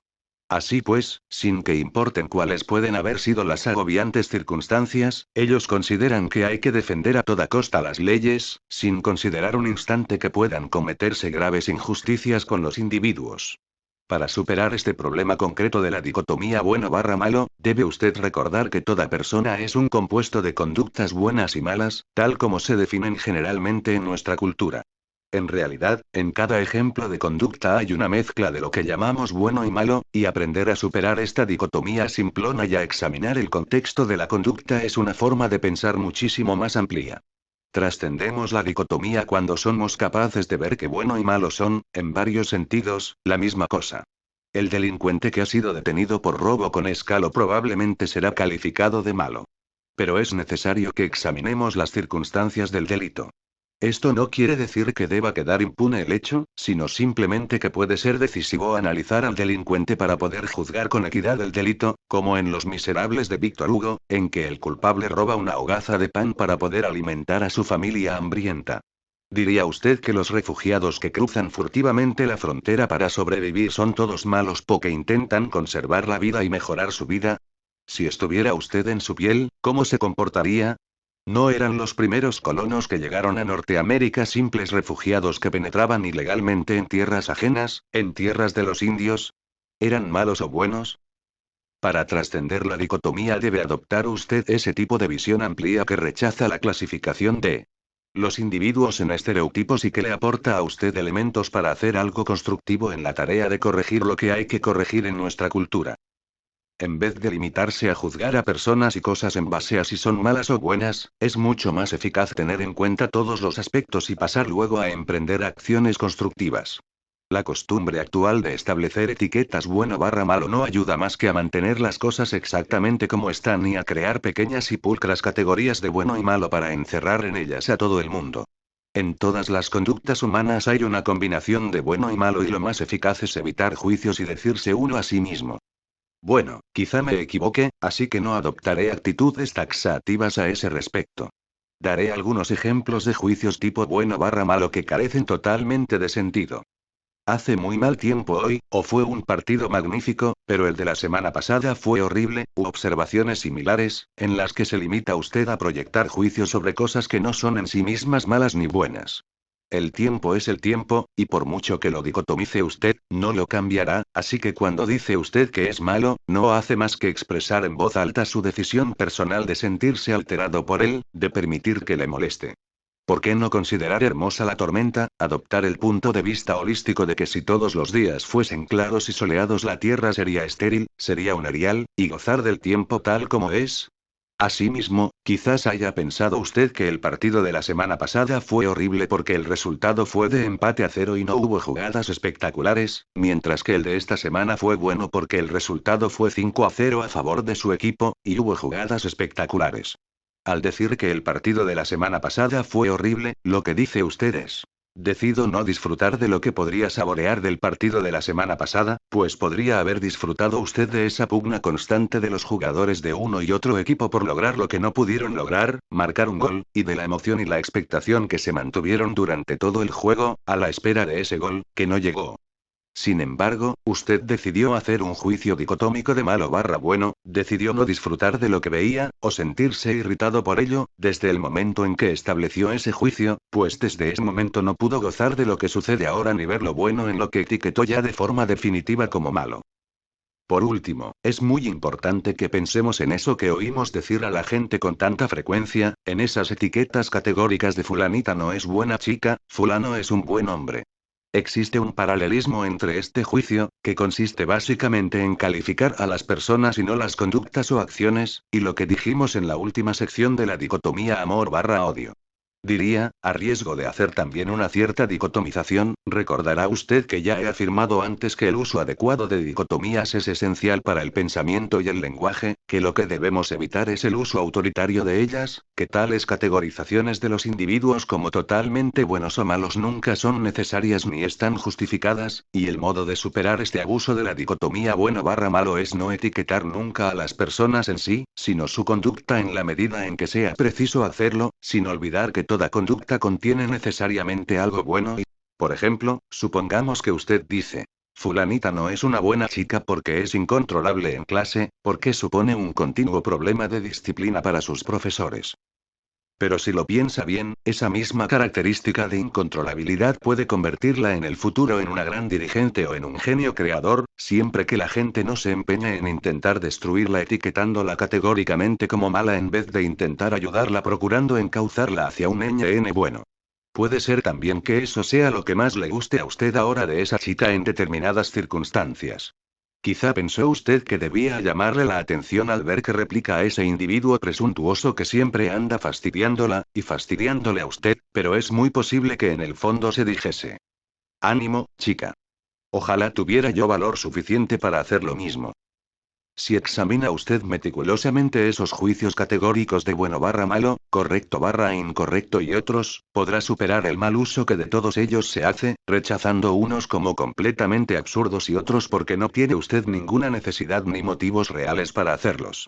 Así pues, sin que importen cuáles pueden haber sido las agobiantes circunstancias, ellos consideran que hay que defender a toda costa las leyes, sin considerar un instante que puedan cometerse graves injusticias con los individuos. Para superar este problema concreto de la dicotomía bueno/malo, debe usted recordar que toda persona es un compuesto de conductas buenas y malas, tal como se definen generalmente en nuestra cultura. En realidad, en cada ejemplo de conducta hay una mezcla de lo que llamamos bueno y malo, y aprender a superar esta dicotomía simplona y a examinar el contexto de la conducta es una forma de pensar muchísimo más amplia. Trascendemos la dicotomía cuando somos capaces de ver que bueno y malo son, en varios sentidos, la misma cosa. El delincuente que ha sido detenido por robo con escalo probablemente será calificado de malo. Pero es necesario que examinemos las circunstancias del delito. Esto no quiere decir que deba quedar impune el hecho, sino simplemente que puede ser decisivo analizar al delincuente para poder juzgar con equidad el delito, como en Los Miserables de Víctor Hugo, en que el culpable roba una hogaza de pan para poder alimentar a su familia hambrienta. ¿Diría usted que los refugiados que cruzan furtivamente la frontera para sobrevivir son todos malos porque intentan conservar la vida y mejorar su vida? Si estuviera usted en su piel, ¿cómo se comportaría? ¿No eran los primeros colonos que llegaron a Norteamérica simples refugiados que penetraban ilegalmente en tierras ajenas, en tierras de los indios? ¿Eran malos o buenos? Para trascender la dicotomía debe adoptar usted ese tipo de visión amplia que rechaza la clasificación de los individuos en estereotipos y que le aporta a usted elementos para hacer algo constructivo en la tarea de corregir lo que hay que corregir en nuestra cultura. En vez de limitarse a juzgar a personas y cosas en base a si son malas o buenas, es mucho más eficaz tener en cuenta todos los aspectos y pasar luego a emprender acciones constructivas. La costumbre actual de establecer etiquetas bueno barra malo no ayuda más que a mantener las cosas exactamente como están y a crear pequeñas y pulcras categorías de bueno y malo para encerrar en ellas a todo el mundo. En todas las conductas humanas hay una combinación de bueno y malo y lo más eficaz es evitar juicios y decirse uno a sí mismo. Bueno, quizá me equivoque, así que no adoptaré actitudes taxativas a ese respecto. Daré algunos ejemplos de juicios tipo bueno barra malo que carecen totalmente de sentido. Hace muy mal tiempo hoy, o fue un partido magnífico, pero el de la semana pasada fue horrible, u observaciones similares, en las que se limita usted a proyectar juicios sobre cosas que no son en sí mismas malas ni buenas. El tiempo es el tiempo, y por mucho que lo dicotomice usted, no lo cambiará, así que cuando dice usted que es malo, no hace más que expresar en voz alta su decisión personal de sentirse alterado por él, de permitir que le moleste. ¿Por qué no considerar hermosa la tormenta, adoptar el punto de vista holístico de que si todos los días fuesen claros y soleados la Tierra sería estéril, sería un erial, y gozar del tiempo tal como es? Asimismo, quizás haya pensado usted que el partido de la semana pasada fue horrible porque el resultado fue de empate a cero y no hubo jugadas espectaculares, mientras que el de esta semana fue bueno porque el resultado fue 5-0 a favor de su equipo, y hubo jugadas espectaculares. Al decir que el partido de la semana pasada fue horrible, lo que dice usted es: decido no disfrutar de lo que podría saborear del partido de la semana pasada, pues podría haber disfrutado usted de esa pugna constante de los jugadores de uno y otro equipo por lograr lo que no pudieron lograr, marcar un gol, y de la emoción y la expectación que se mantuvieron durante todo el juego, a la espera de ese gol, que no llegó. Sin embargo, usted decidió hacer un juicio dicotómico de malo barra bueno, decidió no disfrutar de lo que veía, o sentirse irritado por ello, desde el momento en que estableció ese juicio, pues desde ese momento no pudo gozar de lo que sucede ahora ni ver lo bueno en lo que etiquetó ya de forma definitiva como malo. Por último, es muy importante que pensemos en eso que oímos decir a la gente con tanta frecuencia, en esas etiquetas categóricas de fulanita no es buena chica, fulano es un buen hombre. Existe un paralelismo entre este juicio, que consiste básicamente en calificar a las personas y no las conductas o acciones, y lo que dijimos en la última sección de la dicotomía amor barra odio. Diría, a riesgo de hacer también una cierta dicotomización, recordará usted que ya he afirmado antes que el uso adecuado de dicotomías es esencial para el pensamiento y el lenguaje, que lo que debemos evitar es el uso autoritario de ellas, que tales categorizaciones de los individuos como totalmente buenos o malos nunca son necesarias ni están justificadas, y el modo de superar este abuso de la dicotomía bueno barra malo es no etiquetar nunca a las personas en sí, sino su conducta en la medida en que sea preciso hacerlo, sin olvidar que toda conducta contiene necesariamente algo bueno y, por ejemplo, supongamos que usted dice: fulanita no es una buena chica porque es incontrolable en clase, porque supone un continuo problema de disciplina para sus profesores. Pero si lo piensa bien, esa misma característica de incontrolabilidad puede convertirla en el futuro en una gran dirigente o en un genio creador, siempre que la gente no se empeñe en intentar destruirla etiquetándola categóricamente como mala en vez de intentar ayudarla procurando encauzarla hacia un ñn bueno. Puede ser también que eso sea lo que más le guste a usted ahora de esa chica en determinadas circunstancias. Quizá pensó usted que debía llamarle la atención al ver que replica a ese individuo presuntuoso que siempre anda fastidiándola, y fastidiándole a usted, pero es muy posible que en el fondo se dijese: ánimo, chica. Ojalá tuviera yo valor suficiente para hacer lo mismo. Si examina usted meticulosamente esos juicios categóricos de bueno barra malo, correcto barra incorrecto y otros, podrá superar el mal uso que de todos ellos se hace, rechazando unos como completamente absurdos y otros porque no tiene usted ninguna necesidad ni motivos reales para hacerlos.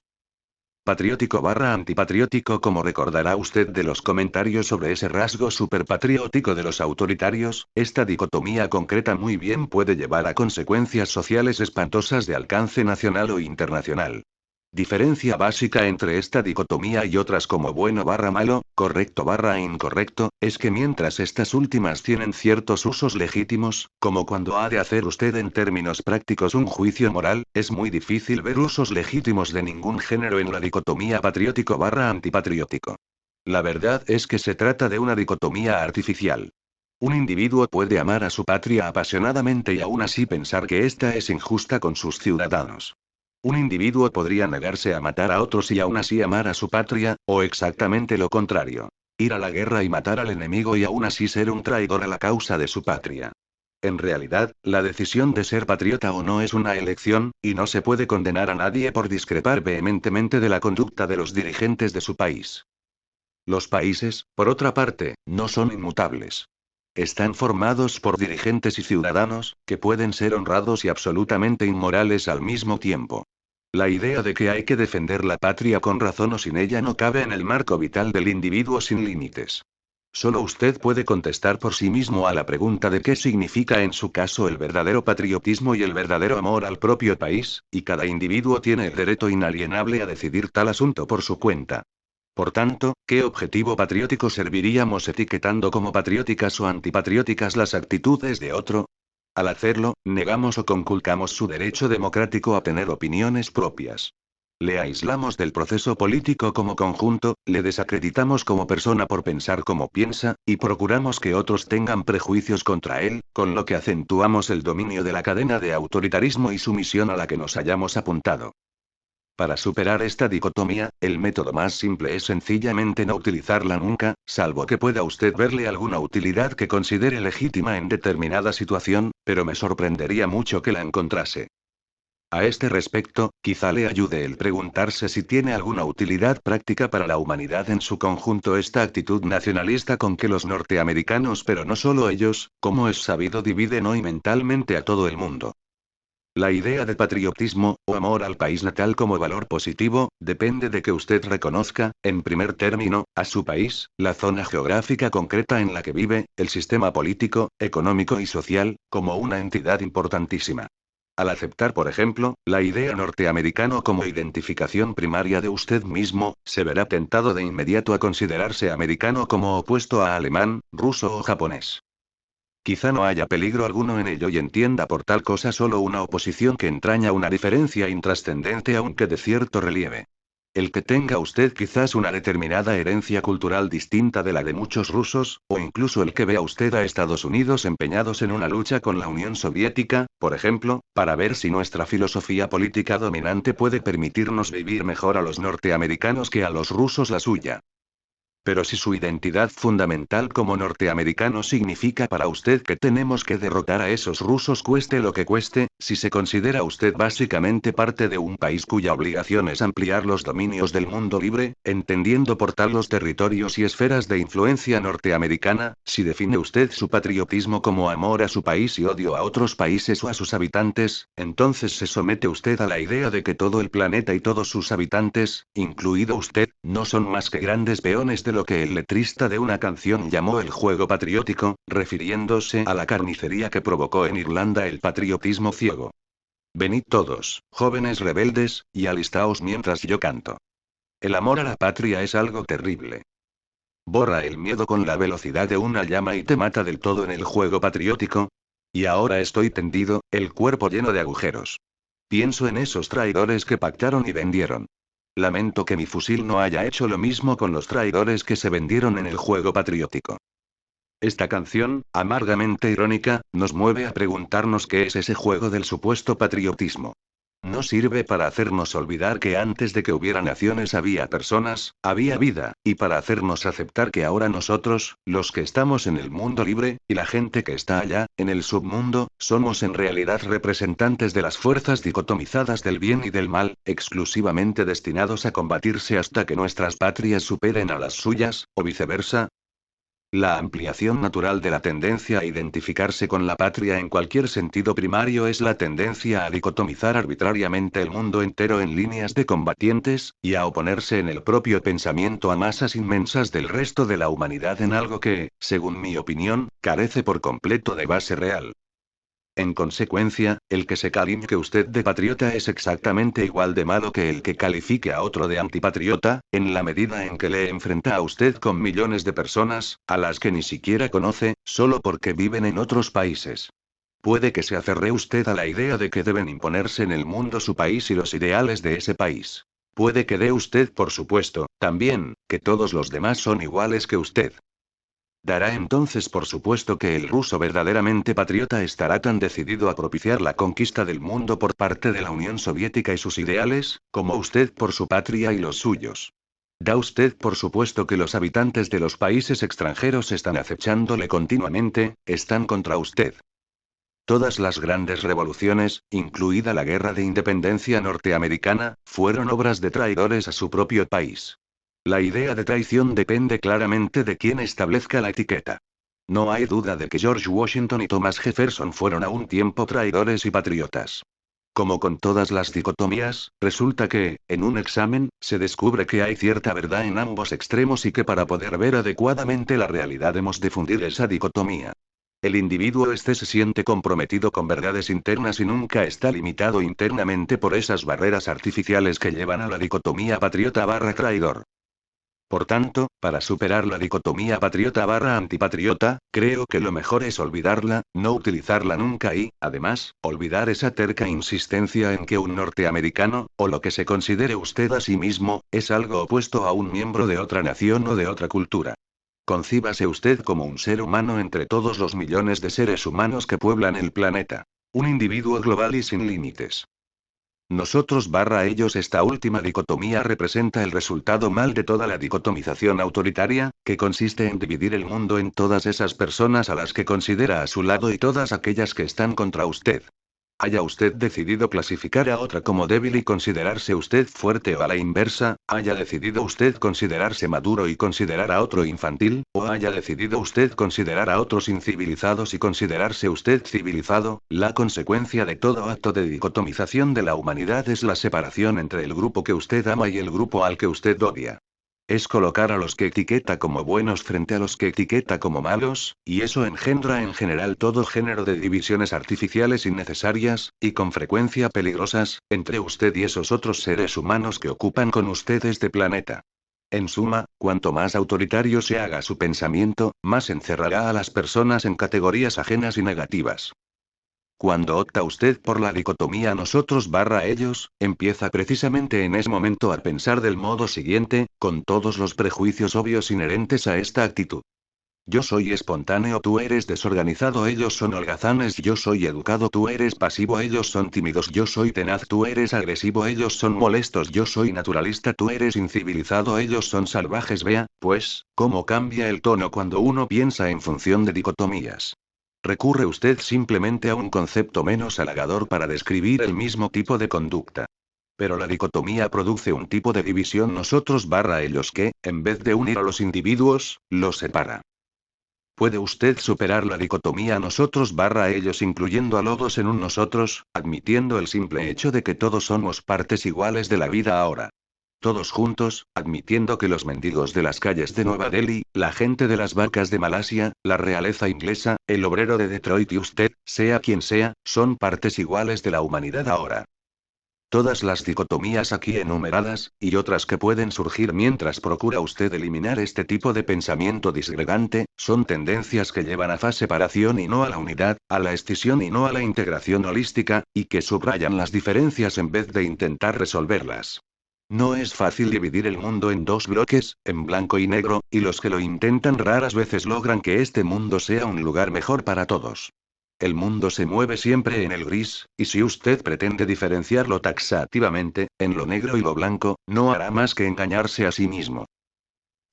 Patriótico barra antipatriótico. Como recordará usted de los comentarios sobre ese rasgo superpatriótico de los autoritarios, esta dicotomía concreta muy bien puede llevar a consecuencias sociales espantosas de alcance nacional o internacional. Diferencia básica entre esta dicotomía y otras como bueno barra malo, correcto barra incorrecto, es que mientras estas últimas tienen ciertos usos legítimos, como cuando ha de hacer usted en términos prácticos un juicio moral, es muy difícil ver usos legítimos de ningún género en la dicotomía patriótico barra antipatriótico. La verdad es que se trata de una dicotomía artificial. Un individuo puede amar a su patria apasionadamente y aún así pensar que ésta es injusta con sus ciudadanos. Un individuo podría negarse a matar a otros y aún así amar a su patria, o exactamente lo contrario. Ir a la guerra y matar al enemigo y aún así ser un traidor a la causa de su patria. En realidad, la decisión de ser patriota o no es una elección, y no se puede condenar a nadie por discrepar vehementemente de la conducta de los dirigentes de su país. Los países, por otra parte, no son inmutables. Están formados por dirigentes y ciudadanos, que pueden ser honrados y absolutamente inmorales al mismo tiempo. La idea de que hay que defender la patria con razón o sin ella no cabe en el marco vital del individuo sin límites. Solo usted puede contestar por sí mismo a la pregunta de qué significa en su caso el verdadero patriotismo y el verdadero amor al propio país, y cada individuo tiene el derecho inalienable a decidir tal asunto por su cuenta. Por tanto, ¿qué objetivo patriótico serviríamos etiquetando como patrióticas o antipatrióticas las actitudes de otro? Al hacerlo, negamos o conculcamos su derecho democrático a tener opiniones propias. Le aislamos del proceso político como conjunto, le desacreditamos como persona por pensar como piensa, y procuramos que otros tengan prejuicios contra él, con lo que acentuamos el dominio de la cadena de autoritarismo y sumisión a la que nos hayamos apuntado. Para superar esta dicotomía, el método más simple es sencillamente no utilizarla nunca, salvo que pueda usted verle alguna utilidad que considere legítima en determinada situación, pero me sorprendería mucho que la encontrase. A este respecto, quizá le ayude el preguntarse si tiene alguna utilidad práctica para la humanidad en su conjunto esta actitud nacionalista con que los norteamericanos, pero no solo ellos, como es sabido, dividen hoy mentalmente a todo el mundo. La idea de patriotismo, o amor al país natal como valor positivo, depende de que usted reconozca, en primer término, a su país, la zona geográfica concreta en la que vive, el sistema político, económico y social, como una entidad importantísima. Al aceptar, por ejemplo, la idea norteamericano como identificación primaria de usted mismo, se verá tentado de inmediato a considerarse americano como opuesto a alemán, ruso o japonés. Quizá no haya peligro alguno en ello y entienda por tal cosa solo una oposición que entraña una diferencia intrascendente aunque de cierto relieve. El que tenga usted quizás una determinada herencia cultural distinta de la de muchos rusos, o incluso el que vea usted a Estados Unidos empeñados en una lucha con la Unión Soviética, por ejemplo, para ver si nuestra filosofía política dominante puede permitirnos vivir mejor a los norteamericanos que a los rusos la suya. Pero si su identidad fundamental como norteamericano significa para usted que tenemos que derrotar a esos rusos cueste lo que cueste, si se considera usted básicamente parte de un país cuya obligación es ampliar los dominios del mundo libre, entendiendo por tal los territorios y esferas de influencia norteamericana, si define usted su patriotismo como amor a su país y odio a otros países o a sus habitantes, entonces se somete usted a la idea de que todo el planeta y todos sus habitantes, incluido usted, no son más que grandes peones de lo que el letrista de una canción llamó el juego patriótico, refiriéndose a la carnicería que provocó en Irlanda el patriotismo ciego. Venid todos, jóvenes rebeldes, y alistaos mientras yo canto. El amor a la patria es algo terrible. Borra el miedo con la velocidad de una llama y te mata del todo en el juego patriótico. Y ahora estoy tendido, el cuerpo lleno de agujeros. Pienso en esos traidores que pactaron y vendieron. Lamento que mi fusil no haya hecho lo mismo con los traidores que se vendieron en el juego patriótico. Esta canción, amargamente irónica, nos mueve a preguntarnos qué es ese juego del supuesto patriotismo. No sirve para hacernos olvidar que antes de que hubiera naciones había personas, había vida, y para hacernos aceptar que ahora nosotros, los que estamos en el mundo libre, y la gente que está allá, en el submundo, somos en realidad representantes de las fuerzas dicotomizadas del bien y del mal, exclusivamente destinados a combatirse hasta que nuestras patrias superen a las suyas, o viceversa. La ampliación natural de la tendencia a identificarse con la patria en cualquier sentido primario es la tendencia a dicotomizar arbitrariamente el mundo entero en líneas de combatientes, y a oponerse en el propio pensamiento a masas inmensas del resto de la humanidad en algo que, según mi opinión, carece por completo de base real. En consecuencia, el que se califique usted de patriota es exactamente igual de malo que el que califique a otro de antipatriota, en la medida en que le enfrenta a usted con millones de personas, a las que ni siquiera conoce, solo porque viven en otros países. Puede que se aferre usted a la idea de que deben imponerse en el mundo su país y los ideales de ese país. Puede que dé usted por supuesto, también, que todos los demás son iguales que usted. Dará entonces por supuesto que el ruso verdaderamente patriota estará tan decidido a propiciar la conquista del mundo por parte de la Unión Soviética y sus ideales, como usted por su patria y los suyos. Da usted por supuesto que los habitantes de los países extranjeros están acechándole continuamente, están contra usted. Todas las grandes revoluciones, incluida la Guerra de Independencia norteamericana, fueron obras de traidores a su propio país. La idea de traición depende claramente de quién establezca la etiqueta. No hay duda de que George Washington y Thomas Jefferson fueron a un tiempo traidores y patriotas. Como con todas las dicotomías, resulta que, en un examen, se descubre que hay cierta verdad en ambos extremos y que para poder ver adecuadamente la realidad hemos de fundir esa dicotomía. El individuo se siente comprometido con verdades internas y nunca está limitado internamente por esas barreras artificiales que llevan a la dicotomía patriota/traidor. Por tanto, para superar la dicotomía patriota/antipatriota, creo que lo mejor es olvidarla, no utilizarla nunca y, además, olvidar esa terca insistencia en que un norteamericano, o lo que se considere usted a sí mismo, es algo opuesto a un miembro de otra nación o de otra cultura. Concíbase usted como un ser humano entre todos los millones de seres humanos que pueblan el planeta. Un individuo global y sin límites. Nosotros/ellos. Esta última dicotomía representa el resultado mal de toda la dicotomización autoritaria, que consiste en dividir el mundo en todas esas personas a las que considera a su lado y todas aquellas que están contra usted. Haya usted decidido clasificar a otra como débil y considerarse usted fuerte o a la inversa, haya decidido usted considerarse maduro y considerar a otro infantil, o haya decidido usted considerar a otros incivilizados y considerarse usted civilizado, la consecuencia de todo acto de dicotomización de la humanidad es la separación entre el grupo que usted ama y el grupo al que usted odia. Es colocar a los que etiqueta como buenos frente a los que etiqueta como malos, y eso engendra en general todo género de divisiones artificiales innecesarias, y con frecuencia peligrosas, entre usted y esos otros seres humanos que ocupan con usted este planeta. En suma, cuanto más autoritario se haga su pensamiento, más encerrará a las personas en categorías ajenas y negativas. Cuando opta usted por la dicotomía nosotros/ellos, empieza precisamente en ese momento a pensar del modo siguiente, con todos los prejuicios obvios inherentes a esta actitud. Yo soy espontáneo, tú eres desorganizado, ellos son holgazanes, yo soy educado, tú eres pasivo, ellos son tímidos, yo soy tenaz, tú eres agresivo, ellos son molestos, yo soy naturalista, tú eres incivilizado, ellos son salvajes. Vea, pues, cómo cambia el tono cuando uno piensa en función de dicotomías. Recurre usted simplemente a un concepto menos halagador para describir el mismo tipo de conducta. Pero la dicotomía produce un tipo de división nosotros/ellos que, en vez de unir a los individuos, los separa. ¿Puede usted superar la dicotomía nosotros/ellos incluyendo a todos en un nosotros, admitiendo el simple hecho de que todos somos partes iguales de la vida ahora? Todos juntos, admitiendo que los mendigos de las calles de Nueva Delhi, la gente de las vacas de Malasia, la realeza inglesa, el obrero de Detroit y usted, sea quien sea, son partes iguales de la humanidad ahora. Todas las dicotomías aquí enumeradas, y otras que pueden surgir mientras procura usted eliminar este tipo de pensamiento disgregante, son tendencias que llevan a la separación y no a la unidad, a la escisión y no a la integración holística, y que subrayan las diferencias en vez de intentar resolverlas. No es fácil dividir el mundo en dos bloques, en blanco y negro, y los que lo intentan raras veces logran que este mundo sea un lugar mejor para todos. El mundo se mueve siempre en el gris, y si usted pretende diferenciarlo taxativamente, en lo negro y lo blanco, no hará más que engañarse a sí mismo.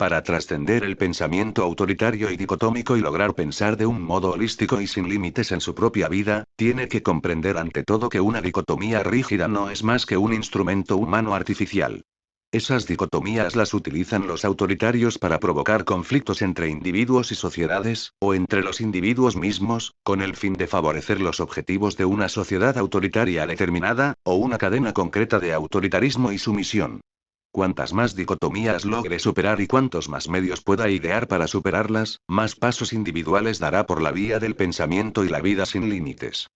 Para trascender el pensamiento autoritario y dicotómico y lograr pensar de un modo holístico y sin límites en su propia vida, tiene que comprender ante todo que una dicotomía rígida no es más que un instrumento humano artificial. Esas dicotomías las utilizan los autoritarios para provocar conflictos entre individuos y sociedades, o entre los individuos mismos, con el fin de favorecer los objetivos de una sociedad autoritaria determinada, o una cadena concreta de autoritarismo y sumisión. Cuantas más dicotomías logre superar y cuantos más medios pueda idear para superarlas, más pasos individuales dará por la vía del pensamiento y la vida sin límites.